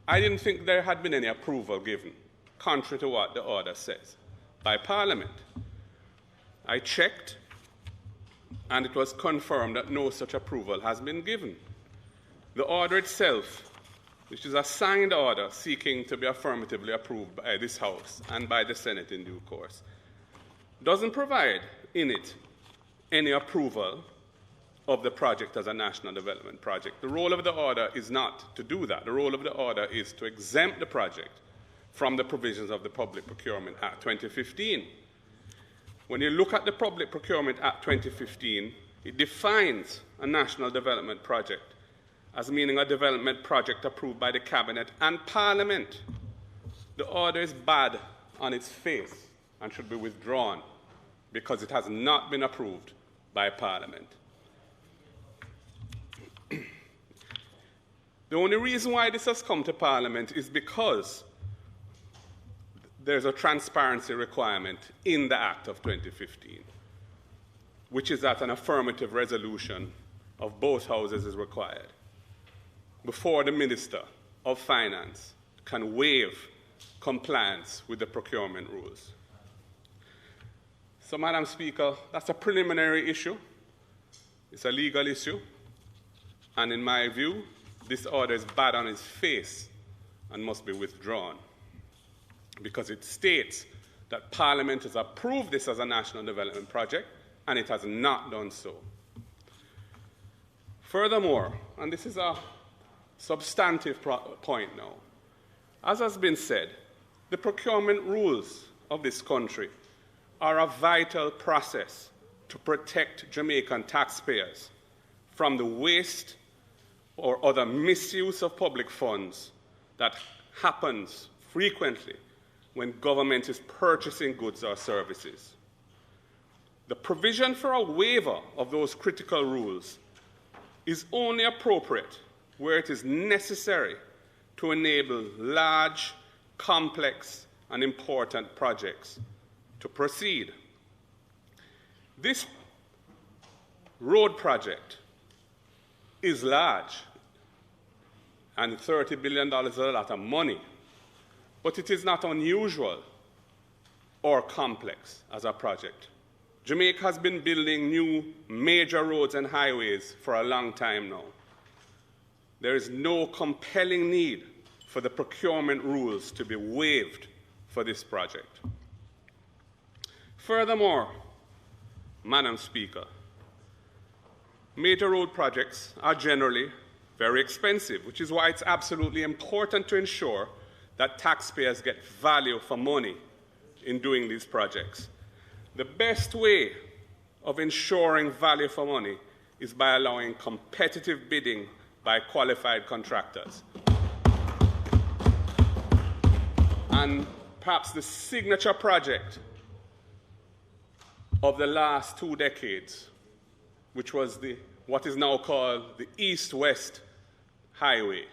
I didn't think there had been any approval given, contrary to what the order says, by Parliament. I checked, and it was confirmed that no such approval has been given. The order itself which is a signed order seeking to be affirmatively approved by this House and by the Senate in due course, doesn't provide in it any approval of the project as a national development project. The role of the order is not to do that. The role of the order is to exempt the project from the provisions of the Public Procurement Act 2015. When you look at the Public Procurement Act 2015, it defines a national development project as meaning a development project approved by the Cabinet and Parliament. The order is bad on its face and should be withdrawn because it has not been approved by Parliament. The only reason why this has come to Parliament is because there's a transparency requirement in the Act of 2015, which is that an affirmative resolution of both houses is required before the Minister of Finance can waive compliance with the procurement rules. So, Madam Speaker, that's a preliminary issue. It's a legal issue. And in my view, this order is bad on its face and must be withdrawn because it states that Parliament has approved this as a national development project and it has not done so. Furthermore, and this is a substantive point now, as has been said, the procurement rules of this country are a vital process to protect Jamaican taxpayers from the waste or other misuse of public funds that happens frequently when government is purchasing goods or services. The provision for a waiver of those critical rules is only appropriate where it is necessary to enable large, complex, and important projects to proceed. This road project is large, and $30 billion is a lot of money, but it is not unusual or complex as a project. Jamaica has been building new major roads and highways for a long time now. There is no compelling need for the procurement rules to be waived for this project. Furthermore, Madam Speaker, major road projects are generally very expensive, which is why it's absolutely important to ensure that taxpayers get value for money in doing these projects. The best way of ensuring value for money is by allowing competitive bidding by qualified contractors. And perhaps the signature project of the last 2 decades, which was what is now called the East-West Highway,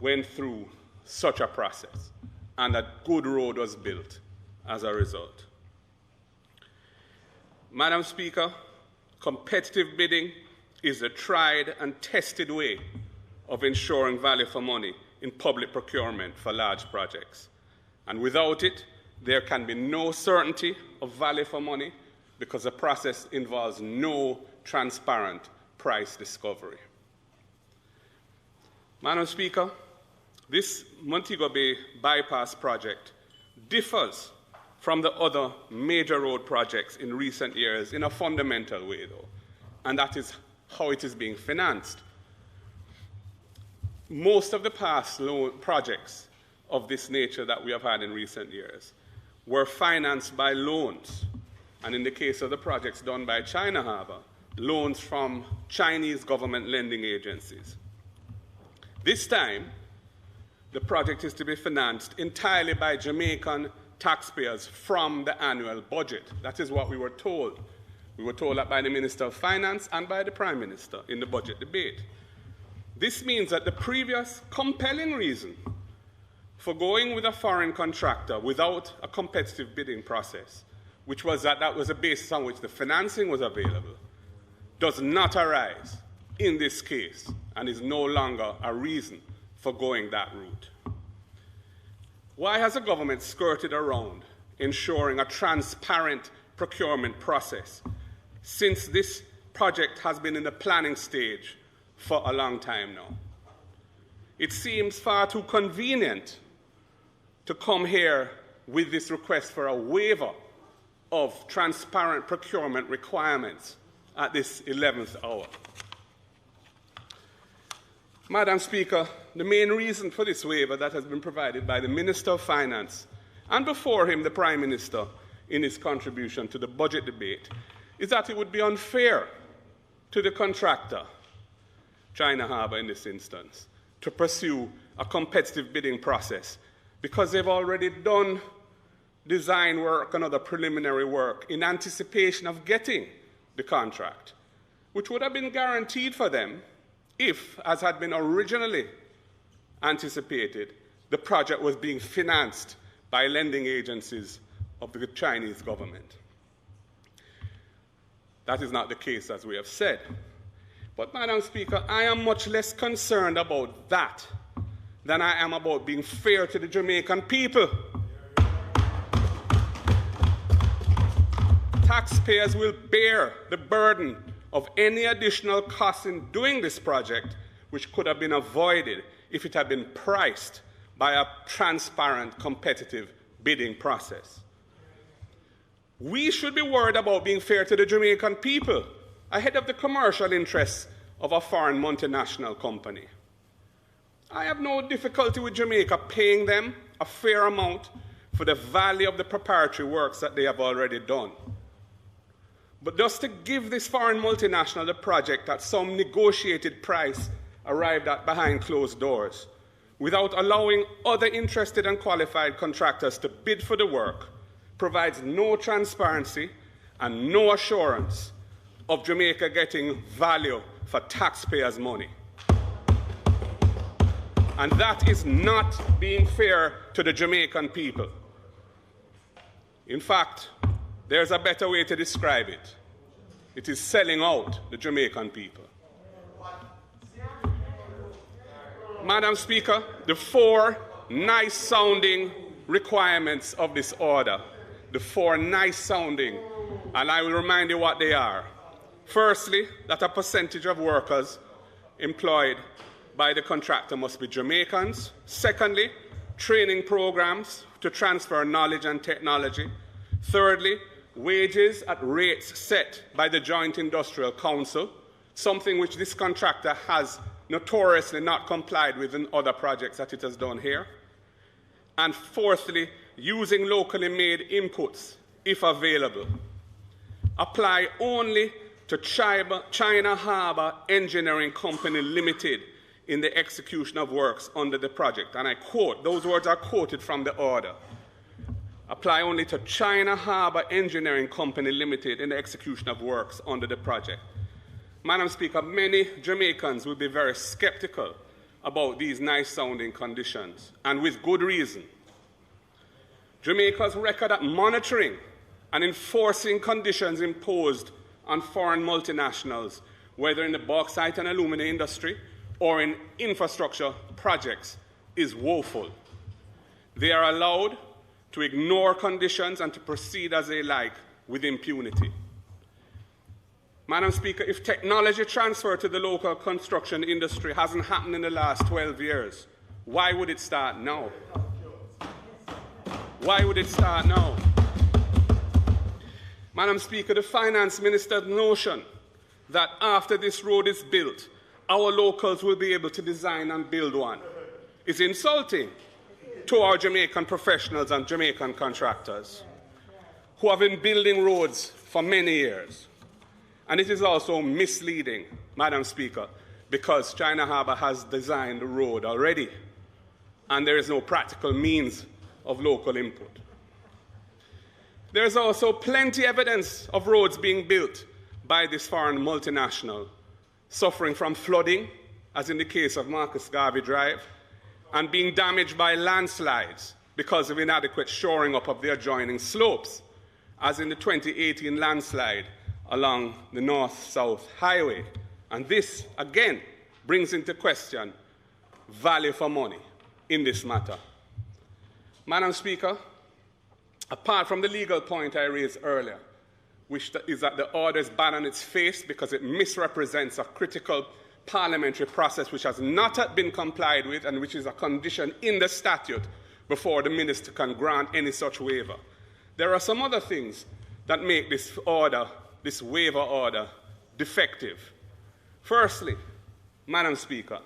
went through such a process, and a good road was built as a result. Madam Speaker, competitive bidding is a tried and tested way of ensuring value for money in public procurement for large projects. And without it, there can be no certainty of value for money because the process involves no transparent price discovery. Madam Speaker, this Montego Bay bypass project differs from the other major road projects in recent years in a fundamental way, though, and that is how it is being financed. Most of the past projects of this nature that we have had in recent years were financed by loans, and in the case of the projects done by China Harbour, loans from Chinese government lending agencies. This time, the project is to be financed entirely by Jamaican taxpayers from the annual budget. That is what we were told. We were told that by the Minister of Finance and by the Prime Minister in the budget debate. This means that the previous compelling reason for going with a foreign contractor without a competitive bidding process, which was that that was a basis on which the financing was available, does not arise in this case and is no longer a reason for going that route. Why has the government skirted around ensuring a transparent procurement process since this project has been in the planning stage for a long time now? it seems far too convenient to come here with this request for a waiver of transparent procurement requirements at this 11th hour. Madam Speaker, the main reason for this waiver that has been provided by the Minister of Finance and before him the Prime Minister in his contribution to the budget debate is that it would be unfair to the contractor, China Harbour in this instance, to pursue a competitive bidding process because they've already done design work and other preliminary work in anticipation of getting the contract, which would have been guaranteed for them if, as had been originally anticipated, the project was being financed by lending agencies of the Chinese government. That is not the case, as we have said. But, Madam Speaker, I am much less concerned about that than I am about being fair to the Jamaican people. Taxpayers will bear the burden of any additional costs in doing this project, which could have been avoided if it had been priced by a transparent, competitive bidding process. We should be worried about being fair to the Jamaican people ahead of the commercial interests of a foreign multinational company. I have no difficulty with Jamaica paying them a fair amount for the value of the preparatory works that they have already done. But just to give this foreign multinational the project at some negotiated price arrived at behind closed doors, without allowing other interested and qualified contractors to bid for the work, provides no transparency and no assurance of Jamaica getting value for taxpayers' money. And that is not being fair to the Jamaican people. In fact, there's a better way to describe it. It is selling out the Jamaican people. Madam Speaker, the four nice-sounding requirements of this order, the four nice-sounding, and I will remind you what they are. Firstly, that a percentage of workers employed by the contractor must be Jamaicans. Secondly, training programs to transfer knowledge and technology. Thirdly, wages at rates set by the Joint Industrial Council, something which this contractor has notoriously not complied with in other projects that it has done here. And fourthly, using locally made inputs, if available. Apply only to China Harbour Engineering Company Limited in the execution of works under the project. And I quote, those words are quoted from the order. Apply only to China Harbour Engineering Company Limited in the execution of works under the project. Madam Speaker, many Jamaicans will be very skeptical about these nice-sounding conditions, and with good reason. Jamaica's record at monitoring and enforcing conditions imposed on foreign multinationals, whether in the bauxite and alumina industry or in infrastructure projects, is woeful. They are allowed to ignore conditions and to proceed as they like with impunity. Madam Speaker, if technology transfer to the local construction industry hasn't happened in the last 12 years, why would it start now? Why would it start now? Madam Speaker, the Finance Minister's notion that after this road is built, our locals will be able to design and build one is insulting to our Jamaican professionals and Jamaican contractors who have been building roads for many years. And it is also misleading, Madam Speaker, because China Harbour has designed the road already, and there is no practical means of local input. There is also plenty evidence of roads being built by this foreign multinational, suffering from flooding, as in the case of Marcus Garvey Drive, and being damaged by landslides because of inadequate shoring up of the adjoining slopes, as in the 2018 landslide along the North-South Highway. And this, again, brings into question value for money in this matter. Madam Speaker, apart from the legal point I raised earlier, which is that the order is bad on its face because it misrepresents a critical parliamentary process which has not been complied with and which is a condition in the statute before the minister can grant any such waiver. There are some other things that make this order, this waiver order, defective. Firstly, Madam Speaker,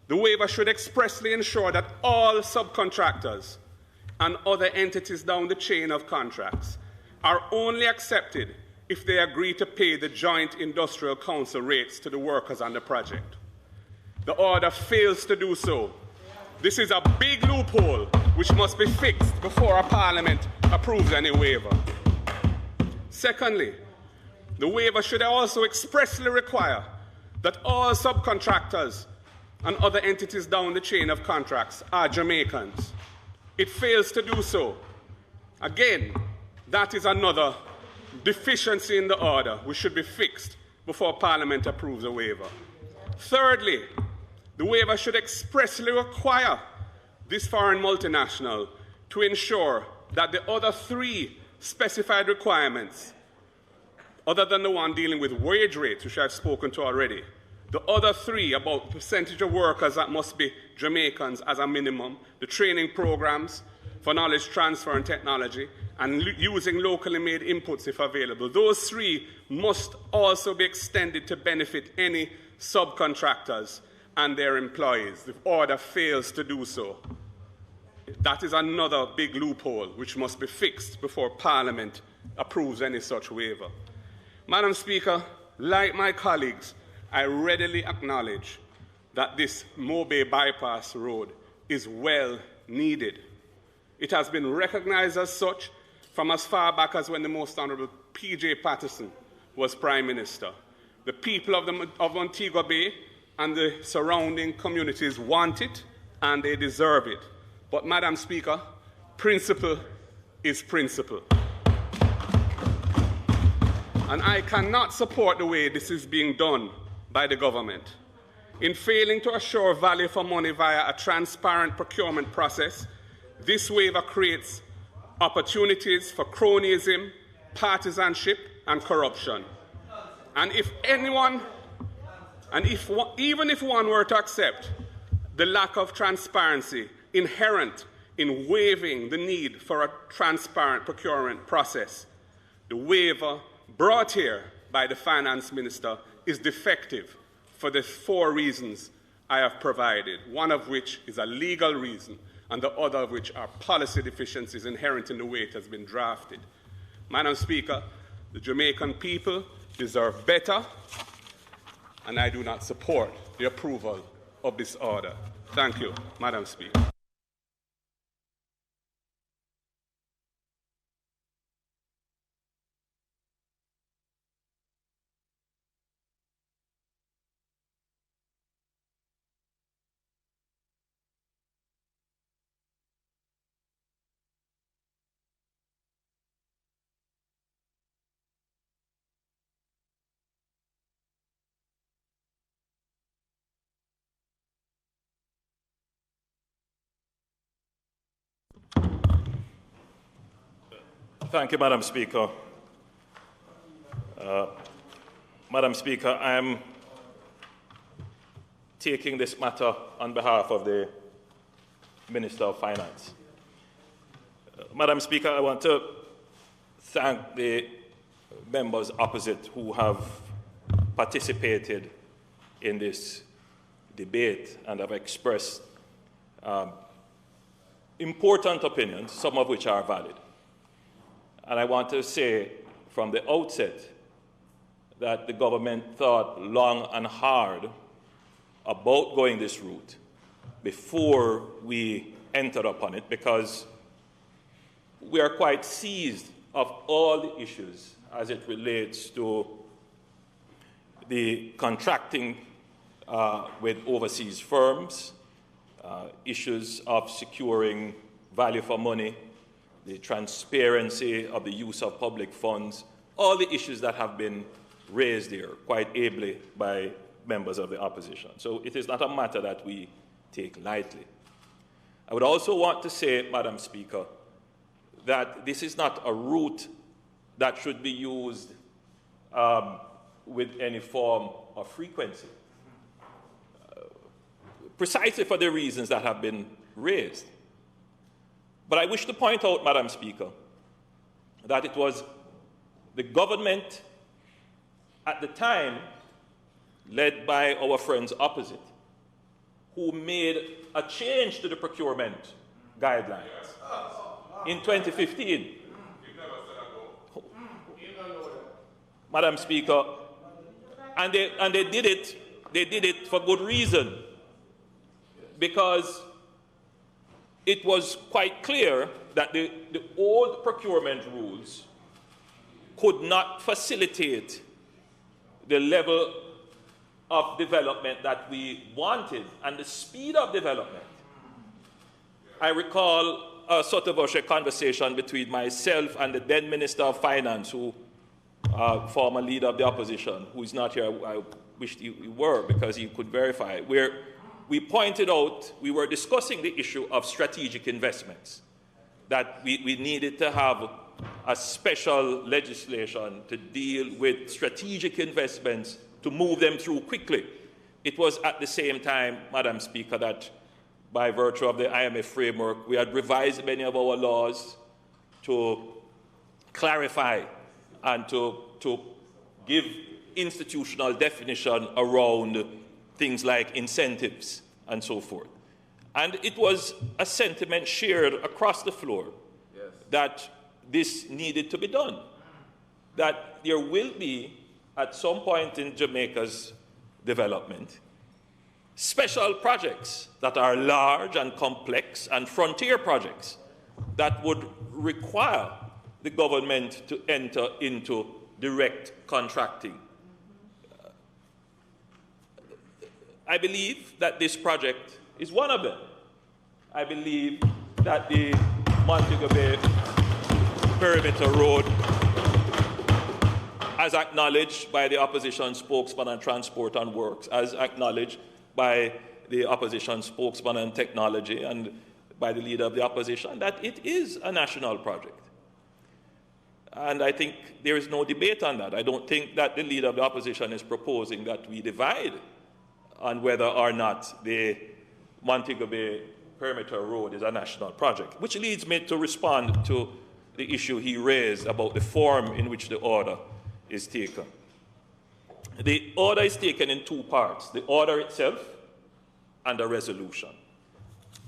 the waiver should expressly ensure that all subcontractors and other entities down the chain of contracts are only accepted if they agree to pay the Joint Industrial Council rates to the workers on the project. The order fails to do so. This is a big loophole which must be fixed before a parliament approves any waiver. Secondly, the waiver should also expressly require that all subcontractors and other entities down the chain of contracts are Jamaicans. It fails to do so. Again, that is another deficiency in the order which should be fixed before Parliament approves a waiver. Thirdly, the waiver should expressly require this foreign multinational to ensure that the other three specified requirements, other than the one dealing with wage rates, which I've spoken to already, the other three about the percentage of workers that must be Jamaicans as a minimum, the training programs for knowledge transfer and technology, and using locally made inputs if available. Those three must also be extended to benefit any subcontractors and their employees. The order fails to do so. That is another big loophole which must be fixed before Parliament approves any such waiver. Madam Speaker, like my colleagues, I readily acknowledge that this Mobay bypass road is well needed. It has been recognized as such from as far back as when the Most Honourable P.J. Patterson was Prime Minister. The people of Montego Bay and the surrounding communities want it and they deserve it. But, Madam Speaker, principle is principle. And I cannot support the way this is being done by the government. In failing to assure value for money via a transparent procurement process, this waiver creates opportunities for cronyism, partisanship, and corruption. And even if one were to accept the lack of transparency inherent in waiving the need for a transparent procurement process, the waiver brought here by the Finance Minister is defective for the 4 reasons I have provided, one of which is a legal reason, and the other of which are policy deficiencies inherent in the way it has been drafted. Madam Speaker, the Jamaican people deserve better, and I do not support the approval of this order. Thank you, Madam Speaker. Thank you, Madam Speaker. Madam Speaker, I am taking this matter on behalf of the Minister of Finance. Madam Speaker, I want to thank the members opposite who have participated in this debate and have expressed important opinions, some of which are valid. And I want to say from the outset that the government thought long and hard about going this route before we entered upon it, because we are quite seized of all the issues as it relates to the contracting with overseas firms, issues of securing value for money, the transparency of the use of public funds, all the issues that have been raised here quite ably by members of the opposition. So it is not a matter that we take lightly. I would also want to say, Madam Speaker, that this is not a route that should be used with any form of frequency. precisely for the reasons that have been raised. But I wish to point out, Madam Speaker, that it was the government at the time, led by our friends opposite, who made a change to the procurement guidelines in 2015. Madam Speaker, and they did it for good reason, because it was quite clear that the old procurement rules could not facilitate the level of development that we wanted and the speed of development. I recall a sort of a conversation between myself and the then Minister of Finance, who former leader of the opposition, who is not here. I wish he were, because he could verify, where we pointed out, we were discussing the issue of strategic investments, that we needed to have a special legislation to deal with strategic investments to move them through quickly. It was at the same time, Madam Speaker, that by virtue of the IMF framework, we had revised many of our laws to clarify and to give institutional definition around things like incentives and so forth. And it was a sentiment shared across the floor, yes, that this needed to be done, that there will be, at some point in Jamaica's development, special projects that are large and complex and frontier projects that would require the government to enter into direct contracting. I believe that this project is one of them. I believe that the Montego Bay Perimeter Road, as acknowledged by the opposition spokesman on Transport and Works, as acknowledged by the opposition spokesman on Technology and by the leader of the opposition, that it is a national project. And I think there is no debate on that. I don't think that the leader of the opposition is proposing that we divide on whether or not the Montego Bay Perimeter Road is a national project, which leads me to respond to the issue he raised about the form in which the order is taken. The order is taken in two parts, the order itself and a resolution.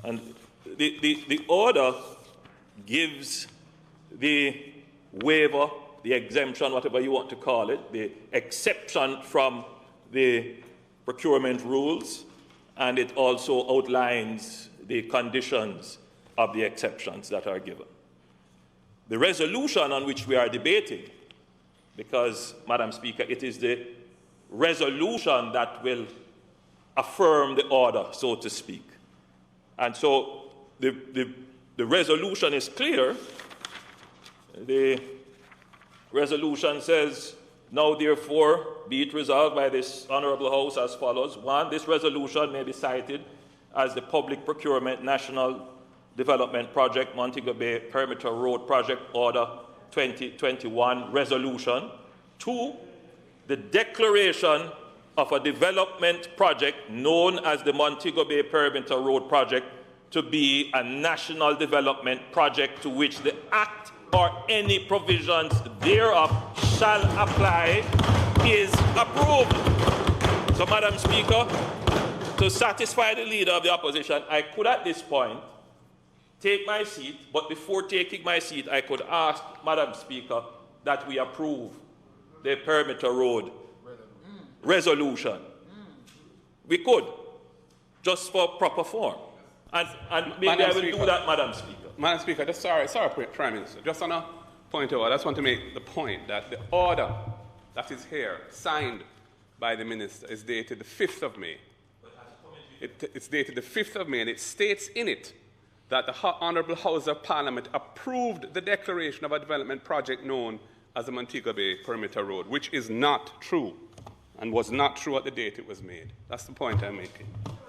And the order gives the waiver, the exemption, whatever you want to call it, the exception from the procurement rules, and it also outlines the conditions of the exceptions that are given. The resolution on which we are debating, because, Madam Speaker, it is the resolution that will affirm the order, so to speak. And so the resolution is clear. The resolution says, now therefore be it resolved by this Honourable House as follows. 1, this resolution may be cited as the Public Procurement National Development Project Montego Bay Perimeter Road Project Order 2021 Resolution. 2, the declaration of a development project known as the Montego Bay Perimeter Road Project to be a national development project to which the Act or any provisions thereof shall apply is approved. So, Madam Speaker, to satisfy the leader of the opposition, I could at this point take my seat, but before taking my seat, I could ask, Madam Speaker, that we approve the Perimeter Road resolution. We could, just for proper form. And maybe Madam I will Speaker, do that, Madam Speaker. Madam Speaker, just sorry, Prime Minister. Just on a point over, I just want to make the point that the order that is here, signed by the Minister, is dated the 5th of May. It's dated the 5th of May, and it states in it that the Honourable House of Parliament approved the declaration of a development project known as the Montego Bay Perimeter Road, which is not true and was not true at the date it was made. That's the point I'm making.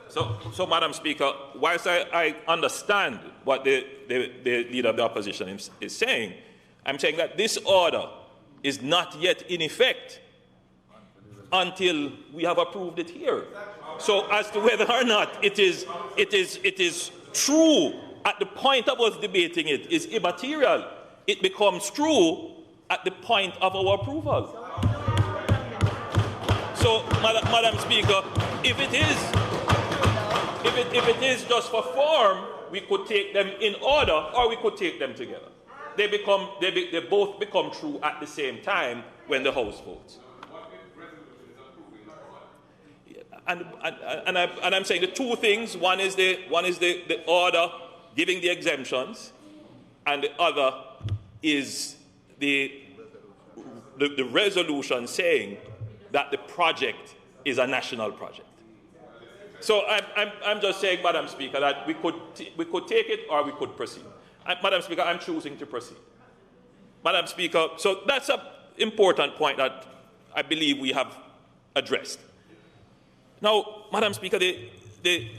So Madam Speaker, whilst I understand what the leader of the opposition is saying, I'm saying that this order is not yet in effect until we have approved it here. So as to whether or not it is true at the point of us debating it is immaterial. It becomes true at the point of our approval. So, Madam Speaker, if it is just for form, we could take them in order, or we could take them together. They both become true at the same time when the House votes. And I'm saying the two things. One is the order giving the exemptions, and the other is the resolution saying that the project is a national project. So I'm just saying, Madam Speaker, that we could take it or we could proceed. Madam Speaker, I'm choosing to proceed. Madam Speaker, so that's an important point that I believe we have addressed. Now, Madam Speaker, the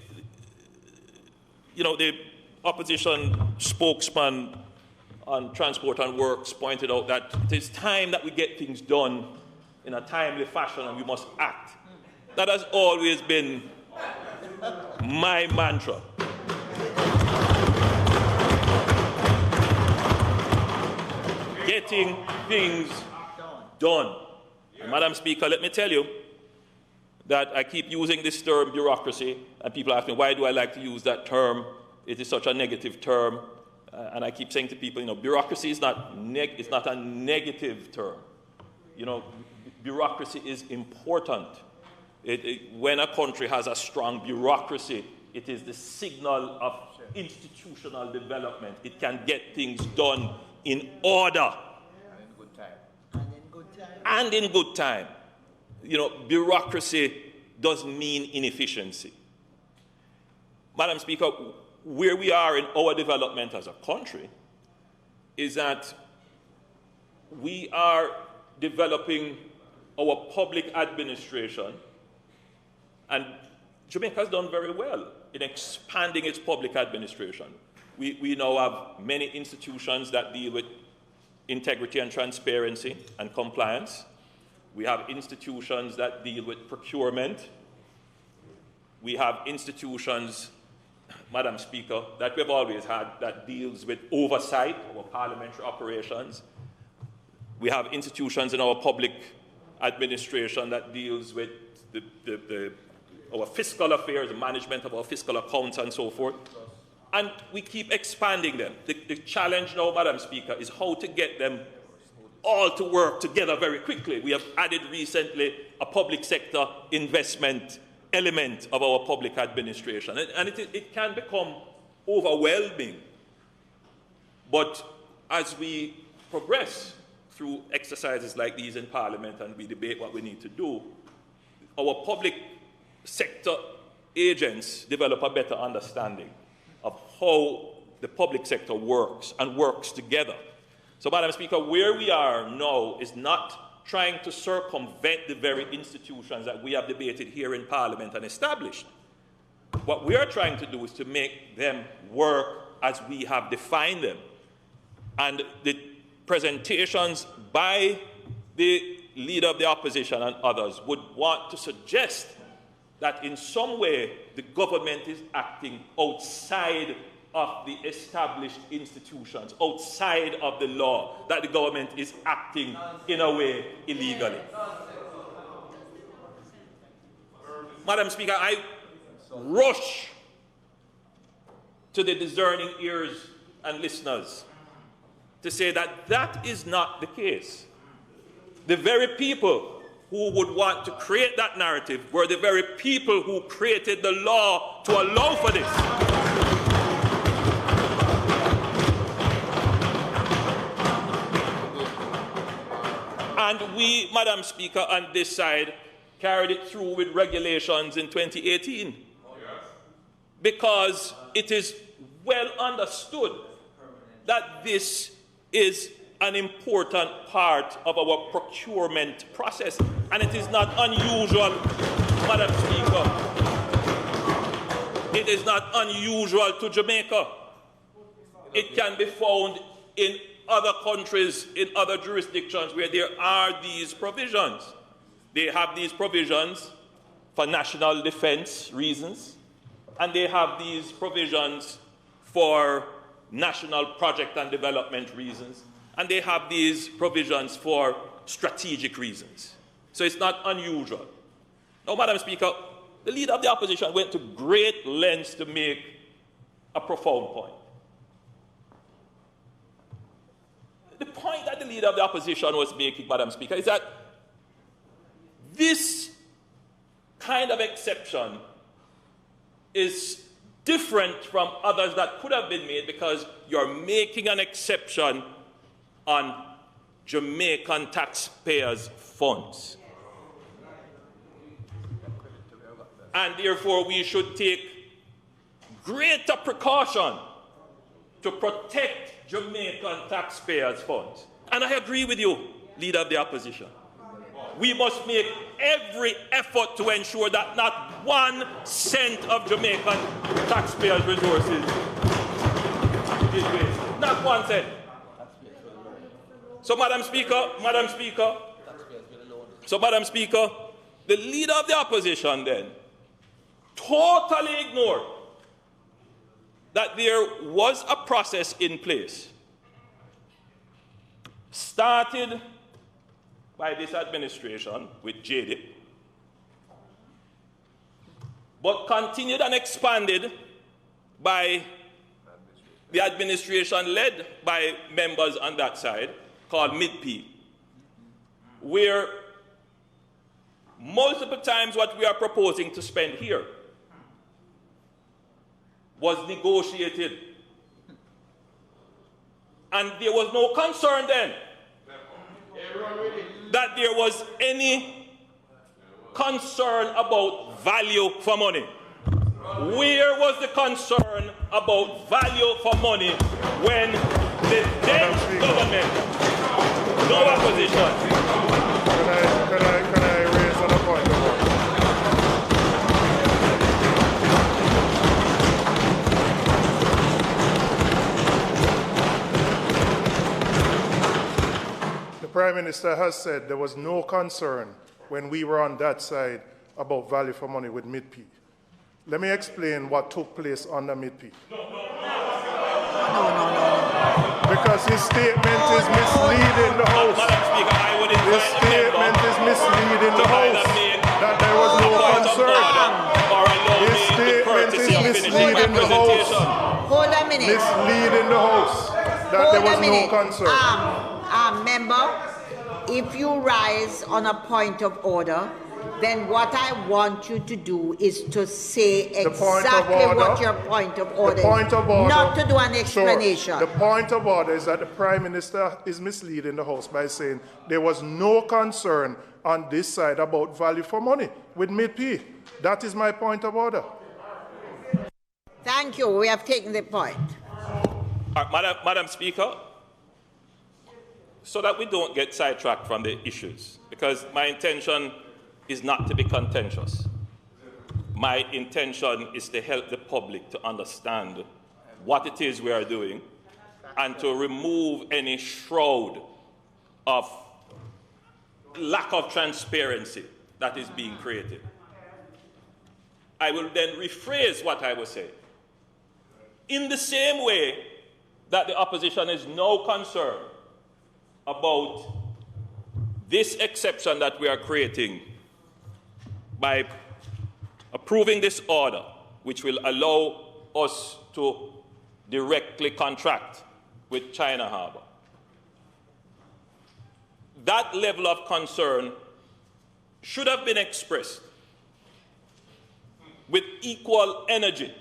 opposition spokesman on Transport and Works pointed out that it is time that we get things done in a timely fashion and we must act. That has always been my mantra. Getting things done. And Madam Speaker, let me tell you that I keep using this term bureaucracy, and people ask me, why do I like to use that term? It is such a negative term. And I keep saying to people, bureaucracy is not it's not a negative term. Bureaucracy is important. When a country has a strong bureaucracy, it is the signal of institutional development. It can get things done in order. And in good time. Bureaucracy doesn't mean inefficiency. Madam Speaker, where we are in our development as a country is that we are developing our public administration, and Jamaica has done very well in expanding its public administration. We now have many institutions that deal with integrity and transparency and compliance. We have institutions that deal with procurement. We have institutions, Madam Speaker, that we've always had that deals with oversight of our parliamentary operations. We have institutions in our public administration that deals with our fiscal affairs, the management of our fiscal accounts and so forth. And we keep expanding them. The challenge now, Madam Speaker, is how to get them all to work together very quickly. We have added recently a public sector investment element of our public administration. And it can become overwhelming. But as we progress through exercises like these in Parliament and we debate what we need to do, our public sector agents develop a better understanding of how the public sector works and works together. So, Madam Speaker, where we are now is not trying to circumvent the very institutions that we have debated here in Parliament and established. What we are trying to do is to make them work as we have defined them. And the presentations by the leader of the opposition and others would want to suggest that in some way the government is acting outside of the established institutions, outside of the law, that the government is acting in a way illegally. Madam Speaker, I rush to the discerning ears and listeners to say that that is not the case. The very people who would want to create that narrative were the very people who created the law to allow for this. And we, Madam Speaker, on this side, carried it through with regulations in 2018. Because it is well understood that this is an important part of our procurement process. And it is not unusual, Madam Speaker. It is not unusual to Jamaica. It can be found in other countries, in other jurisdictions where there are these provisions. They have these provisions for national defense reasons, and they have these provisions for national project and development reasons, and they have these provisions for strategic reasons. So it's not unusual. Now, Madam Speaker, the Leader of the Opposition went to great lengths to make a profound point. The point that the Leader of the Opposition was making, Madam Speaker, is that this kind of exception is different from others that could have been made because you're making an exception on Jamaican taxpayers' funds. And therefore, we should take greater precaution to protect Jamaican taxpayers' funds. And I agree with you, Leader of the Opposition. We must make every effort to ensure that not 1 cent of Jamaican taxpayers' resources is wasted. Not 1 cent. So, Madam Speaker, the Leader of the Opposition then totally ignored that there was a process in place started by this administration with JD, but continued and expanded by the administration led by members on that side called MIDP, where multiple times what we are proposing to spend here was negotiated. And there was no concern then that there was any concern about value for money. Where was the concern about value for money when the then government, no opposition? Can I raise another point of order? The Prime Minister has said there was no concern when we were on that side about value for money with MIDP. Let me explain what took place under MIDP. No. Because his statement is misleading the House. Madam Speaker, I would invite His statement is misleading the House that there was no concern. His statement is misleading the House. Hold a minute. Misleading the House that there was no concern. Member, if you rise on a point of order, then what I want you to do is to say exactly what your point of order is, not to do an explanation. Sure. The point of order is that the Prime Minister is misleading the House by saying there was no concern on this side about value for money with MIDP. That is my point of order. Thank you. We have taken the point. Madam Speaker, so that we don't get sidetracked from the issues, because my intention is not to be contentious. My intention is to help the public to understand what it is we are doing and to remove any shroud of lack of transparency that is being created. I will then rephrase what I was saying. In the same way that the opposition is no concern about this exception that we are creating by approving this order, which will allow us to directly contract with China Harbour. That level of concern should have been expressed with equal energy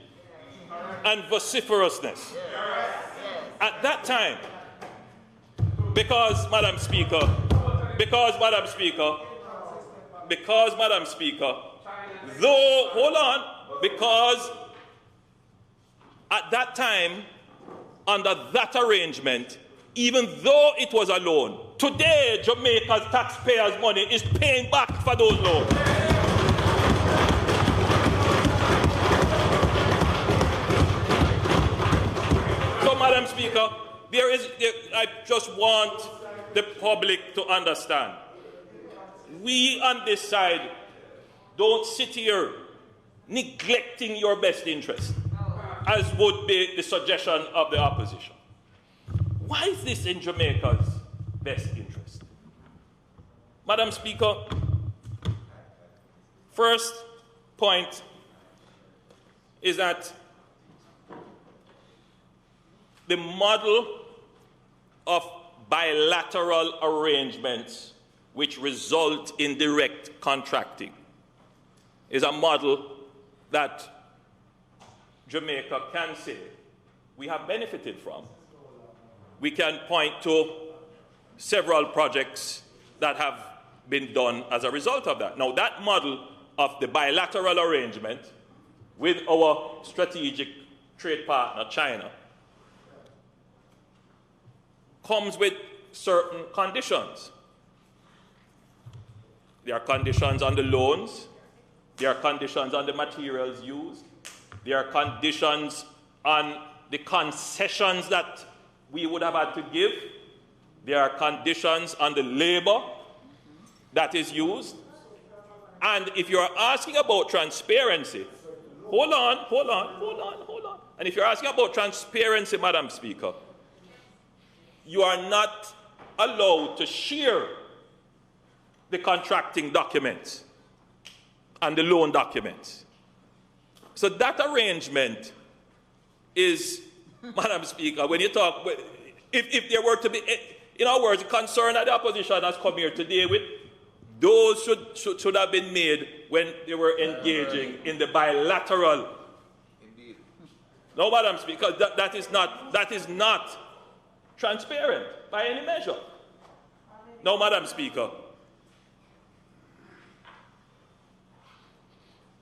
and vociferousness at that time, because, Madam Speaker, though, hold on, because at that time, under that arrangement, even though it was a loan, today Jamaica's taxpayers' money is paying back for those loans. So, Madam Speaker, I just want the public to understand. we on this side don't sit here neglecting your best interest, as would be the suggestion of the opposition. Why is this in Jamaica's best interest? Madam Speaker, first point is that the model of bilateral arrangements which result in direct contracting is a model that Jamaica can say we have benefited from. We can point to several projects that have been done as a result of that. Now, that model of the bilateral arrangement with our strategic trade partner, China, comes with certain conditions. There are conditions on the loans, there are conditions on the materials used, there are conditions on the concessions that we would have had to give, there are conditions on the labor that is used. And if you're asking about transparency, hold on. And if you're asking about transparency, Madam Speaker, you are not allowed to share the contracting documents and the loan documents. So that arrangement is, Madam Speaker, when you talk, if there were to be, in other words, the concern that the opposition has come here today with, those should have been made when they were engaging in the bilateral. Indeed. No, Madam Speaker, that is not transparent by any measure. No, Madam Speaker.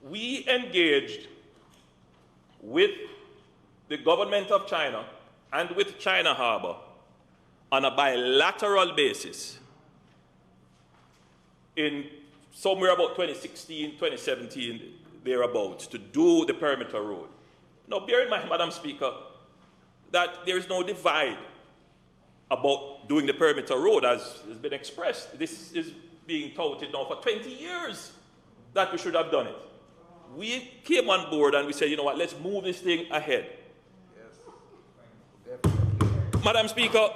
We engaged with the government of China and with China Harbor on a bilateral basis in somewhere about 2016, 2017, thereabouts, to do the perimeter road. Now, bear in mind, Madam Speaker, that there is no divide about doing the perimeter road, as has been expressed. This is being touted now for 20 years that we should have done it. We came on board and we said, you know what, let's move this thing ahead. Yes. Madam Speaker,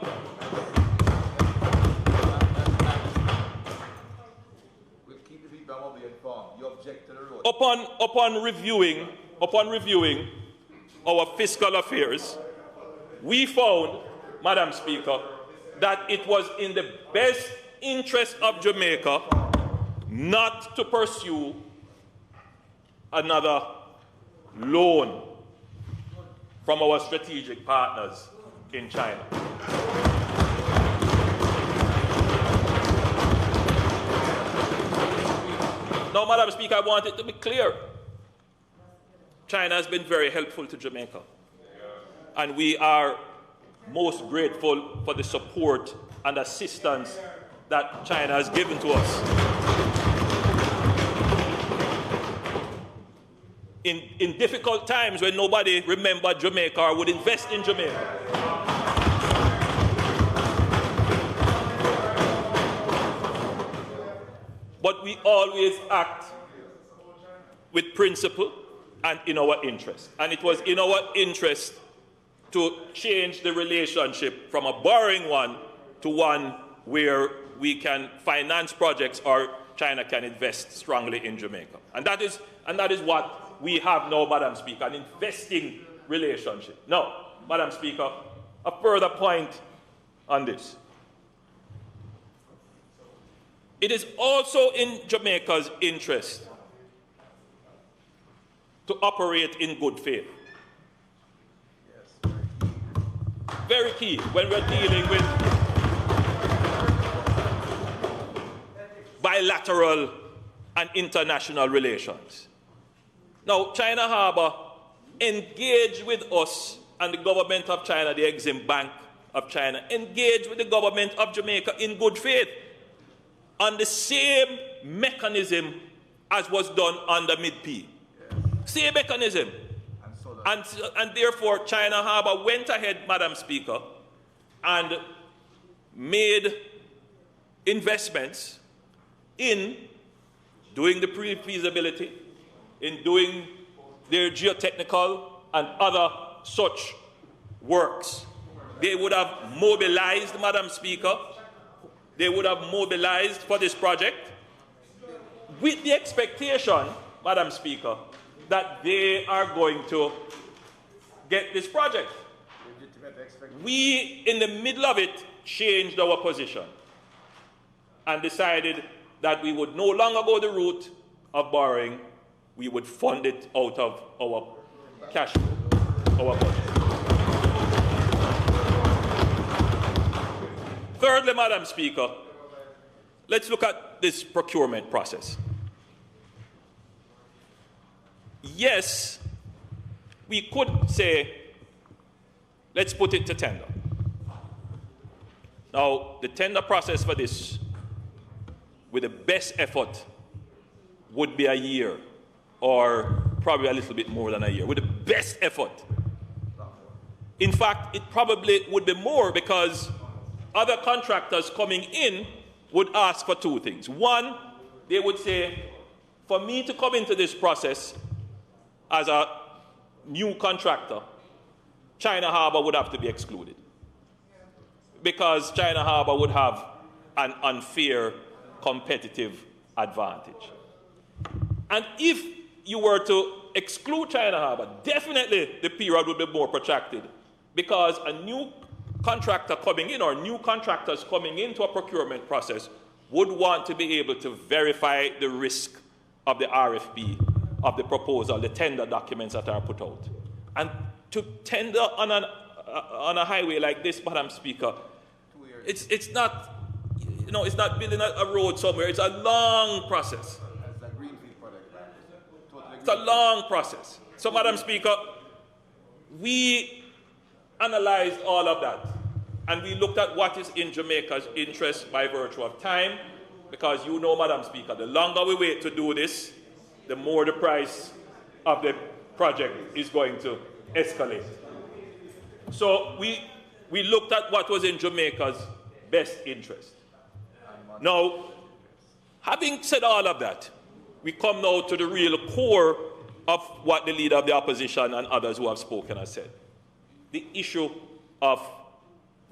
we'll keep the people informed. You object to the road. Upon reviewing our fiscal affairs, we found, Madam Speaker, that it was in the best interest of Jamaica not to pursue another loan from our strategic partners in China. Now, Madam Speaker, I want it to be clear. China has been very helpful to Jamaica. And we are most grateful for the support and assistance that China has given to us. In difficult times when nobody remembered Jamaica or would invest in Jamaica. But we always act with principle and in our interest. And it was in our interest to change the relationship from a borrowing one to one where we can finance projects or China can invest strongly in Jamaica. And that is what we have now, Madam Speaker, an investing relationship. Now, Madam Speaker, a further point on this. It is also in Jamaica's interest to operate in good faith. Very key when we're dealing with bilateral and international relations. Now, China Harbor engaged with us and the government of China, the Exim Bank of China, engaged with the government of Jamaica in good faith on the same mechanism as was done under Mid-P. Same mechanism. And therefore, China Harbor went ahead, Madam Speaker, and made investments in doing the pre-feasibility, in doing their geotechnical and other such works. They would have mobilized, Madam Speaker, they would have mobilized for this project with the expectation, Madam Speaker, that they are going to get this project. We, in the middle of it, changed our position and decided that we would no longer go the route of borrowing, we would fund it out of our cash flow, our budget. Thirdly, Madam Speaker, let's look at this procurement process. Yes, we could say, let's put it to tender. Now, the tender process for this, with the best effort, would be a year, or probably a little bit more than a year, with the best effort. In fact, it probably would be more, because other contractors coming in would ask for two things. One, they would say, for me to come into this process as a new contractor, China Harbour would have to be excluded, because China Harbour would have an unfair competitive advantage. And if you were to exclude China Harbour, definitely the period would be more protracted, because a new contractor coming in, or new contractors coming into a procurement process, would want to be able to verify the risk of the RFP, of the proposal, the tender documents that are put out. And to tender on a highway like this, Madam Speaker, it's not, you know, it's not building a road somewhere. It's a long process. It's a long process. So, Madam Speaker, we analyzed all of that, and we looked at what is in Jamaica's interest by virtue of time, because you know, Madam Speaker, the longer we wait to do this, the more the price of the project is going to escalate. So we looked at what was in Jamaica's best interest. Now, having said all of that, we come now to the real core of what the leader of the opposition and others who have spoken have said. The issue of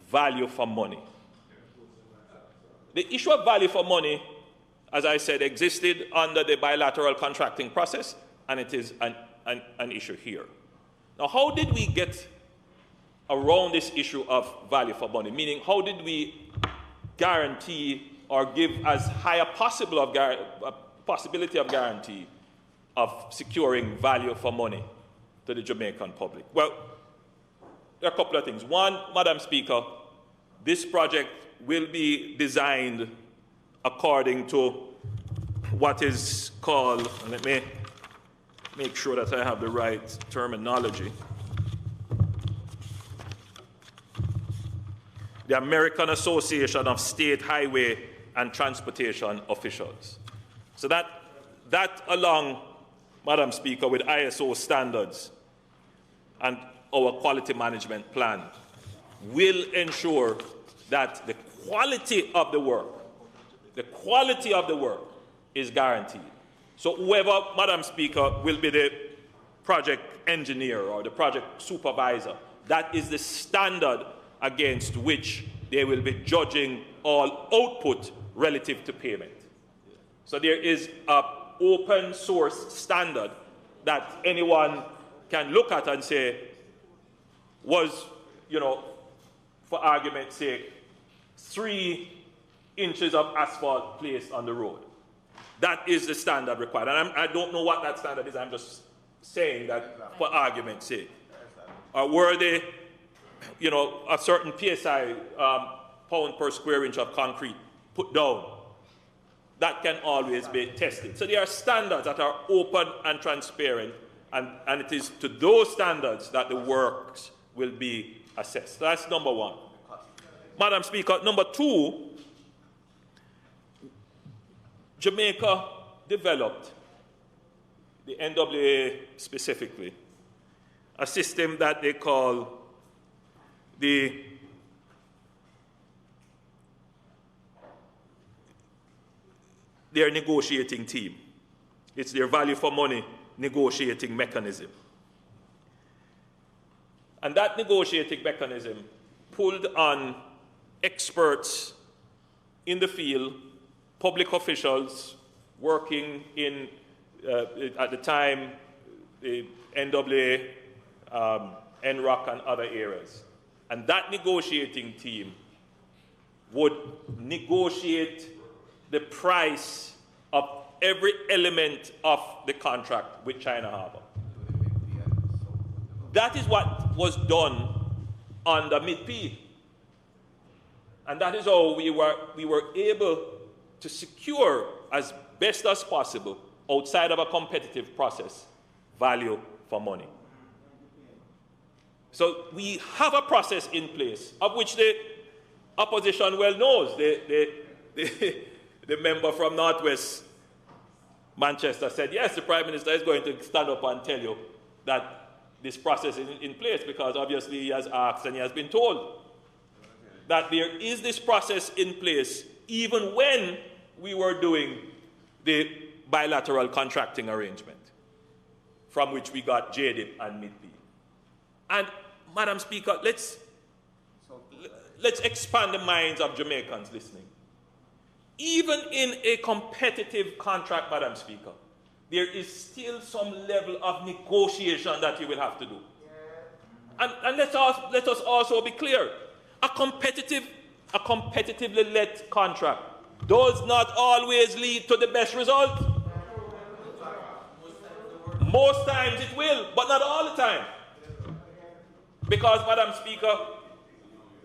value for money. The issue of value for money, as I said, existed under the bilateral contracting process, and it is an issue here. Now, how did we get around this issue of value for money? Meaning, how did we guarantee or give as high a possibility of guarantee of securing value for money to the Jamaican public? Well, there are a couple of things. One, Madam Speaker, this project will be designed according to what is called, let me make sure that I have the right terminology, the American Association of State Highway and Transportation Officials. So that along, Madam Speaker, with ISO standards and our quality management plan, will ensure that the quality of the work is guaranteed. So whoever, Madam Speaker, will be the project engineer or the project supervisor, that is the standard against which they will be judging all output relative to payment. So there is an open source standard that anyone can look at and say, was, you know, for argument's sake, 3 inches of asphalt placed on the road. That is the standard required. And I don't know what that standard is. I'm just saying that for argument's sake. Were they, you know, a certain PSI, pound per square inch of concrete put down? That can always be tested. So there are standards that are open and transparent, and it is to those standards that the works will be assessed. So that's number one. Madam Speaker, number two, Jamaica developed, the NWA specifically, a system that they call the their negotiating team. It's their value for money negotiating mechanism. And that negotiating mechanism pulled on experts in the field, public officials working in, at the time, the NWA, NROC, and other areas. And that negotiating team would negotiate the price of every element of the contract with China Harbour. That is what was done under MIDP. And that is how we were able to secure, as best as possible, outside of a competitive process, value for money. So we have a process in place, of which the opposition well knows. The member from Northwest Manchester said, yes, the Prime Minister is going to stand up and tell you that this process is in place, because obviously he has asked and he has been told that there is this process in place even when we were doing the bilateral contracting arrangement, from which we got JDIP and MIDP. And, Madam Speaker, let's expand the minds of Jamaicans listening. Even in a competitive contract, Madam Speaker, there is still some level of negotiation that you will have to do. And let us also be clear. A competitively let contract does not always lead to the best result. Most times it will, but not all the time. Because, Madam Speaker,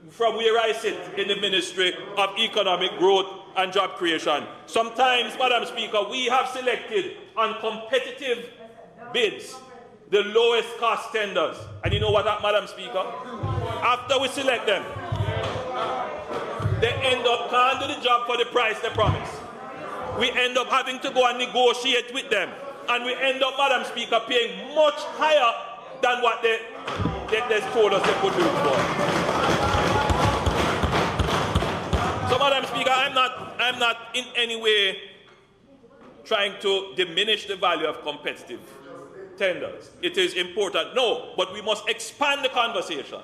from where I sit in the Ministry of Economic Growth and Job Creation, sometimes, Madam Speaker, we have selected on competitive bids the lowest cost tenders. And you know what that, Madam Speaker? After we select them, they end up can't do the job for the price they promise. We end up having to go and negotiate with them. And we end up, Madam Speaker, paying much higher than what they told us they could do it for. So, Madam Speaker, I'm not in any way trying to diminish the value of competitive tenders. It is important, no, but we must expand the conversation.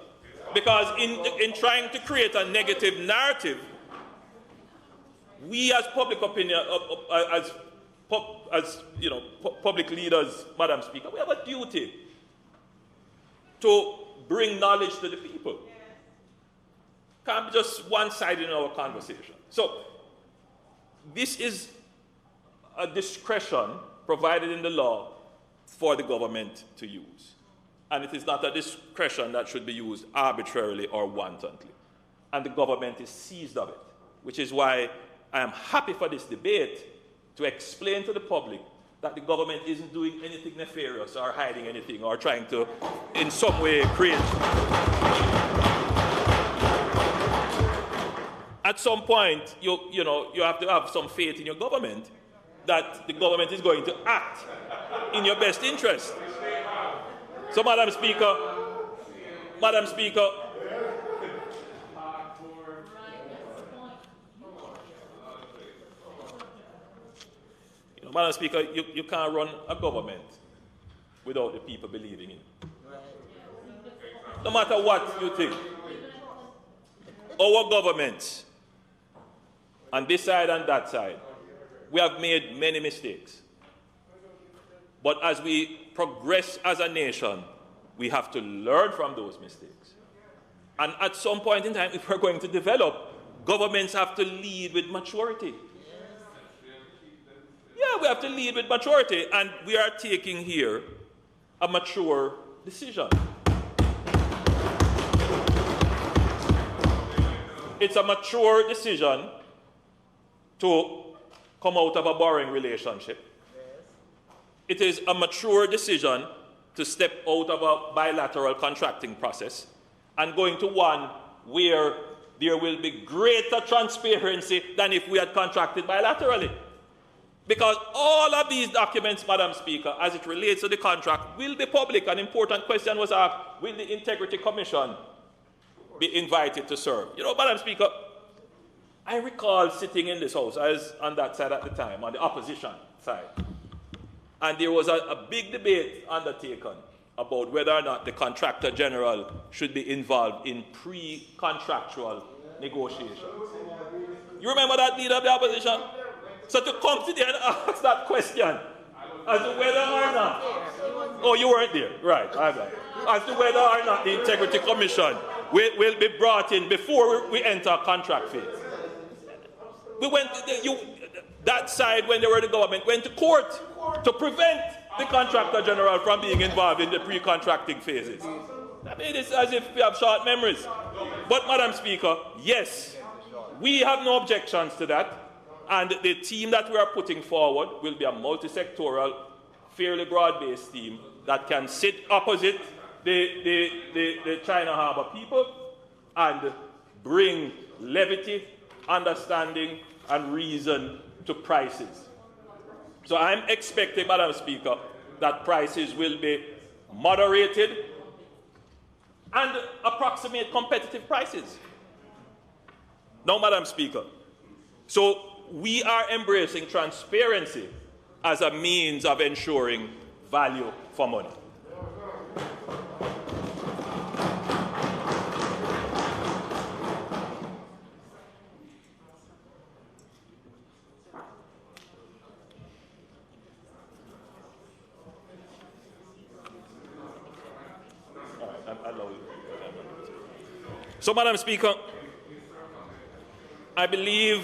Because in trying to create a negative narrative, we as public opinion, public leaders, Madam Speaker, we have a duty to bring knowledge to the people. Can't be just one-sided in our conversation. So, this is a discretion provided in the law for the government to use. And it is not a discretion that should be used arbitrarily or wantonly. And the government is seized of it, which is why I am happy for this debate to explain to the public that the government isn't doing anything nefarious or hiding anything or trying to, in some way, create. At some point, you have to have some faith in your government that the government is going to act in your best interest. So, Madam Speaker, Madam Speaker, you can't run a government without the people believing in it. No matter what you think, our governments, on this side and that side, we have made many mistakes. But as we progress as a nation, we have to learn from those mistakes. And at some point in time, if we're going to develop, governments have to lead with maturity. Yeah, we have to lead with maturity, and we are taking here a mature decision. It's a mature decision to come out of a borrowing relationship. It is a mature decision to step out of a bilateral contracting process and go into one where there will be greater transparency than if we had contracted bilaterally. Because all of these documents, Madam Speaker, as it relates to the contract, will be public. An important question was asked, will the Integrity Commission be invited to serve? You know, Madam Speaker, I recall sitting in this house, I was on that side at the time, on the opposition side, and there was a big debate undertaken about whether or not the Contractor General should be involved in pre-contractual negotiations. You remember that, leader of the opposition? So to come today and ask that question as to whether or not, oh, you weren't there, right, as to whether or not the Integrity Commission will be brought in before we enter a contract phase. We went, that side, when they were the government, went to court to prevent the Contractor General from being involved in the pre-contracting phases. I mean, it's as if we have short memories. But, Madam Speaker, yes, we have no objections to that. And the team that we are putting forward will be a multi-sectoral, fairly broad-based team that can sit opposite the China Harbour people and bring levity, understanding, and reason to prices. So I'm expecting, Madam Speaker, that prices will be moderated and approximate competitive prices. Now, Madam Speaker, so we are embracing transparency as a means of ensuring value for money. So, Madam Speaker, I believe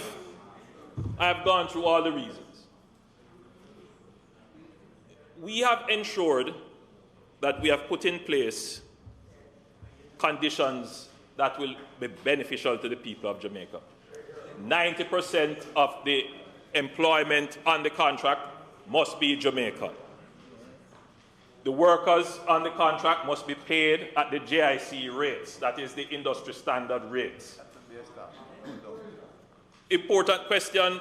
I have gone through all the reasons. We have ensured that we have put in place conditions that will be beneficial to the people of Jamaica. 90% of the employment on the contract must be Jamaican. The workers on the contract must be paid at the JIC rates, that is the industry standard rates. Important question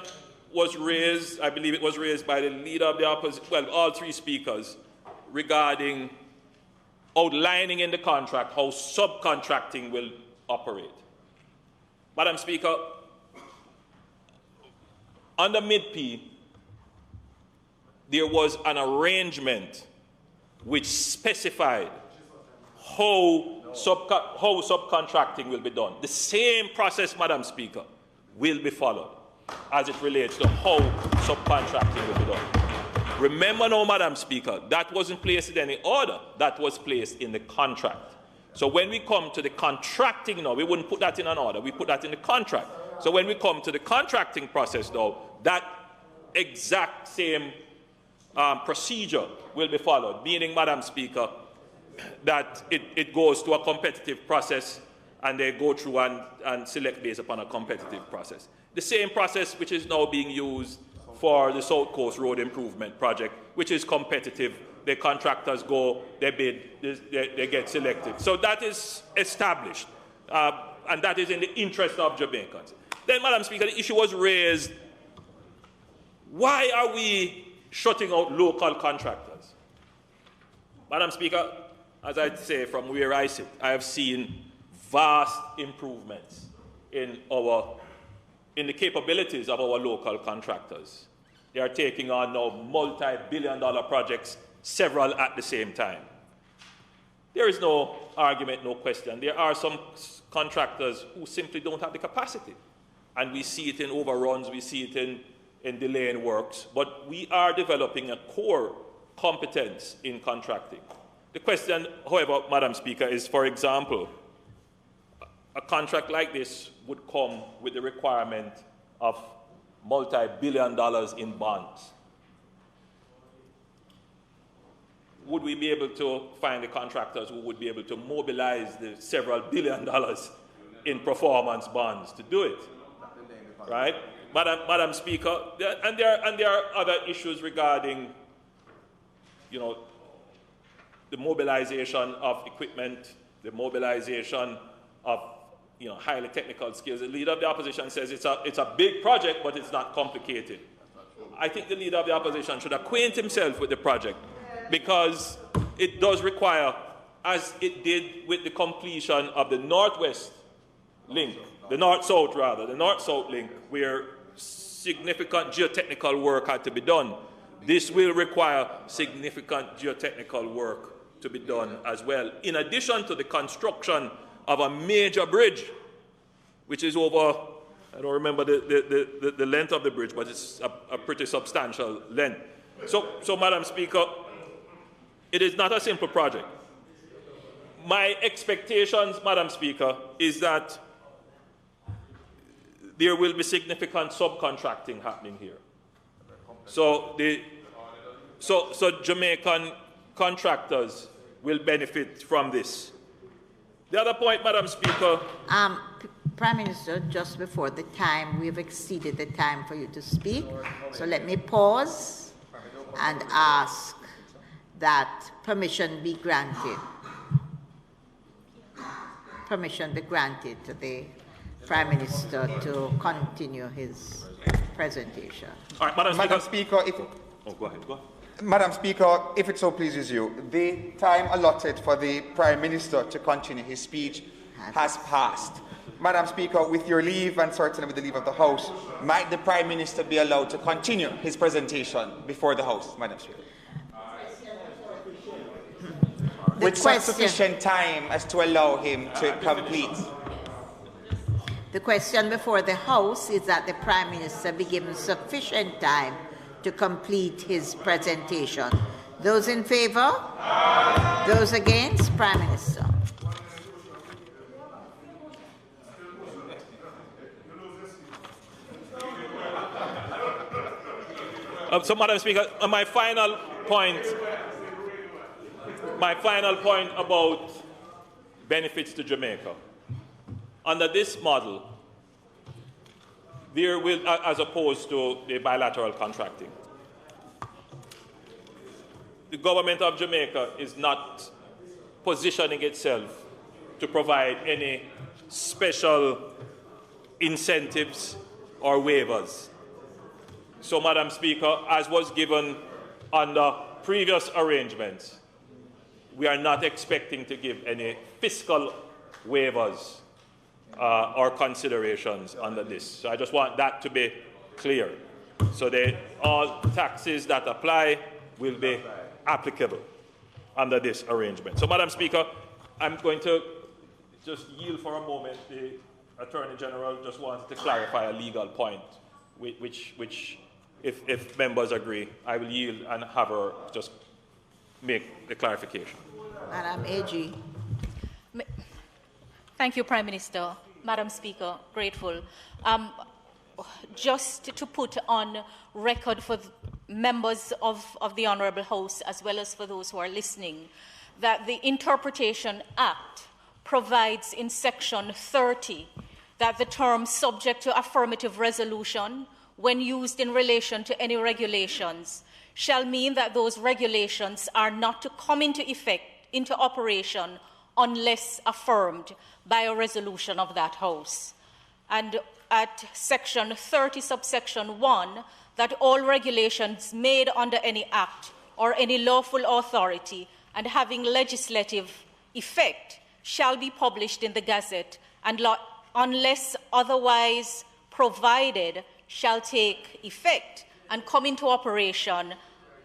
was raised, I believe it was raised by the leader of the opposition, well, all three speakers, regarding outlining in the contract how subcontracting will operate. Madam Speaker, under MIDP, there was an arrangement which specified how subcontracting will be done. The same process, Madam Speaker, will be followed as it relates to how subcontracting will be done. Remember now, Madam Speaker, that wasn't placed in any order. That was placed in the contract. So when we come to the contracting now, we wouldn't put that in an order. We put that in the contract. So when we come to the contracting process now, that exact same procedure will be followed, meaning, Madam Speaker, that it goes to a competitive process and they go through and select based upon a competitive process. The same process which is now being used for the South Coast Road Improvement Project, which is competitive. The contractors go, they bid, they get selected. So that is established, and that is in the interest of Jamaicans. Then, Madam Speaker, the issue was raised, why are we shutting out local contractors? Madam Speaker, as I say, from where I sit, I have seen vast improvements in the capabilities of our local contractors. They are taking on now multi-billion-dollar projects, several at the same time. There is no argument, no question. There are some contractors who simply don't have the capacity. And we see it in overruns, we see it in delaying works, but we are developing a core competence in contracting. The question, however, Madam Speaker, is, for example, a contract like this would come with the requirement of multi-billion dollars in bonds. Would we be able to find the contractors who would be able to mobilize the several billion dollars in performance bonds to do it? Right? Madam Speaker, and there are other issues regarding, the mobilization of equipment, the mobilization of, highly technical skills. The leader of the opposition says it's a big project, but it's not complicated. I think the leader of the opposition should acquaint himself with the project, because it does require, as it did with the completion of the Northwest link the north-south link, where significant geotechnical work had to be done. This will require significant geotechnical work to be done as well, in addition to the construction of a major bridge, which is over, I don't remember the length of the bridge, but it's a pretty substantial length. So, Madam Speaker, it is not a simple project. My expectations, Madam Speaker, is that there will be significant subcontracting happening here. So Jamaican contractors will benefit from this. The other point, Madam Speaker. Prime Minister, just before the time, we have exceeded the time for you to speak. So let me pause and ask that permission be granted. Permission be granted to the Prime Minister to continue his presentation. All right, Madam Speaker, go ahead. Madam Speaker, if it so pleases you, the time allotted for the Prime Minister to continue his speech has passed. Madam Speaker, with your leave and certainly with the leave of the House, might the Prime Minister be allowed to continue his presentation before the House, Madam Speaker? With such sufficient time as to allow him to complete. The question before the House is that the Prime Minister be given sufficient time to complete his presentation. Those in favour? Those against? Prime Minister. So, Madam Speaker, my final point about benefits to Jamaica. Under this model, there will, as opposed to the bilateral contracting, the government of Jamaica is not positioning itself to provide any special incentives or waivers. So, Madam Speaker, as was given under previous arrangements, we are not expecting to give any fiscal waivers or considerations under this. So I just want that to be clear. So all taxes that apply will be applicable under this arrangement. So, Madam Speaker, I'm going to just yield for a moment. The Attorney General just wanted to clarify a legal point, which if members agree, I will yield and have her just make the clarification. Madam AG. Thank you, Prime Minister. Madam Speaker, grateful. Just to put on record for members of the Honourable House, as well as for those who are listening, that the Interpretation Act provides in Section 30 that the term subject to affirmative resolution, when used in relation to any regulations, shall mean that those regulations are not to come into effect, into operation, unless affirmed by a resolution of that House. And at Section 30, subsection 1, that all regulations made under any act or any lawful authority and having legislative effect shall be published in the Gazette, and unless otherwise provided, shall take effect and come into operation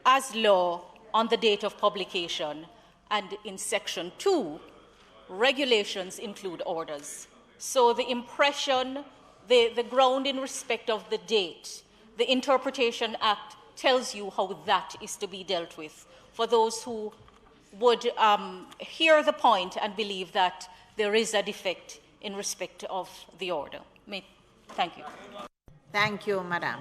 as law on the date of publication. And in Section 2, regulations include orders. So the impression, the ground in respect of the date, the Interpretation Act tells you how that is to be dealt with. For those who would hear the point and believe that there is a defect in respect of the order. Thank you. Thank you, Madam.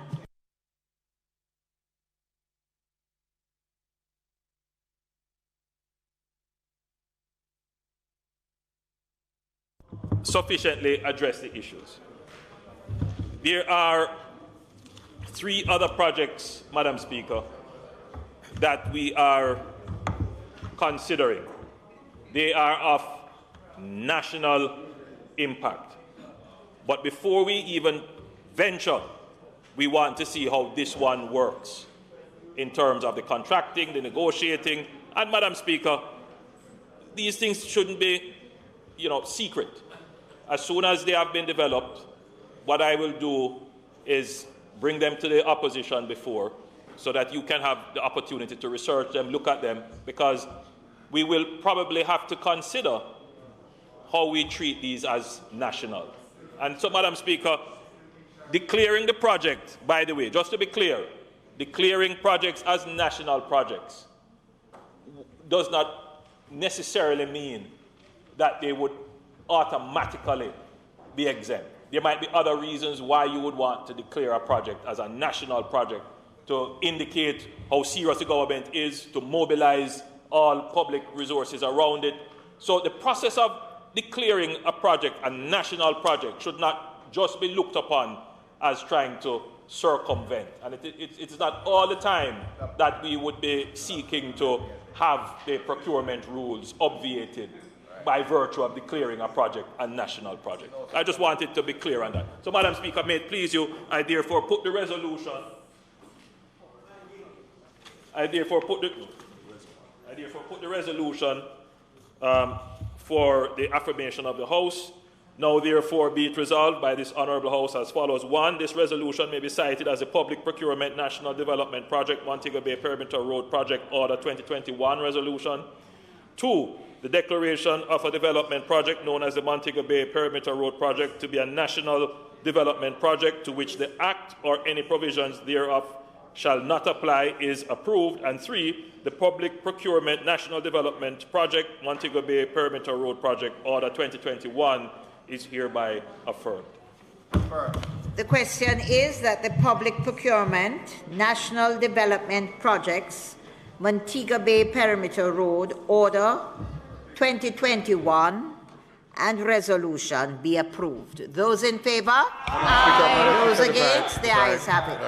Sufficiently address the issues. There are 3 other projects, Madam Speaker, that we are considering. They are of national impact. But before we even venture, we want to see how this one works in terms of the contracting, the negotiating, and, Madam Speaker, these things shouldn't be, secret. As soon as they have been developed, what I will do is bring them to the opposition before, so that you can have the opportunity to research them, look at them, because we will probably have to consider how we treat these as national. And so, Madam Speaker, declaring the project, by the way, just to be clear, declaring projects as national projects does not necessarily mean that they would automatically be exempt. There might be other reasons why you would want to declare a project as a national project, to indicate how serious the government is, to mobilize all public resources around it. So the process of declaring a project a national project should not just be looked upon as trying to circumvent. And it's not all the time that we would be seeking to have the procurement rules obviated by virtue of declaring a project a national project. I just wanted to be clear on that. So, Madam Speaker, may it please you, I therefore put the resolution. I therefore put the resolution for the affirmation of the House. Now, therefore, be it resolved by this Honourable House as follows. 1. This resolution may be cited as a Public Procurement National Development Project, Montego Bay Perimeter Road Project Order 2021 Resolution. 2. The declaration of a development project known as the Montego Bay Perimeter Road Project to be a national development project to which the Act or any provisions thereof shall not apply is approved. And 3. The Public Procurement National Development Project, Montego Bay Perimeter Road Project Order 2021 is hereby affirmed. The question is that the Public Procurement National Development Projects, Montego Bay Perimeter Road Order 2021 and resolution be approved. Those in favor? Aye. Those against? The ayes have it.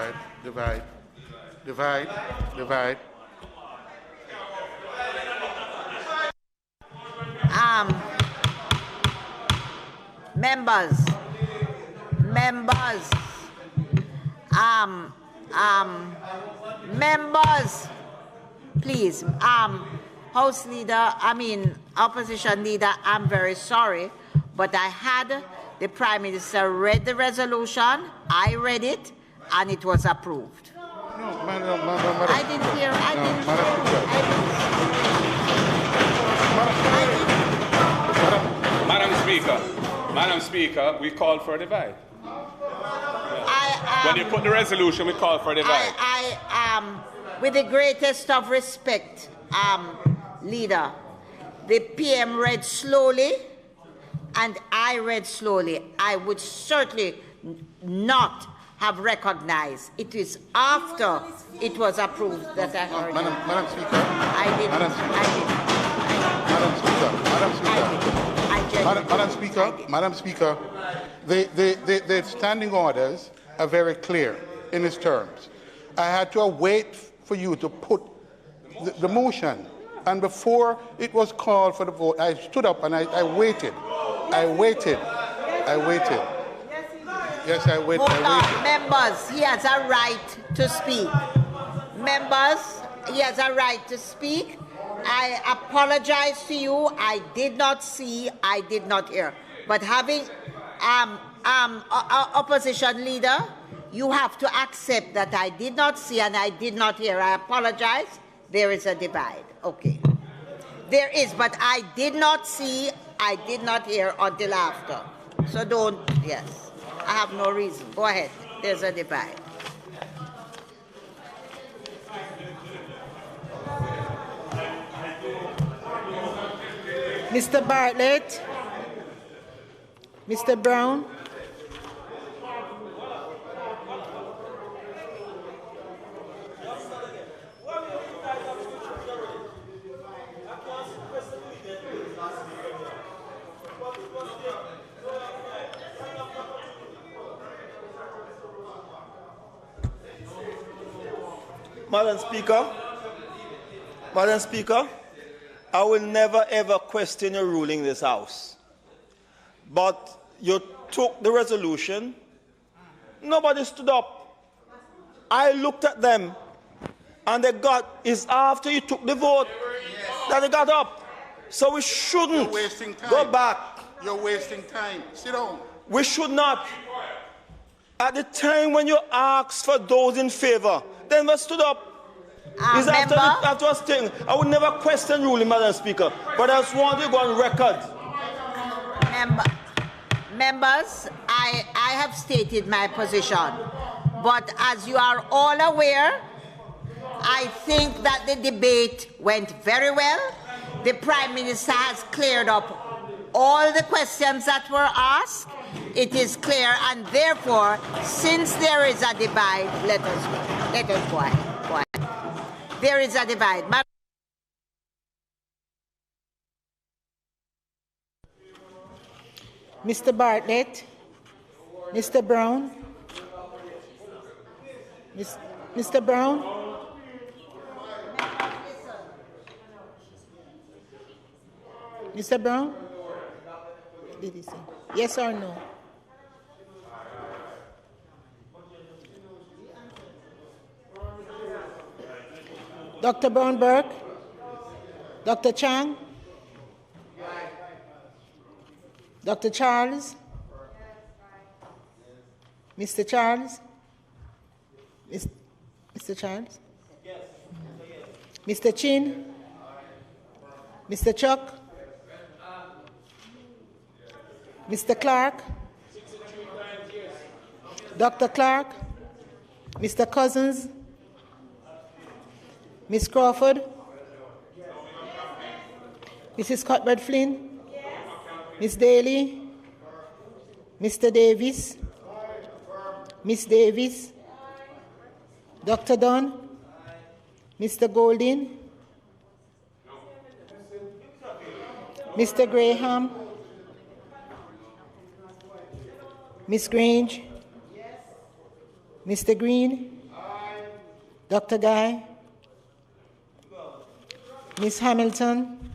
Divide. Members, please, House Leader, Opposition Leader, I'm very sorry, but I had the Prime Minister read the resolution, I read it, and it was approved. No, Madam. I didn't hear. Madam Speaker, we called for a divide. When you put the resolution, we call for a divide. With the greatest of respect, Leader, the PM read slowly, and I read slowly. I would certainly not have recognized. It is after it was approved that I heard it. Madam Speaker. I didn't. Madam Speaker, the standing orders are very clear in its terms. I had to wait for you to put the motion, and before it was called for the vote, I stood up and I waited. Yes, I waited. Hold on, members, he has a right to speak. Members, he has a right to speak. I apologize to you. I did not see, I did not hear. But having opposition leader, you have to accept that I did not see and I did not hear. I apologize. There is a divide. Okay. There is, but I did not see, I did not hear until after. So don't, yes. I have no reason. Go ahead. There's a divide. Mr. Bartlett, Mr. Brown. Madam Speaker, I will never ever question your ruling in this House. But you took the resolution, nobody stood up. I looked at them, and it's after you took the vote that they got up. So we shouldn't go back You're wasting time. Sit down. We should not. At the time when you asked for those in favor, then we stood up. Is after us thing. I would never question ruling, Madam Speaker, but I just want to go on record. Members, I have stated my position, but as you are all aware, I think that the debate went very well. The Prime Minister has cleared up all the questions that were asked. It is clear, and therefore, since there is a divide, let us go ahead. There is a divide. Mr. Bartlett, Mr. Brown, Mr. Brown, Mr. Brown, did he say yes or no? Dr. Brown-Burke, Dr. Chang, Dr. Charles, Mr. Charles, Mr. Charles, Mr. Chin, Mr. Chuck, Mr. Clark, Dr. Clark, Mr. Cousins, Ms. Crawford, Mrs. Cuthbert-Flynn, Ms. Daly, Mr. Davis, Ms. Davis, Dr. Dunn, Mr. Golding, Mr. Graham, Ms. Grange, Mr. Green, Dr. Guy, Ms. Hamilton,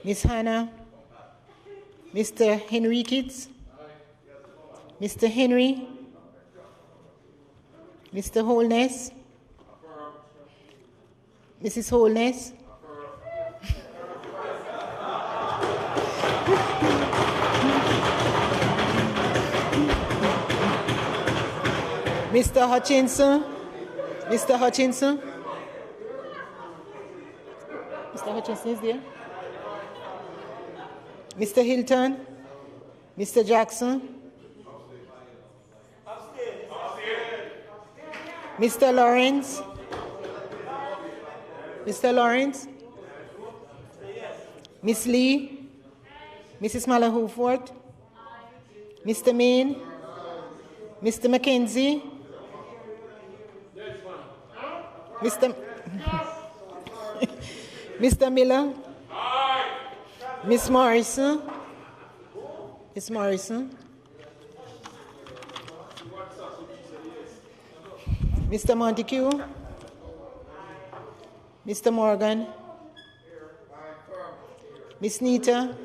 Ms. Hannah, Mr. Henriquez, Mr. Henry, Mr. Holness, Mrs. Holness, Mr. Hutchinson, Mr. Hutchinson, Mr. Hutchinson is there. Mr. Hilton, Mr. Jackson, Mr. Lawrence, Mr. Lawrence, Miss Lee, Mrs. Malahufort, Mr. Main, Mr. McKenzie, Mr. Miller, Miss Morrison, Miss Morrison, Mr. Montego, Mr. Morgan, Miss Nita,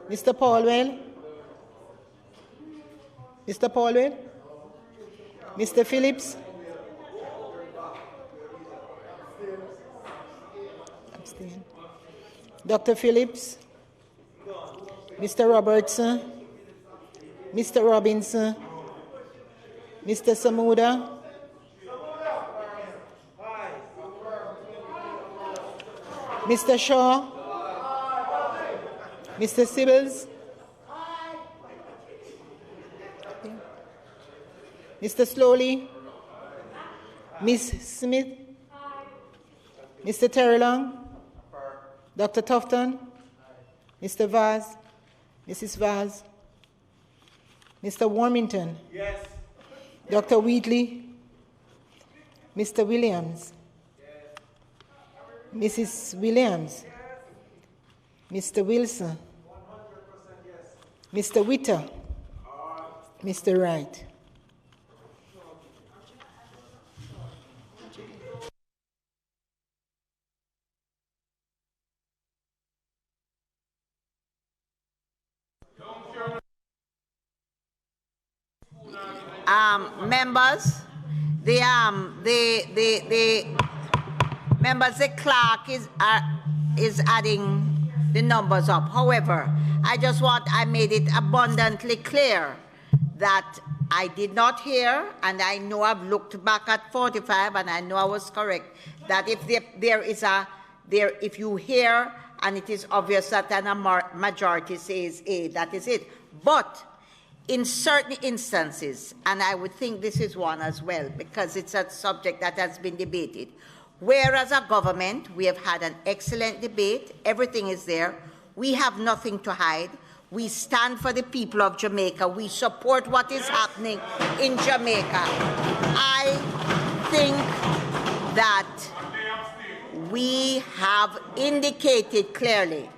Mr. Paulwell, Mr. Paulwell, Mr. Phillips, abstain. Dr. Phillips, Mr. Robertson, Mr. Robinson, Mr. Samuda, Mr. Shaw, Mr. Sibbles, Mr. Slowly, Miss Smith, Mr. Terrelong, Dr. Tufton, Mr. Vaz, Mrs. Vaz, Mr. Warmington, yes. Dr. Wheatley, Mr. Williams, yes. Mrs. Williams, yes. Mr. Wilson, yes. Mr. Witter, Mr. Wright. Members, members, the clerk is is adding the numbers up. However, I made it abundantly clear that I did not hear, and I know I've looked back at 45, and I know I was correct, that if if you hear and it is obvious that a majority says A, that is it. But in certain instances, and I would think this is one as well, because it's a subject that has been debated, where as a government we have had an excellent debate, everything is there, we have nothing to hide, we stand for the people of Jamaica, we support what is happening in Jamaica. I think that we have indicated clearly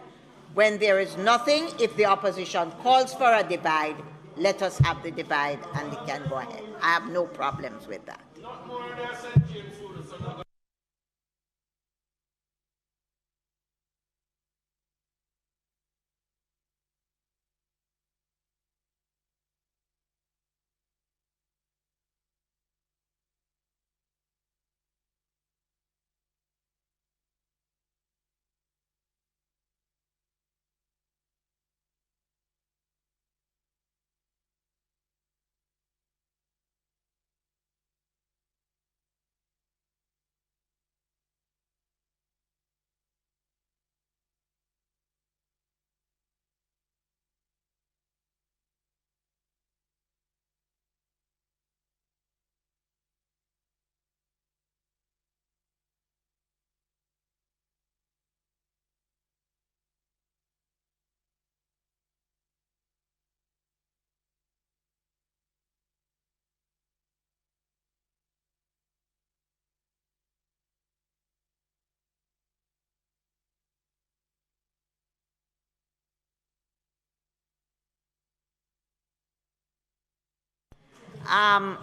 when there is nothing, if the opposition calls for a divide, let us have the divide and it can go ahead. I have no problems with that.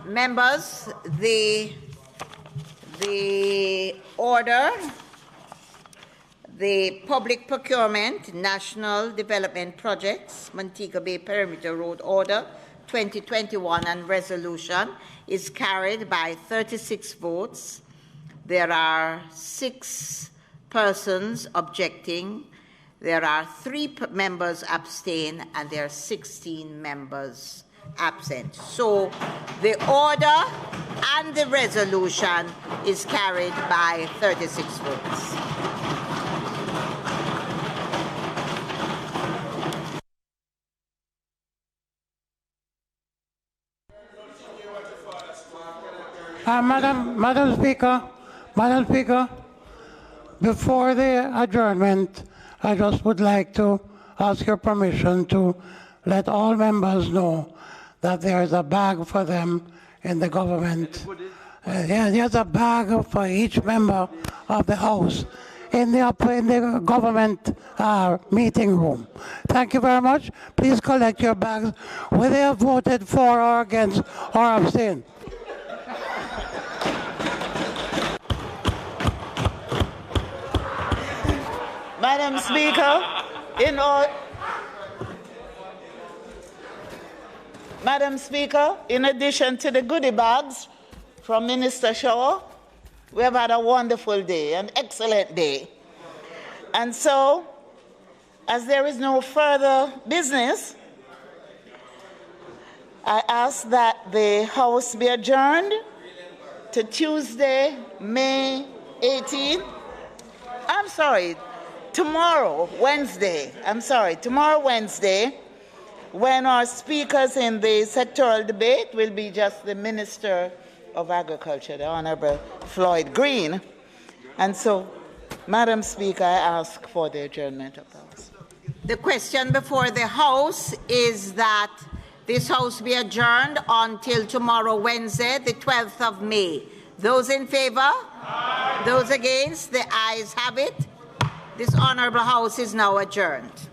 Members, the order, the Public Procurement National Development Projects, Montego Bay Perimeter Road Order 2021 and resolution is carried by 36 votes. There are 6 persons objecting. There are 3 members abstain, and there are 16 members absent. So the order and the resolution is carried by 36 votes. Madam Speaker, before the adjournment, I just would like to ask your permission to let all members know that there is a bag for them in the government. There's a bag for each member of the House in the government meeting room. Thank you very much. Please collect your bags, whether you have voted for or against or abstain. Madam Speaker, Madam Speaker, in addition to the goodie bags from Minister Shaw, we have had a wonderful day, an excellent day. And so, as there is no further business, I ask that the House be adjourned to Tuesday, May 18th. Tomorrow, Wednesday, when our speakers in the sectoral debate will be just the Minister of Agriculture, the Honorable Floyd Green. And so, Madam Speaker, I ask for the adjournment of the House. The question before the House is that this House be adjourned until tomorrow, Wednesday, the 12th of May. Those in favor? Aye. Those against? The ayes have it. This Honorable House is now adjourned.